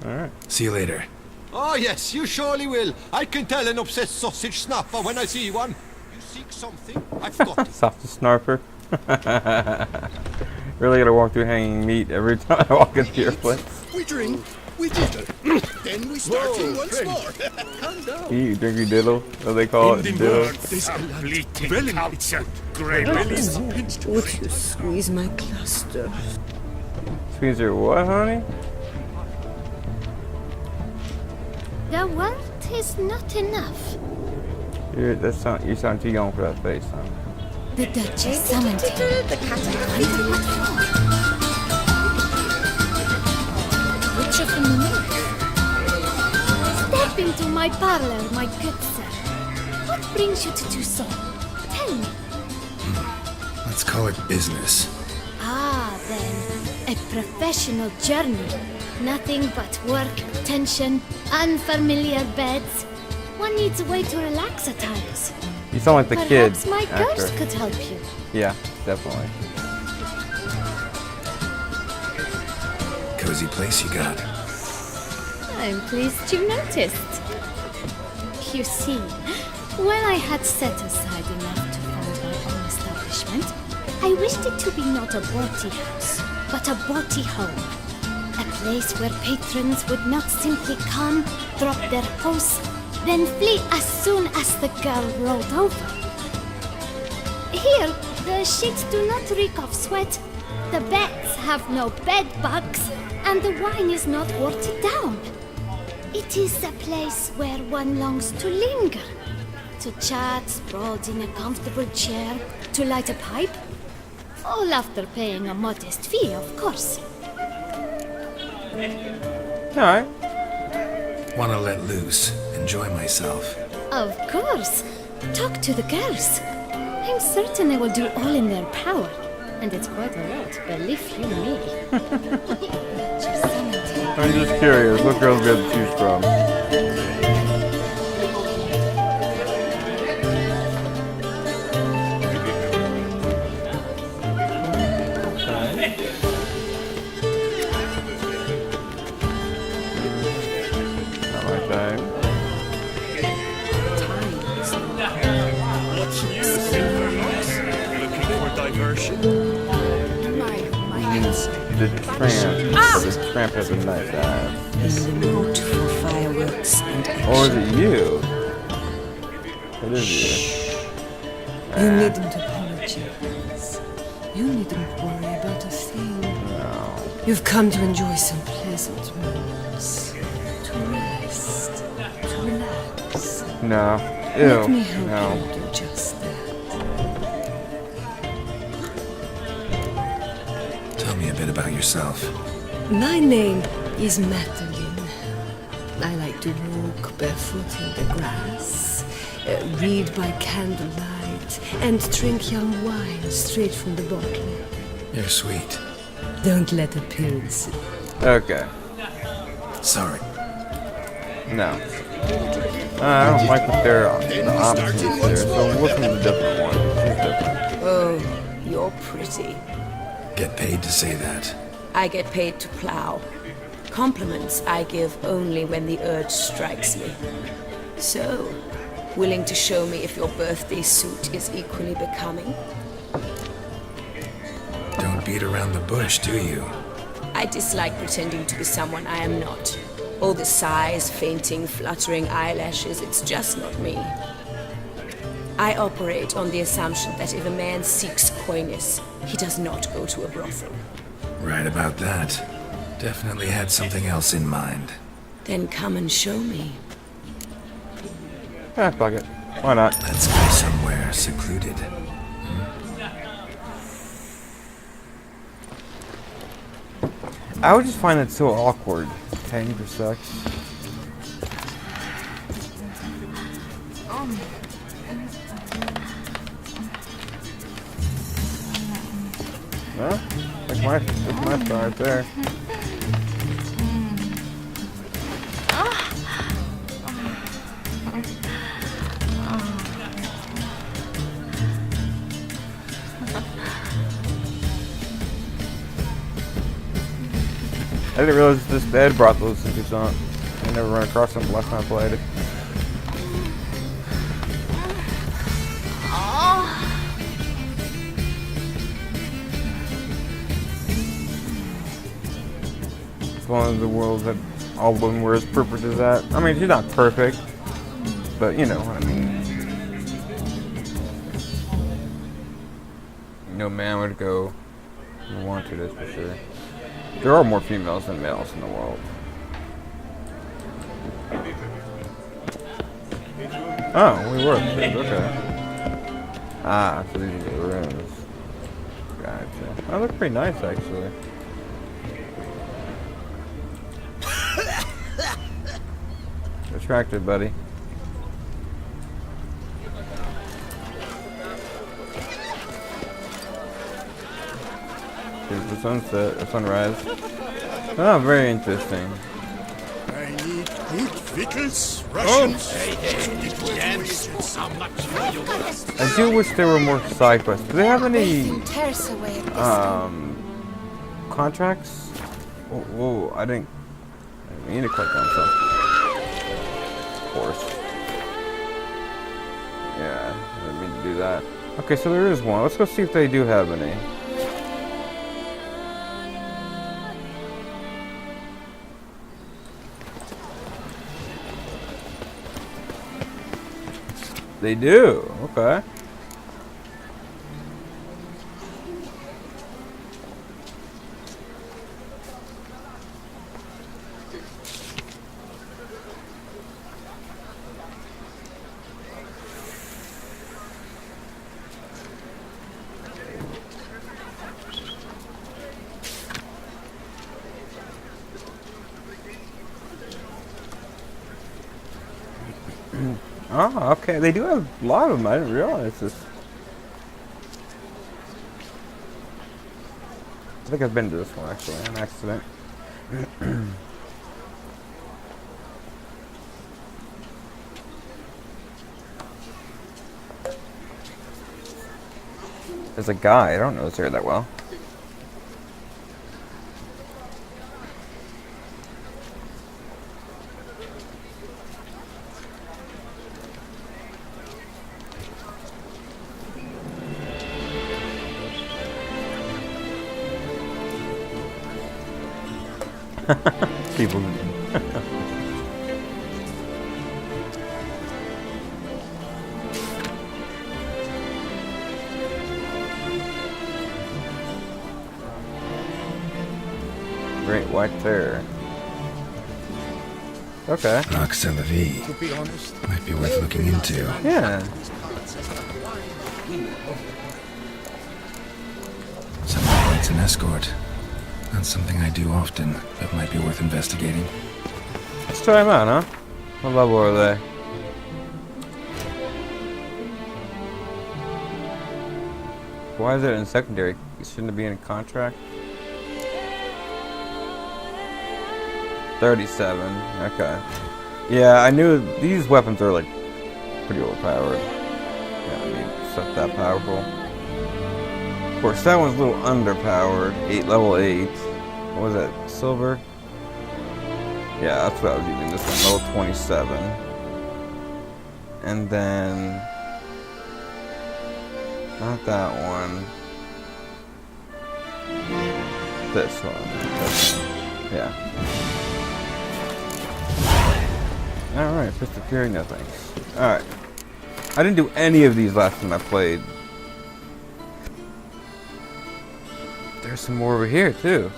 Alright. See you later. Oh, yes, you surely will. I can tell an obsessed sausage snapper when I see one. You seek something? I've got it. Sausage snarper. Really gotta walk through hanging meat every time I walk into your place. We drink, we diddle. Then we start in once more. Calm down. You drink your diddle, what they call it, diddle. It's a great Would you squeeze my cluster? Squeeze your what, honey? The world is not enough. You sound too young for that face, huh? The Duchess summoned him. The cat Butcher from the north. Step into my parlor, my good sir. What brings you to do so? Tell me. Let's call it business. Ah, then. A professional journey. Nothing but work, tension, unfamiliar beds. One needs a way to relax at times. You sound like the kid Perhaps my actor. ghost could help you. Yeah, definitely. Cozy place you got. I'm pleased you noticed. You see, when I had set aside enough to found my own establishment, I wished it to be not a boaty house, but a boaty home. A place where patrons would not simply come, drop their posts, then flee as soon as the girl rolled over. Here, the sheets do not reek of sweat, the beds have no bed bugs, and the wine is not watered down. It is a place where one longs to linger, to chat sprawled in a comfortable chair, to light a pipe, all after paying a modest fee, of course. Alright. Wanna let loose, enjoy myself. Of course. Talk to the girls. I'm certain they will do all in their power. And it's quite a lot, believe you me. I'm just curious, what girls we have to choose from? Not like that. What's new, Silverfox? Looking for diversion? The tramp has a nice ass. In the mood for fireworks and action. Or is it you? It is you. You needn't apologize. You needn't worry about a thing. No. You've come to enjoy some pleasant moments. To rest. To relax. No. Ew. Let me help No. you do just that. Tell me a bit about yourself. My name is Madeline. I like to walk barefoot in the grass, read by candlelight, and drink young wine straight from the bottle. You're sweet. Don't let appearances. Okay. Sorry. No. I don't like that they're the opposites there, so I'm looking at a different one. She's different. Oh, you're pretty. Get paid to say that. I get paid to plow. Compliments I give only when the urge strikes me. So, willing to show me if your birthday suit is equally becoming? Don't beat around the bush, do you? I dislike pretending to be someone I am not. All the sighs, fainting, fluttering eyelashes, it's just not me. I operate on the assumption that if a man seeks coyness, he does not go to a brothel. Right about that. Definitely had something else in mind. Then come and show me. Fuck it. Why not? Let's go somewhere secluded. I would just find it so awkward. Paying for sex. Well, that's my star right there. I didn't realize this bed brought those tickets on. I never run across them last time I played it. It's one of the worlds that all women were as perfect as that. I mean, she's not perfect, but you know what I mean. No man would go and want to, that's for sure. There are more females than males in the world. Oh, we were upstairs, okay. Ah, so these are the rooms. Gotcha. Oh, they look pretty nice, actually. Attractive, buddy. Here's the sunset, or sunrise. Oh, very interesting. I need good victuals, rations. I do wish there were more side quests. Do they have any contracts? Oh, whoa, I didn't mean to click on something. Of course. Yeah, I didn't mean to do that. Okay, so there is one. Let's go see if they do have any. They do. Okay. Oh, okay. They do have a lot of them. I didn't realize this. I think I've been to this one actually, on accident. There's a guy. I don't know this area that well. People. Great white terror. Okay. Nox and the V. To be honest, Might be worth looking into. Yeah. Someone needs an escort. Not something I do often, but might be worth investigating. Let's try them out, huh? What level are they? Why is it in secondary? Shouldn't it be in a contract? 37. Okay. Yeah, I knew these weapons are like pretty overpowered. Yeah, I mean, stuff that powerful. Of course, that one's a little underpowered. Level 8. What was that? Silver? Yeah, that's what I was using. This one, level 27. And then not that one. This one. Yeah. Alright, just securing nothing. Alright. I didn't do any of these last time I played. There's some more over here, too.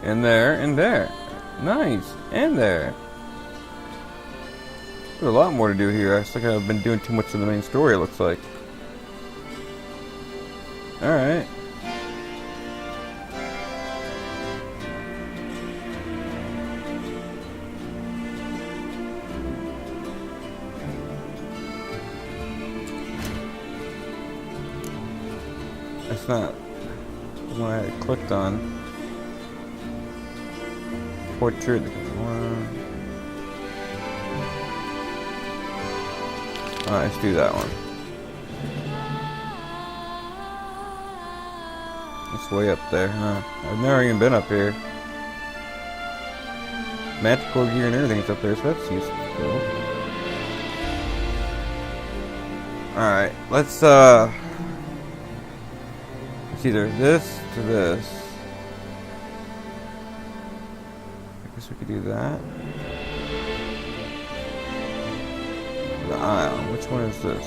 And there, and there. Nice. And there. There's a lot more to do here. I think I've been doing too much of the main story, it looks like. Alright. That's not the one I clicked on. Portrait. Alright, let's do that one. It's way up there, huh? I've never even been up here. Magical gear and everything's up there, so that's useful. Alright, let's it's either this to this. I guess we could do that. The aisle. Which one is this?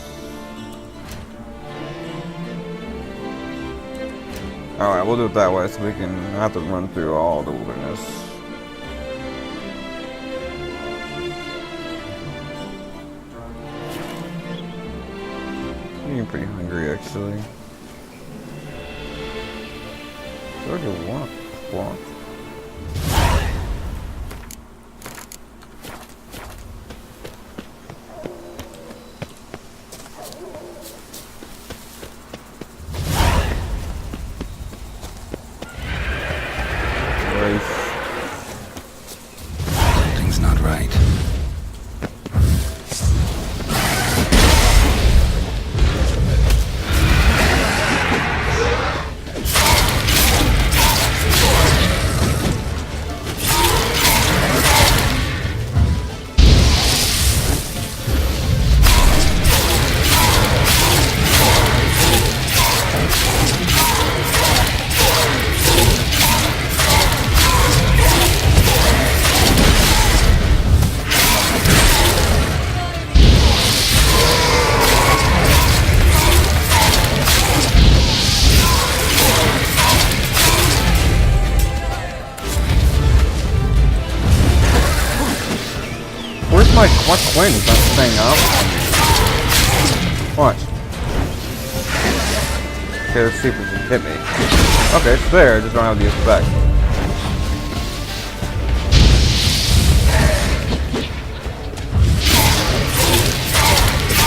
Alright, we'll do it that way so we can have to run through all the wilderness. I'm getting pretty hungry actually. Where do you want? Something's not right. My coin's not staying up. Watch. Okay, let's see if it can hit me. Okay, it's there, I just don't have the effect.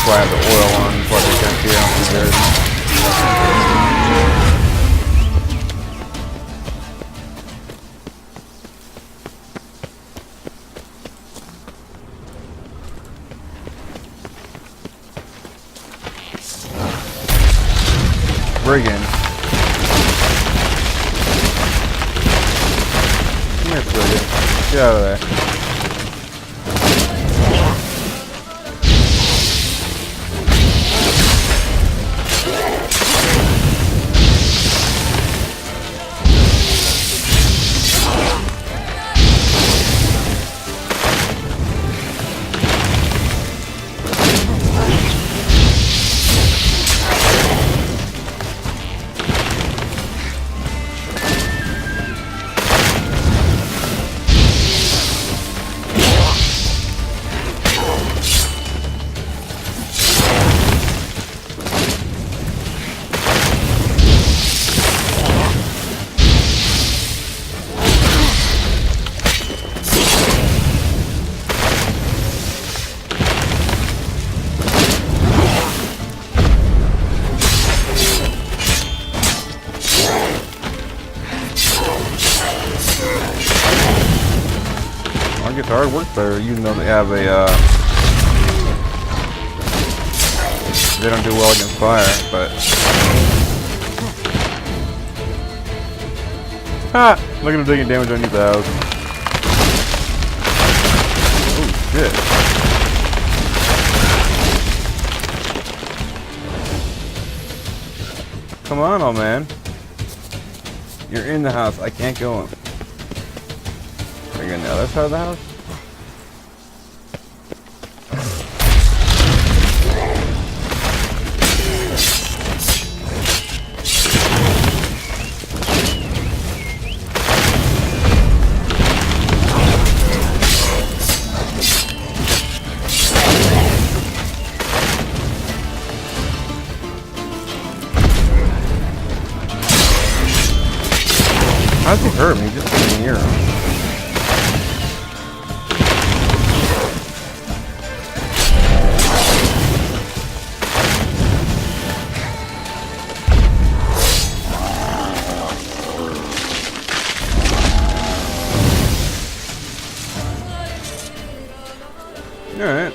That's why I have the oil on, before they can't see out too dirty. Brigand. Come here, Brigand. Get out of there. Guitar works better, even though they have a, they don't do well against fire, but... Ha! Look at him taking damage underneath the house. Oh, shit. Come on, old man. You're in the house, I can't go in. Are you on the other side of the house? How does he hurt me? Just getting near him. Alright.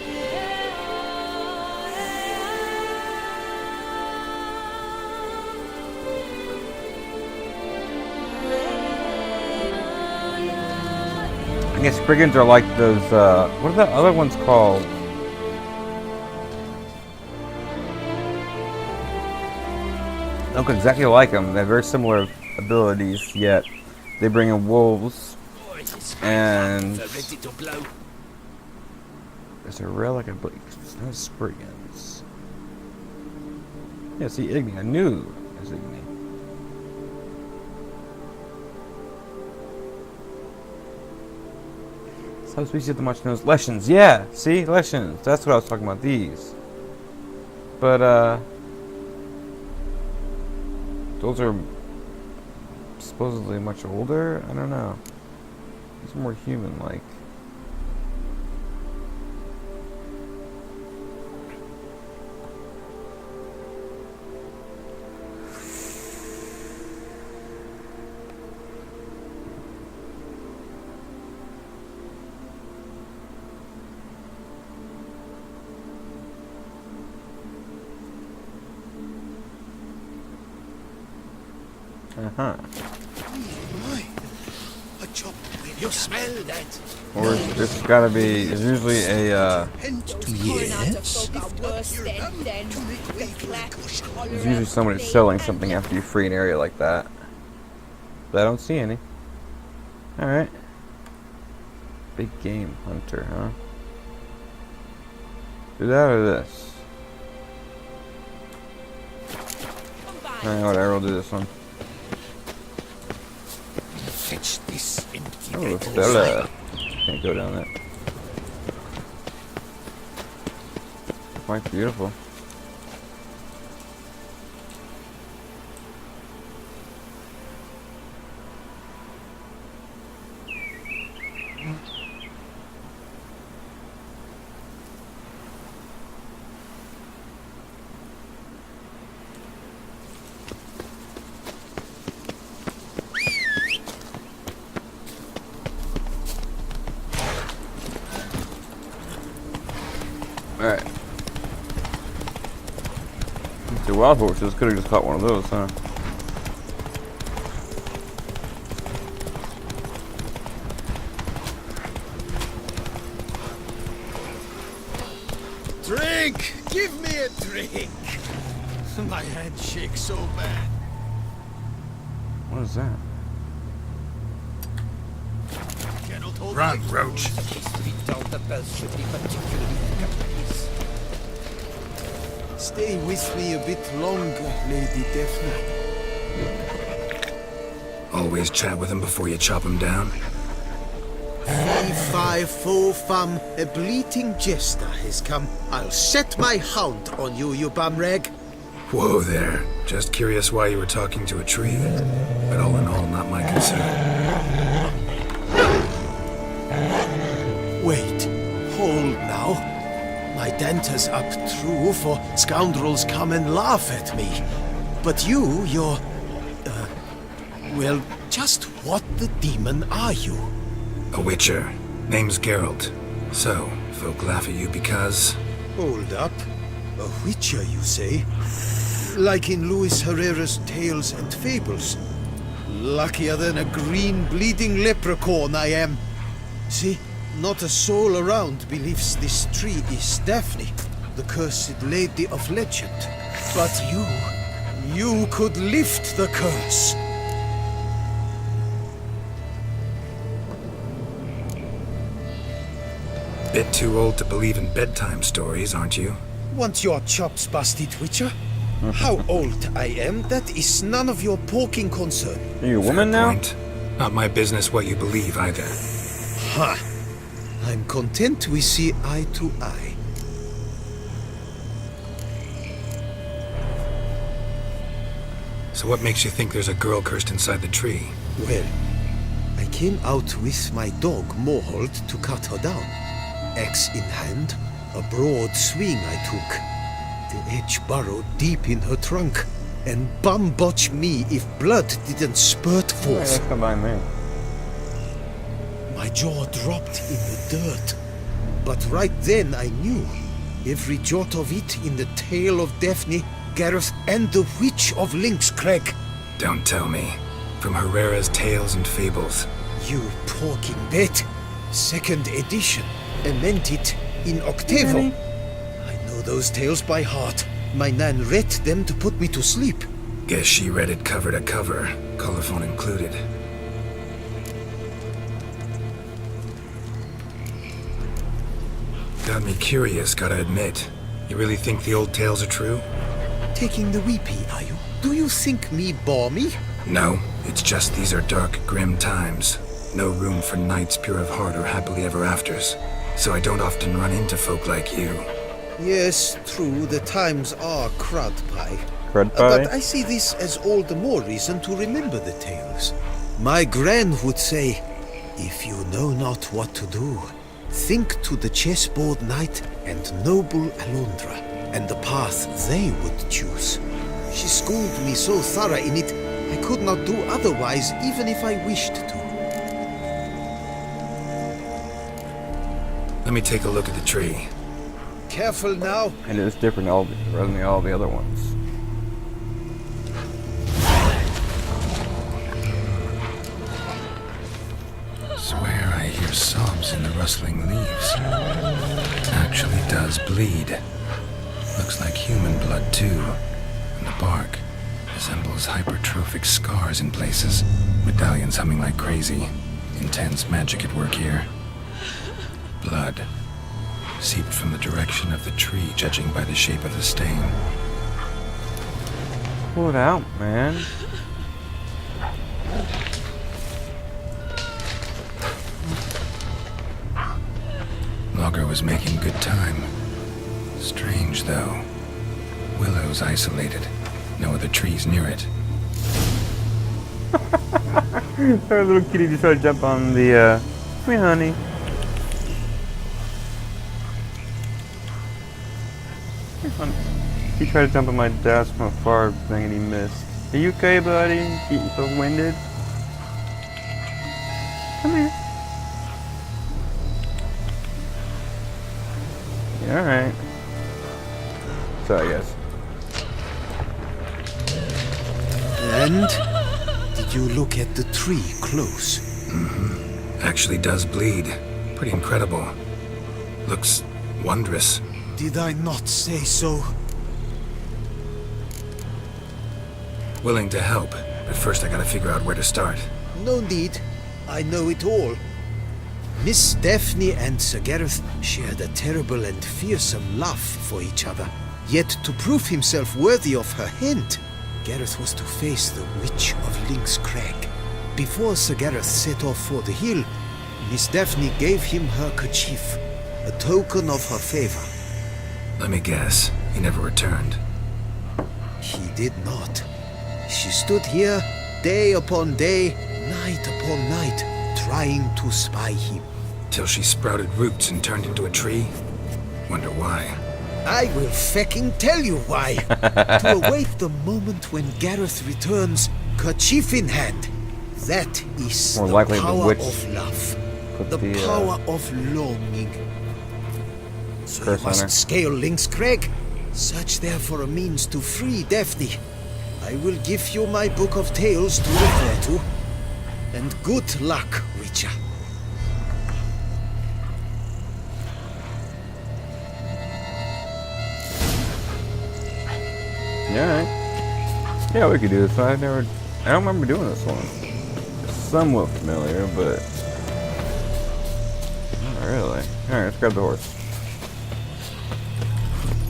I guess brigands are like those, what are the other ones called? They look exactly like them. They have very similar abilities, yet they bring in wolves and there's a relic of those brigands. Yeah, see, Igni. I knew it was Igni. Subspecies of the much known as Leshens. Yeah, see? Leshens. That's what I was talking about, these. But, those are supposedly much older? I don't know. These are more human-like. Uh-huh. You smell that? Or it's gotta be, it's usually a, Yes? there's usually somebody selling something after you free an area like that. But I don't see any. Alright. Big game hunter, huh? Do that or this? Alright, whatever, we'll do this one. Fetch this empty Oh, fella. Can't go down that. Quite beautiful. wild horses. Could have just caught one of those, huh? Drink! Give me a drink! My hand shakes so bad. What is that? Run, Roach. Stay with me a bit longer, Lady Daphne. Always chat with him before you chop him down. Fee, fi, fo, fum, a bleating jester has come. I'll set my hound on you, you bumrag. Whoa there. Just curious why you were talking to a tree. But all in all, not my concern. Wait, hold now. My danter's up true, for scoundrels come and laugh at me. But you're... well, just what the demon are you? A witcher. Name's Geralt. So, folk laugh at you because... Hold up. A witcher, you say? Like in Luis Herrera's Tales and Fables. Luckier than a green bleeding leprechaun I am. See, not a soul around believes this tree is Daphne, the cursed lady of legend. But you could lift the curse. Bit too old to believe in bedtime stories, aren't you? Want your chops busted, Witcher? How old I am, that is none of your poking concern. Are you a woman now? Point. Not my business what you believe either. Ha! I'm content we see eye to eye. So what makes you think there's a girl cursed inside the tree? Well, I came out with my dog Mohold to cut her down. Axe in hand, a broad swing I took. The edge burrowed deep in her trunk, and bum-botch me if blood didn't spurt forth. Come by me. My jaw dropped in the dirt. But right then I knew. Every jot of it in the tale of Daphne, Gareth, and the Witch of Lynx Crag. Don't tell me. From Herrera's Tales and Fables. You porking bet. Second edition. Amended in octavo. Really? I know those tales by heart. My nan read them to put me to sleep. Guess she read it cover to cover, colophon included. Got me curious, gotta admit. You really think the old tales are true? Taking the weepy, are you? Do you think me balmy? No, it's just these are dark, grim times. No room for knights pure of heart or happily ever afters. So I don't often run into folk like you. Yes, true, the times are crud pie. Crud pie? But I see this as all the more reason to remember the tales. My gran would say, if you know not what to do, think to the chessboard knight and noble Alondra, and the path they would choose. She schooled me so thorough in it, I could not do otherwise even if I wished to. Let me take a look at the tree. Careful now. And it's different than all the other ones. Swear I hear sobs in the rustling leaves. Actually does bleed. Looks like human blood too. And the bark resembles hypertrophic scars in places. Medallions humming like crazy. Intense magic at work here. Blood seeped from the direction of the tree, judging by the shape of the stain. Pull it out, man. Logger was making good time. Strange, though. Willow's isolated. No other trees near it. Our little kitty just tried to jump on the, come here, honey. He tried to jump on my desk from a far thing and he missed. Are you okay, buddy? You so winded? Come here. Yeah, alright. Sorry, guys. Did you look at the tree close? Mm-hmm. Actually does bleed. Pretty incredible. Looks wondrous. Did I not say so? Willing to help, but first I gotta figure out where to start. No need. I know it all. Miss Daphne and Sir Gareth shared a terrible and fearsome love for each other. Yet to prove himself worthy of her hand, Gareth was to face the Witch of Link's Crag. Before Sir Gareth set off for the hill, Miss Daphne gave him her kerchief, a token of her favor. Let me guess, he never returned. He did not. She stood here, day upon day, night upon night, trying to spy him. Till she sprouted roots and turned into a tree? Wonder why. I will fecking tell you why. To await the moment when Gareth returns, kerchief in hand. That is More the likely power the witch of love. put The the, power of longing. So you curse on her. must scale Link's Crag. Search there for a means to free Daphne. I will give you my book of tales to refer to. And good luck, Witcher. Yeah, alright. Yeah, we could do this. I don't remember doing this one. It's somewhat familiar, but not really. Alright, let's grab the horse.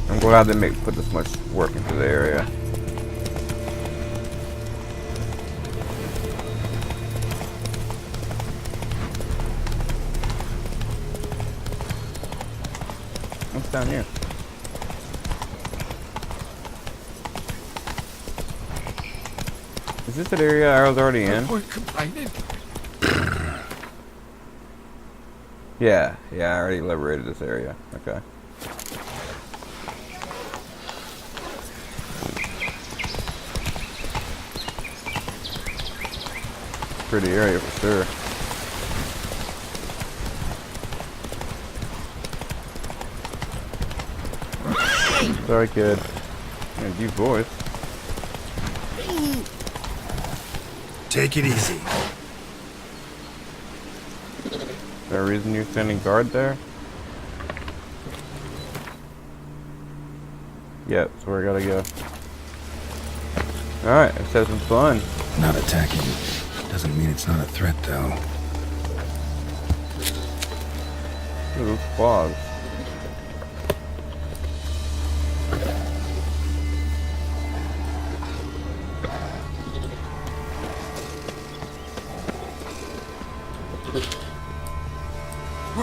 I'm glad they put this much work into the area. What's down here? Is this an area I was already in? Yeah, I already liberated this area. Okay. Pretty area for sure. Sorry, kid. Yeah, deep voice. Take it easy. Is there a reason you're standing guard there? Yep, that's where I gotta go. Alright, let's have some fun. Not attacking. Doesn't mean it's not a threat, though. Look at those claws.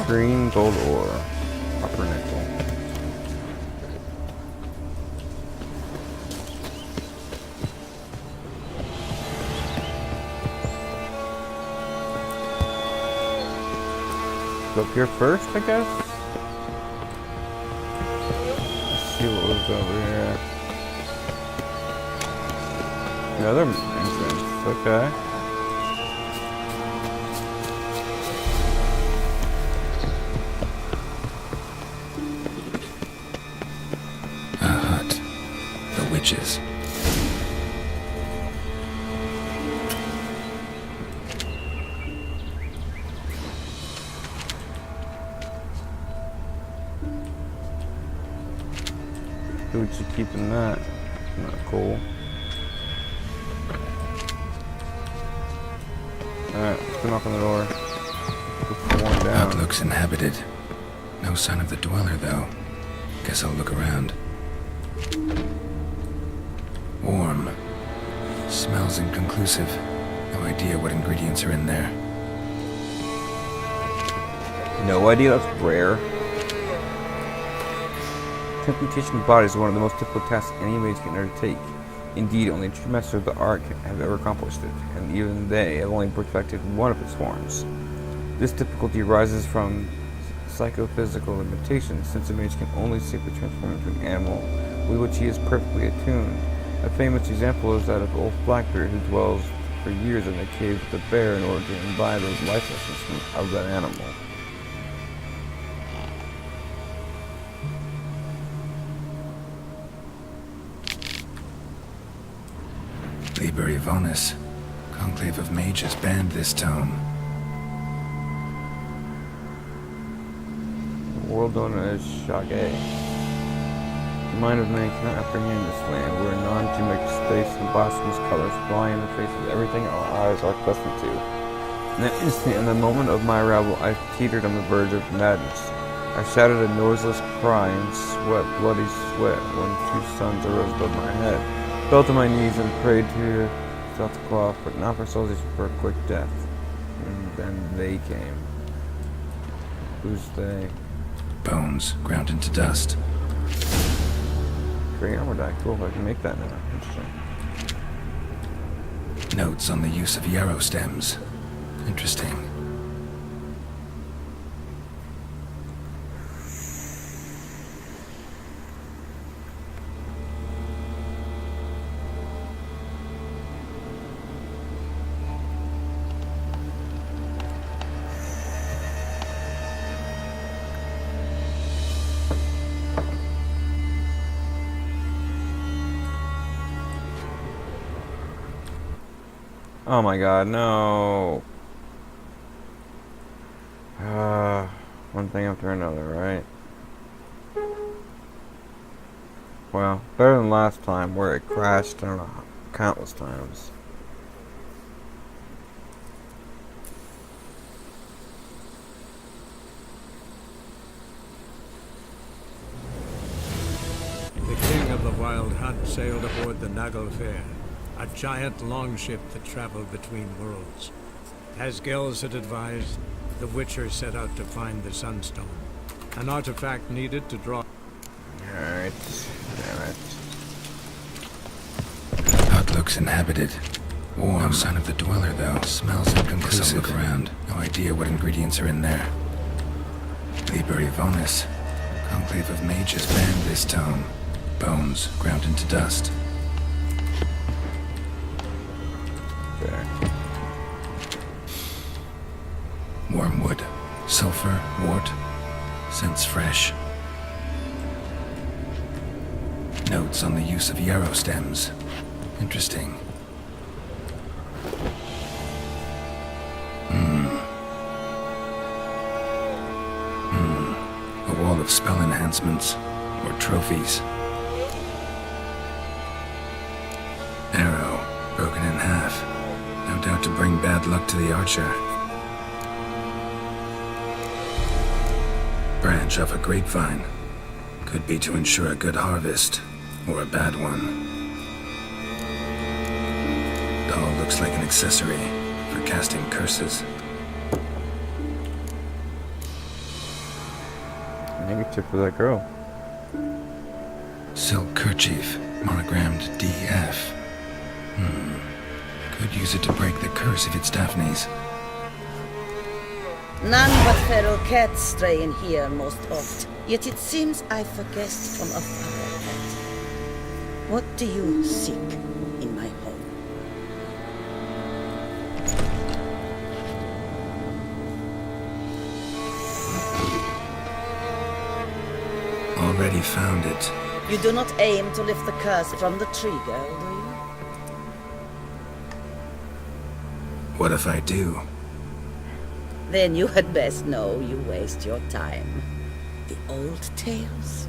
Green gold ore. Copper nickel. Go up here first, I guess? Let's see what was over here. Another entrance, okay. Witches. Who would you keep in that? Not cool. Alright, let's go knock on the door. Put one down. Outlook's inhabited. No sign of the dweller, though. Guess I'll look around. Warm. Smells inconclusive. No idea what ingredients are in there. No idea, that's rare. Transmutation of bodies is one of the most difficult tasks any mage can undertake. Indeed, only a true master of the art have ever accomplished it, and even they have only perfected one of its forms. This difficulty arises from psychophysical limitations, since a mage can only safely transform into an animal with which he is perfectly attuned. A famous example is that of Ulf Blackbeard, who dwells for years in the cave with a bear in order to imbibe those life lessons of that animal. Liber Evonis. Conclave of Mages banned this tome. The world known as Shagay. The mind of man cannot apprehend this land, where non-geometric space and blasphemous colors fly in the face of everything our eyes are accustomed to. In that instant, in the moment of my arrival, I teetered on the verge of madness. I shouted a noiseless cry and sweat, bloody sweat, when 2 suns arose above my head. Fell to my knees and prayed to Cloth, but not for souls, for a quick death. And then they came. Who's they? Bones ground into dust. Great armor die. Cool, I can make that now. Interesting. Notes on the use of yarrow stems. Interesting. Oh my god, no. One thing after another, right? Well, better than last time where it crashed, I don't know, countless times. The king of the Wild Hunt sailed aboard the Naglfar, a giant longship that traveled between worlds. As Gels had advised, the Witcher set out to find the Sunstone, an artifact needed to draw... Alright, damn it. Hut looks inhabited. Warm. No sign of the dweller, though. Smells inconclusive. Look around. No idea what ingredients are in there. Liber Yvonis. Conclave of Mages banned this tome. Bones ground into dust. There. Wormwood. Sulfur. Wort. Scents fresh. Notes on the use of yarrow stems. Interesting. A wall of spell enhancements, or trophies. Arrow, broken in half. No doubt to bring bad luck to the archer. Branch off a grapevine. Could be to ensure a good harvest, or a bad one. Doll looks like an accessory for casting curses. Handkerchief for that girl. Silk kerchief, monogrammed DF. Could use it to break the curse if it's Daphne's. None but feral cats stray in here most oft, yet it seems I've guessed from afar that. What do you seek in my home? Already found it. You do not aim to lift the curse from the tree, girl, do you? What if I do? Then you had best know you waste your time. The old tales?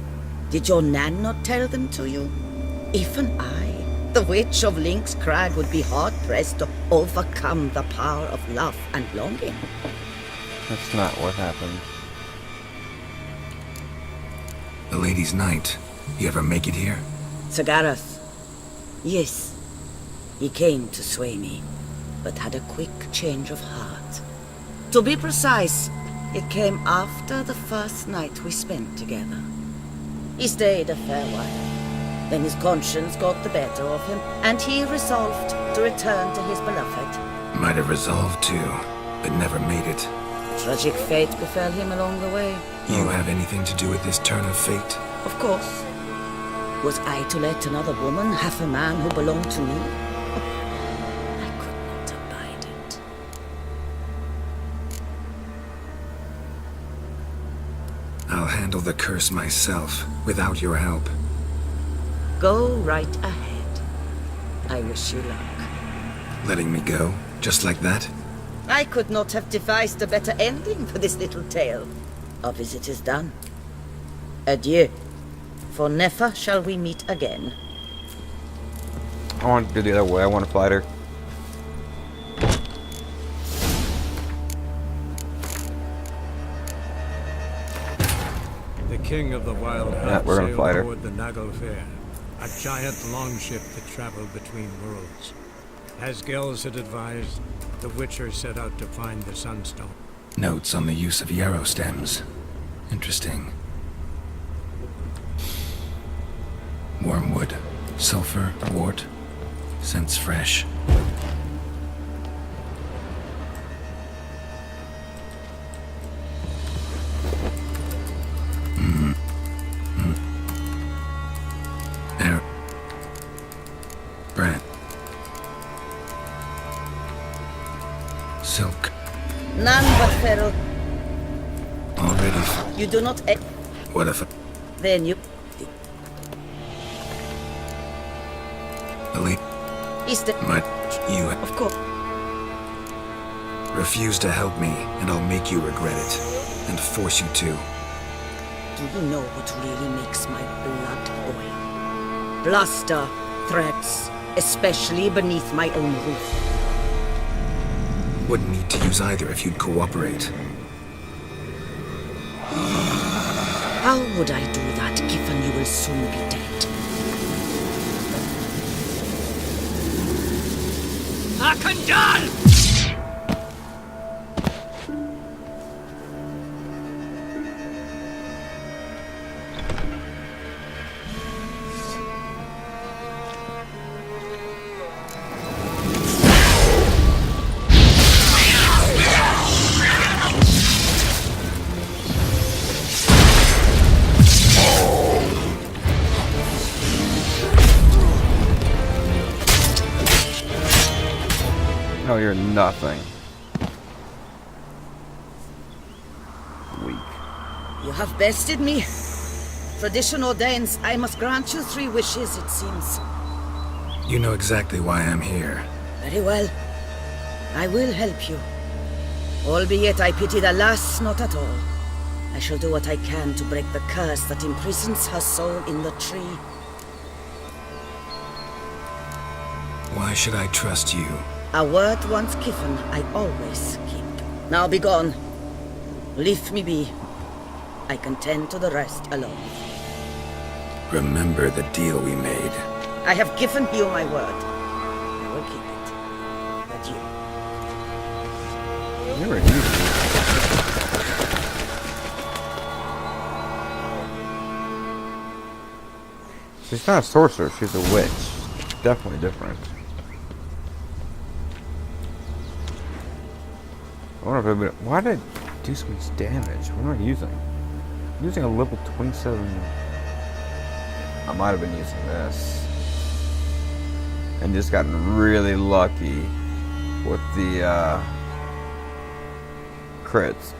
Did your Nan not tell them to you? Even I, the Witch of Link's Crag, would be hard-pressed to overcome the power of love and longing. That's not what happened. The Lady's Knight. You ever make it here? Sir Gareth. Yes. He came to sway me, but had a quick change of heart. To be precise, it came after the first night we spent together. He stayed a fair while. Then his conscience got the better of him, and he resolved to return to his beloved. Might have resolved to, but never made it. Tragic fate befell him along the way. You have anything to do with this turn of fate? Of course. Was I to let another woman have a man who belonged to me? I could not abide it. I'll handle the curse myself, without your help. Go right ahead. I wish you luck. Letting me go? Just like that? I could not have devised a better ending for this little tale. Our visit is done. Adieu. For never shall we meet again. I want to do the other way. I want to fight her. The king of the wild Yeah, we're gonna sailed fight her. aboard the Naglfair, a giant longship that traveled between worlds. As Gels had advised, the Witcher set out to find the Sunstone. Notes on the use of yarrow stems. Interesting. Wormwood, sulfur, wort. Scents fresh. There. Brand. Silk. None but feral. Already. You do not. What if Then you. Elite Easter. might you Of course. refuse to help me, and I'll make you regret it, and force you to. Do you know what really makes my blood boil? Bluster, threats, especially beneath my own roof. Wouldn't need to use either if you'd cooperate. How would I do that, given you will soon be dead? Hakandal! No, you're nothing. Weak. You have bested me. Tradition ordains I must grant you 3 wishes, it seems. You know exactly why I'm here. Very well. I will help you. Albeit I pity the lass not at all. I shall do what I can to break the curse that imprisons her soul in the tree. Why should I trust you? A word once given, I always keep. Now be gone. Leave me be. I can tend to the rest alone. Remember the deal we made. I have given you my word. I will keep it. Adieu. You're an idiot. She's not a sorcerer, she's a witch. Definitely different. I wonder if it, why did it do so much damage? What am I using? I'm using a level 27. I might have been using this. And just gotten really lucky with the crits.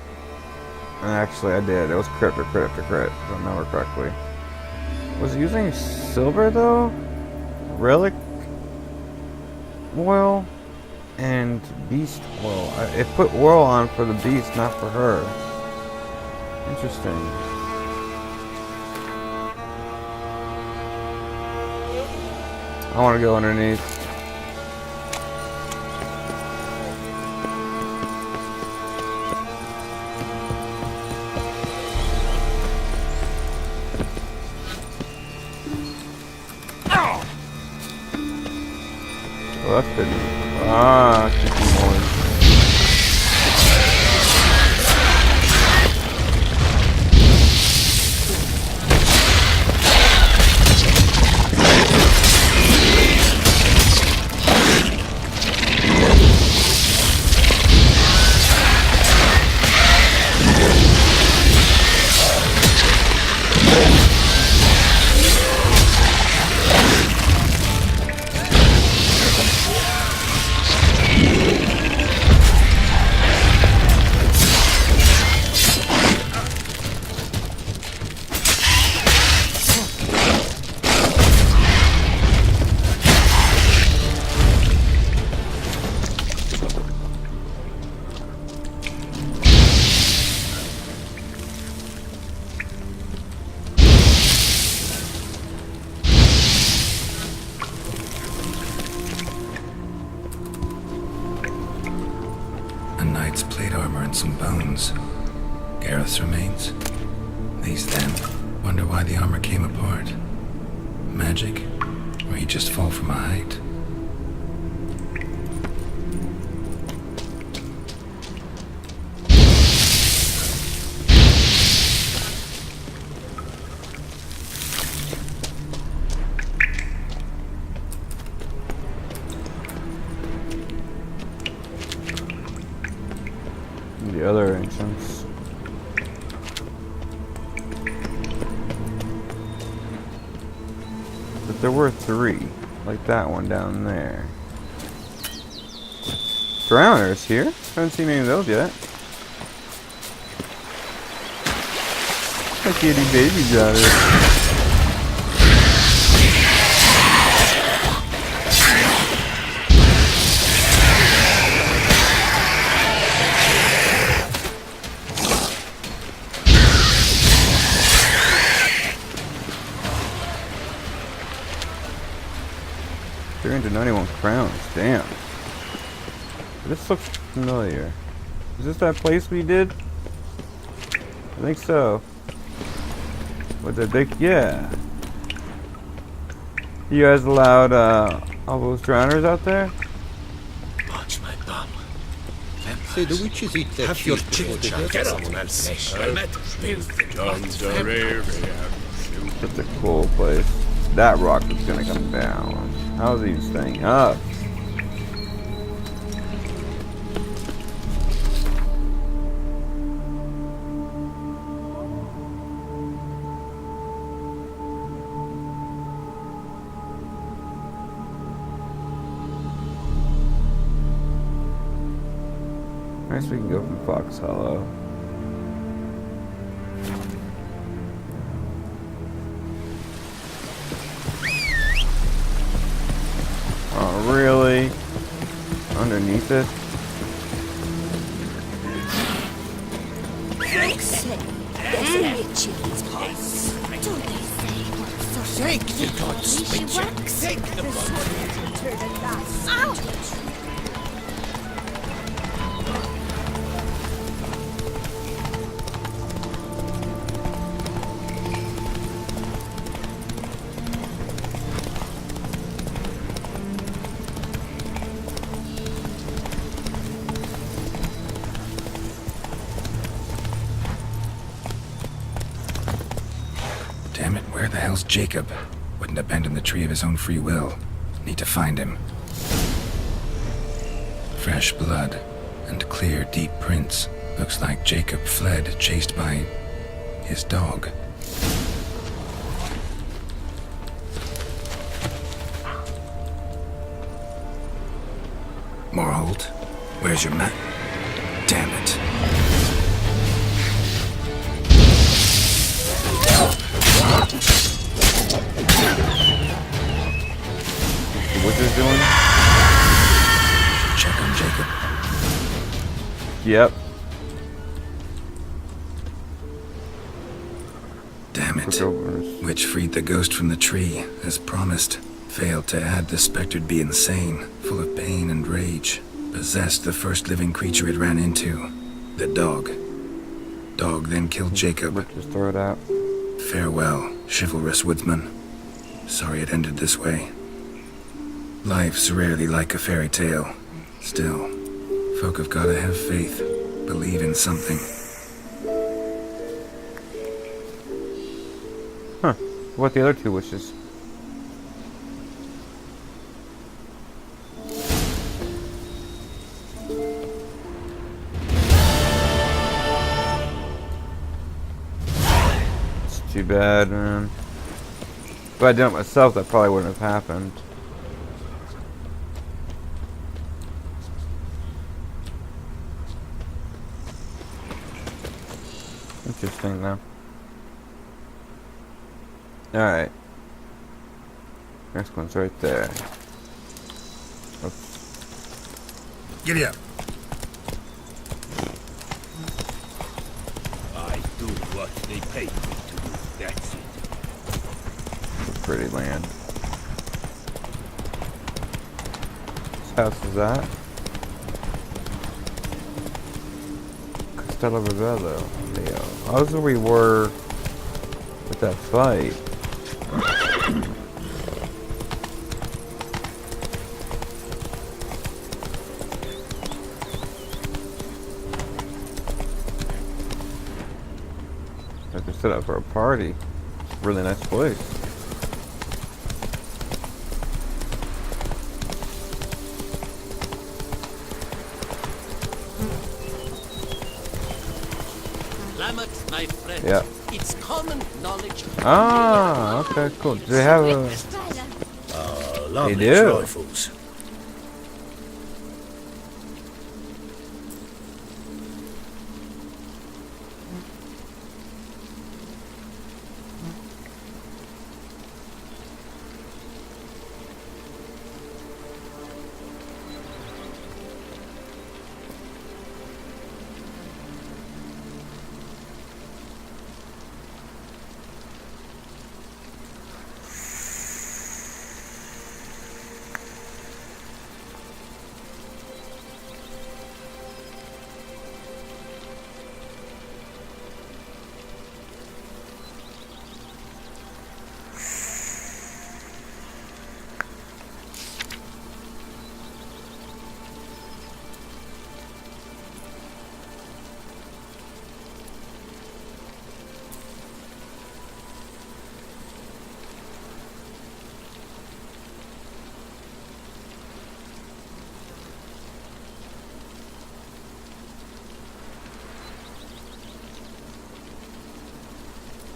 And actually I did. It was crit after crit after crit, if I remember correctly. Was it using silver though? Relic oil? And beast oil. It put oil on for the beast, not for her. Interesting. I want to go underneath. Oh, that's good. Ah, keep going. A knight's plate armor and some bones. Gareth's remains? These then? Wonder why the armor came apart. Magic? Or he just fall from a height? The other entrance. But there were 3, like that one down there. Drowners here? Haven't seen any of those yet. A kitty baby drowner. To 91 crowns, damn. This looks familiar. Is this that place we did? I think so. With the big, yeah. You guys allowed all those drowners out there? Watch my bum. Say, the witches eat their Have your cheek chicken before they get get someone someone else. That's a cool place. That rock is gonna come down. How's he staying up? I guess we can go from Fox Hollow. Oh, really? Underneath it? Take the gods, take the Damn it, where the hell's Jacob? Wouldn't abandon the tree of his own free will. Need to find him. Fresh blood and clear, deep prints. Looks like Jacob fled, chased by his dog. Morhold, where's your map? Damn it. What they're doing? Check on Jacob. Yep. Damn it. Witch freed the ghost from the tree, as promised. Failed to add the spectered be insane, full of pain and rage. Possessed the first living creature it ran into. The dog. Dog then killed Jacob. Just throw it out. Farewell, chivalrous woodsman. Sorry it ended this way. Life's rarely like a fairy tale. Still, folk have gotta have faith. Believe in something. Huh. What the other 2 wishes? It's too bad, man. If I'd done it myself, that probably wouldn't have happened. Interesting, though. Alright. Next one's right there. Oops. Giddy up. I do what they pay me to do. That's it. It's a pretty land. Whose house is that? Stella Ravello, Leo. How's where we were with that fight? I could set up for a party. Really nice place. Lamet, my friend. Yeah. It's common knowledge. Ah, okay, cool. Do they have a... Lovely They do. trifles.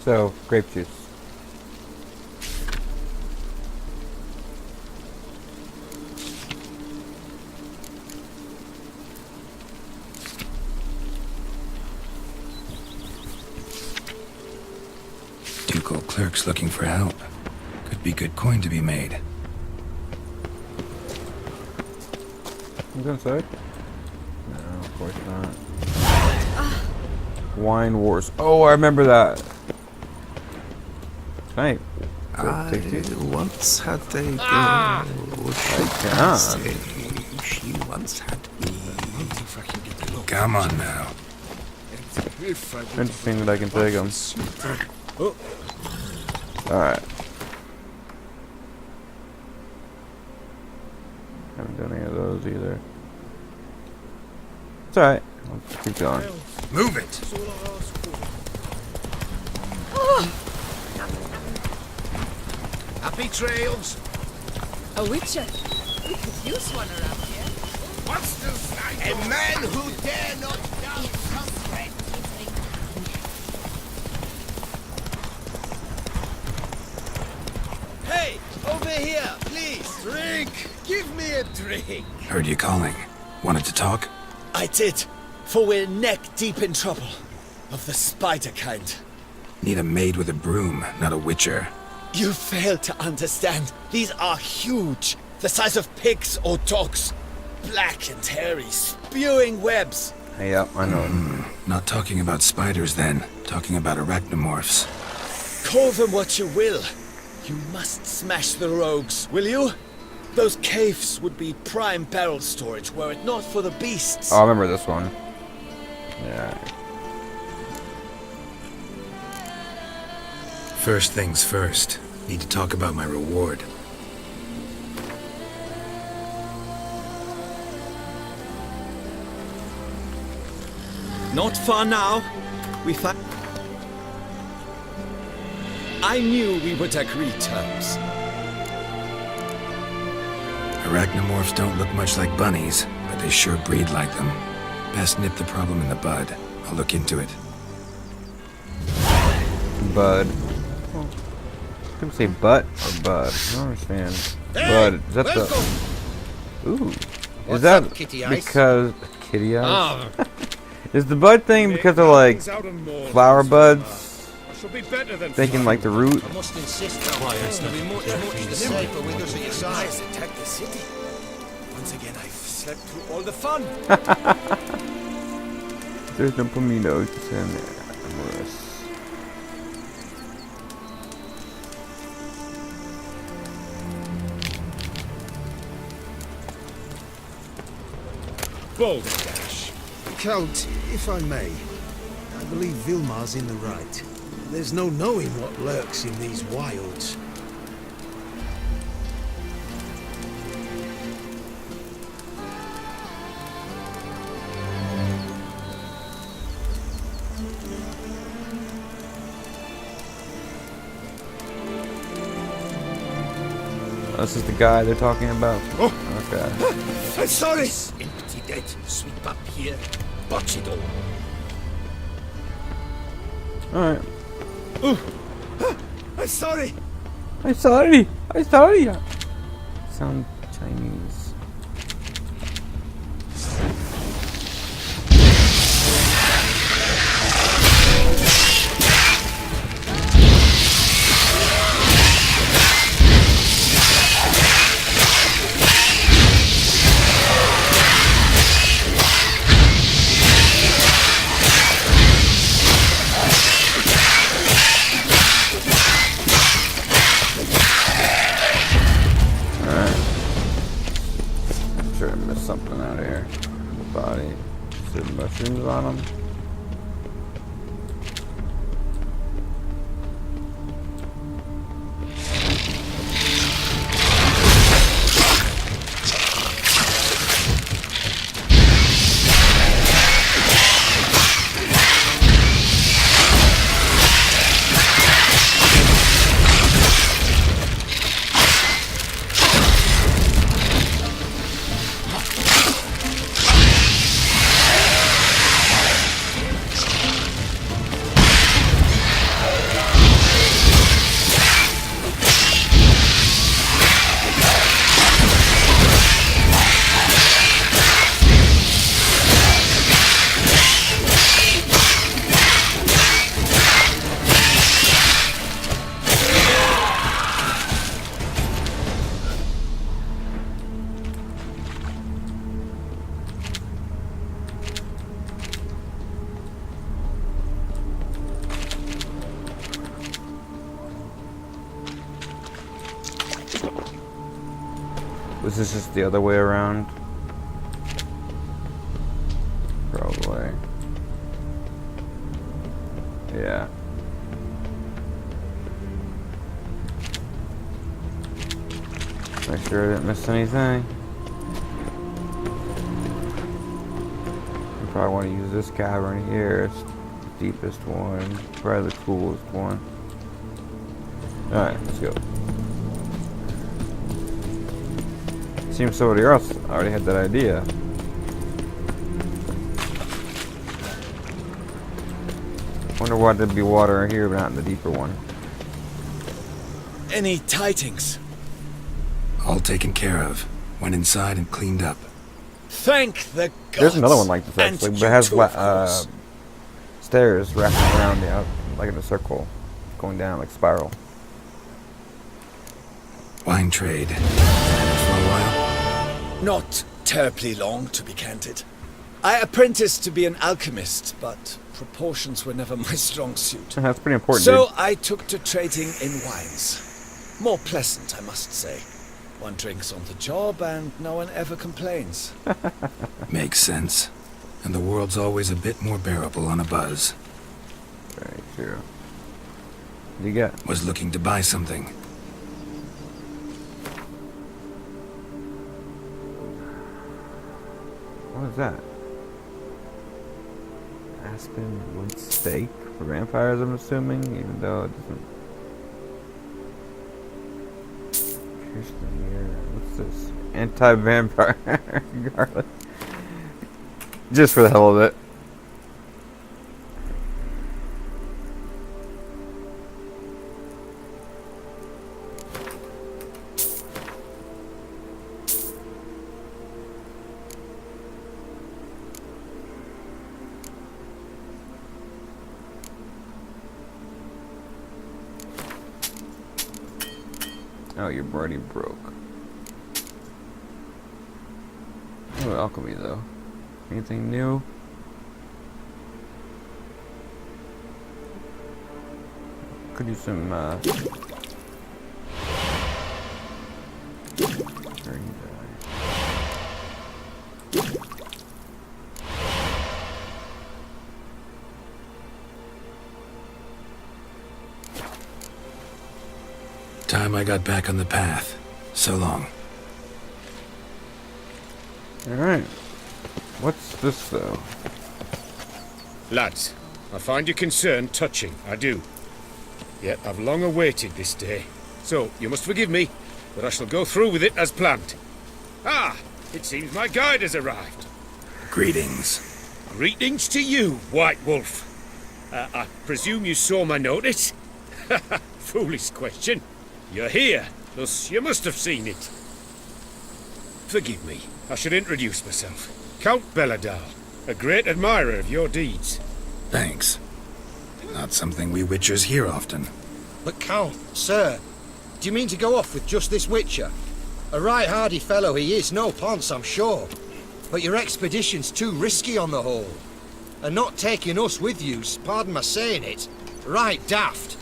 So, grape juice. Ducal clerks looking for help. Could be good coin to be made. Who's inside? No, of course not. Wine Wars. Oh, I remember that. Right. I once had a girl. can't. Say she once had me. Come on now. Interesting that I can take them. Alright. Haven't done any of those either. It's alright. Let's keep going. Move it! Happy trails. A witcher. We could use one around here. What's this? A man who dare not doubt some friend. Hey, over here, please. Drink. Give me a drink. Heard you calling. Wanted to talk? I did, for we're neck deep in trouble. Of the spider kind. Need a maid with a broom, not a witcher. You fail to understand. These are huge. The size of pigs or dogs. Black and hairy, spewing webs. Yeah, I know. Not talking about spiders then. Talking about arachnomorphs. Call them what you will. You must smash the rogues, will you? Those caves would be prime barrel storage were it not for the beasts. Oh, I remember this one. Yeah. First things first. Need to talk about my reward. Not far now. We find. I knew we would agree terms. Arachnomorphs don't look much like bunnies, but they sure breed like them. Best nip the problem in the bud. I'll look into it. Bud. People say butt or bud. I don't understand. Hey, Bud. Is that welcome. the... Ooh. Is What's that up, Kitty Eyes? because... Kitty eyes? Ah. Is the bud thing because of like flower buds? Shall be better than Thinking like the root? I must insist that it'll be much the safer with us at your side. Attack the city. Once again, I've slept through all the fun. There's no Pomino, it's in amorous. Balderdash. Count, if I may, I believe Vilmar's in the right. There's no knowing what lurks in these wilds. This is the guy they're talking about. Oh. Okay. I'm sorry! Empty dead, sweep up here, botch it all. Alright. I'm sorry! I'm sorry! I'm sorry! Sound Chinese. Something out of here. The body. Some mushrooms on them. Was this just the other way around? Probably. Yeah. Make sure I didn't miss anything. You probably want to use this cavern here. It's the deepest one. Probably the coolest one. Alright, let's go. Seems somebody else already had that idea. Wonder why there'd be water in here but not in the deeper one. Any tidings? All taken care of. Went inside and cleaned up. Thank the gods. There's another one like this actually, but it has stairs wrapping around the out, like in a circle, going down like spiral. Wine trade. For a while? Not terribly long, to be candid. I apprenticed to be an alchemist, but proportions were never my strong suit. That's pretty important, So dude. I took to trading in wines. More pleasant, I must say. One drinks on the job and no one ever complains. Makes sense. And the world's always a bit more bearable on a buzz. Very true. What do you got? Was looking to buy something. What is that? Aspen wood steak for vampires, I'm assuming, even though it doesn't. Pierce the ear. What's this? Anti-vampire garlic. Just for the hell of it. Oh, you're already broke. Oh, alchemy though. Anything new? Could use some Time I got back on the path. So long. Alright. What's this, though? Lads, I find your concern touching, I do. Yet I've long awaited this day. So, you must forgive me, but I shall go through with it as planned. Ah, it seems my guide has arrived. Greetings. Greetings to you, White Wolf. I presume you saw my notice? Foolish question. You're here, thus you must have seen it. Forgive me, I should introduce myself. Count Belladal, a great admirer of your deeds. Thanks. Not something we Witchers hear often. But Count, sir, do you mean to go off with just this Witcher? A right hardy fellow he is, no ponce, I'm sure. But your expedition's too risky on the whole. And not taking us with you's, pardon my saying it, right daft.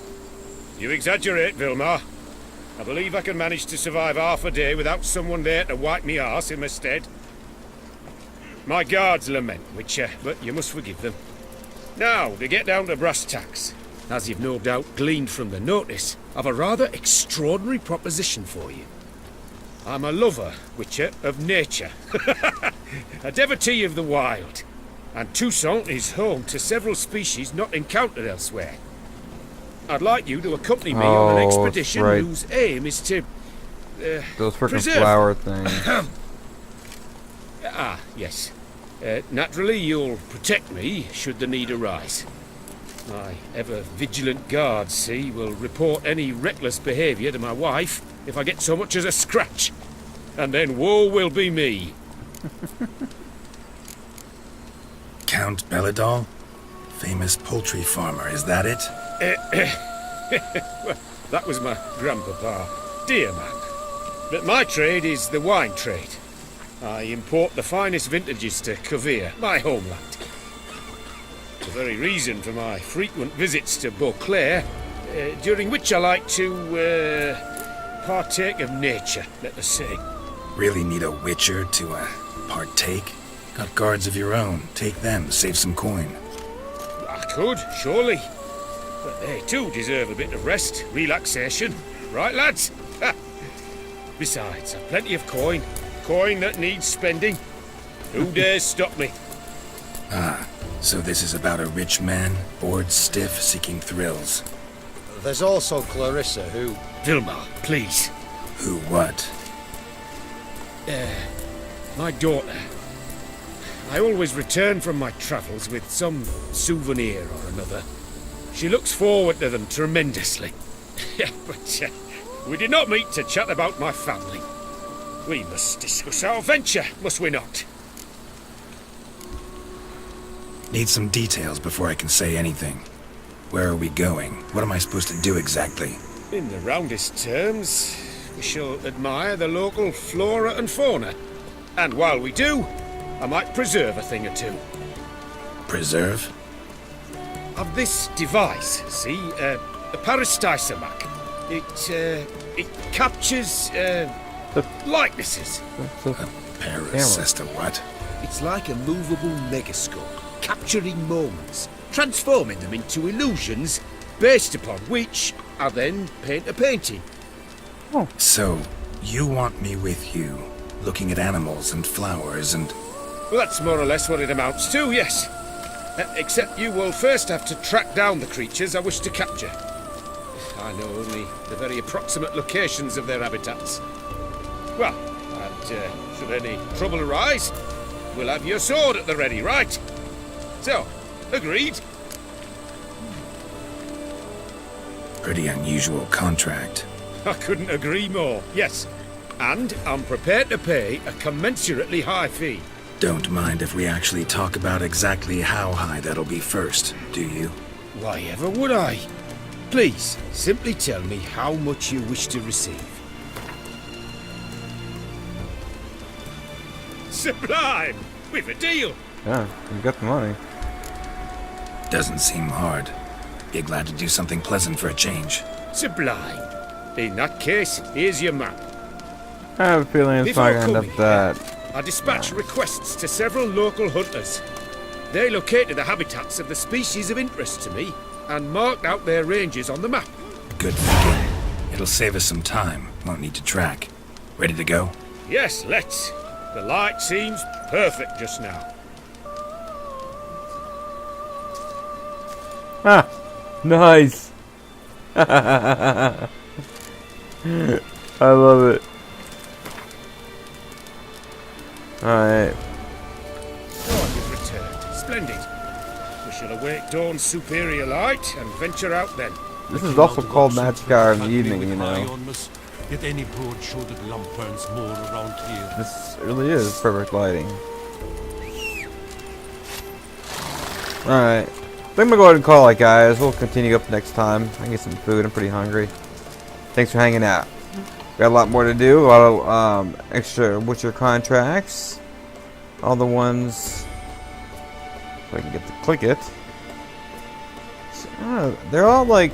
You exaggerate, Vilmar. I believe I can manage to survive half a day without someone there to wipe me arse in my stead. My guards lament, Witcher, but you must forgive them. Now, to get down to brass tacks. As you've no doubt gleaned from the notice, I've a rather extraordinary proposition for you. I'm a lover, Witcher, of nature. A devotee of the wild. And Toussaint is home to several species not encountered elsewhere. I'd like you to accompany me on an expedition whose aim is to... those frickin' preserve. flower things. Ah, yes. Naturally, you'll protect me should the need arise. My ever-vigilant guards, see, will report any reckless behaviour to my wife if I get so much as a scratch. And then woe will be me. Count Belladal? Famous poultry farmer, is that it? Well, that was my grandpapa. Dear man. But my trade is the wine trade. I import the finest vintages to Cavere, my homeland. The very reason for my frequent visits to Beauclair, during which I like to, partake of nature, let us say. Really need a Witcher to, partake? Got guards of your own. Take them, save some coin. I could, surely. But they too deserve a bit of rest, relaxation. Right, lads? Besides, I've plenty of coin. Coin that needs spending. Who dares stop me? Ah, so this is about a rich man, bored stiff, seeking thrills. There's also Clarissa, who... Vilmar, please. Who what? My daughter. I always return from my travels with some souvenir or another. She looks forward to them tremendously. But we did not meet to chat about my family. We must discuss our venture, must we not? Need some details before I can say anything. Where are we going? What am I supposed to do exactly? In the roundest terms, we shall admire the local flora and fauna. And while we do, I might preserve a thing or two. Preserve? Of this device, see, a peristysomac. It captures, likenesses. Paris as to what? It's like a movable megascope, capturing moments, transforming them into illusions, based upon which I then paint a painting. Oh. So, you want me with you, looking at animals and flowers and... Well, that's more or less what it amounts to, yes. Except you will first have to track down the creatures I wish to capture. I know only the very approximate locations of their habitats. Well, and should any trouble arise, we'll have your sword at the ready, right? So, agreed? Pretty unusual contract. I couldn't agree more, yes. And I'm prepared to pay a commensurately high fee. Don't mind if we actually talk about exactly how high that'll be first, do you? Why ever would I? Please, simply tell me how much you wish to receive. Sublime! We've a deal! Yeah, you got the money. Doesn't seem hard. Be glad to do something pleasant for a change. Sublime. In that case, here's your map. I have a feeling it's Before not gonna end up that. I dispatched requests to several local hunters. They located the habitats of the species of interest to me and marked out their ranges on the map. Good thinking. It'll save us some time. Won't need to track. Ready to go? Yes, let's. The light seems perfect just now. Ah, nice. I love it. Alright. Oh, you've returned. Splendid. We shall await dawn's superior light and venture out then. This is also called Magic Hour in the evening, you know. Yet any broad-shouldered lump burns more around here. This really is perfect lighting. Alright. I'm gonna go ahead and call it, guys. We'll continue up next time. I can get some food. I'm pretty hungry. Thanks for hanging out. Got a lot more to do. A lot of extra Witcher contracts. All the ones. If I can get to click it. So, they're all like.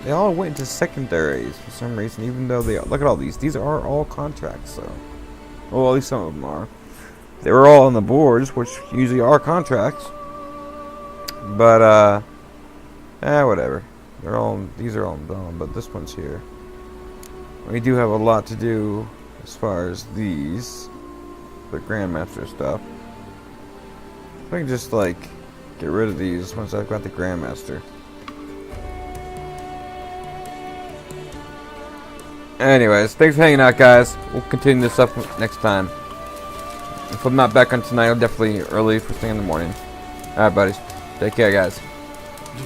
They all went into secondaries for some reason, even though they look at all these. These are all contracts, so. Well, at least some of them are. They were all on the boards, which usually are contracts. But whatever. These are all done, but this one's here. We do have a lot to do as far as these, the Grandmaster stuff. I can just like get rid of these once I've got the Grandmaster. Anyways, thanks for hanging out, guys. We'll continue this up next time. If I'm not back on tonight, I'll definitely early first thing in the morning. Alright, buddies. Take care, guys.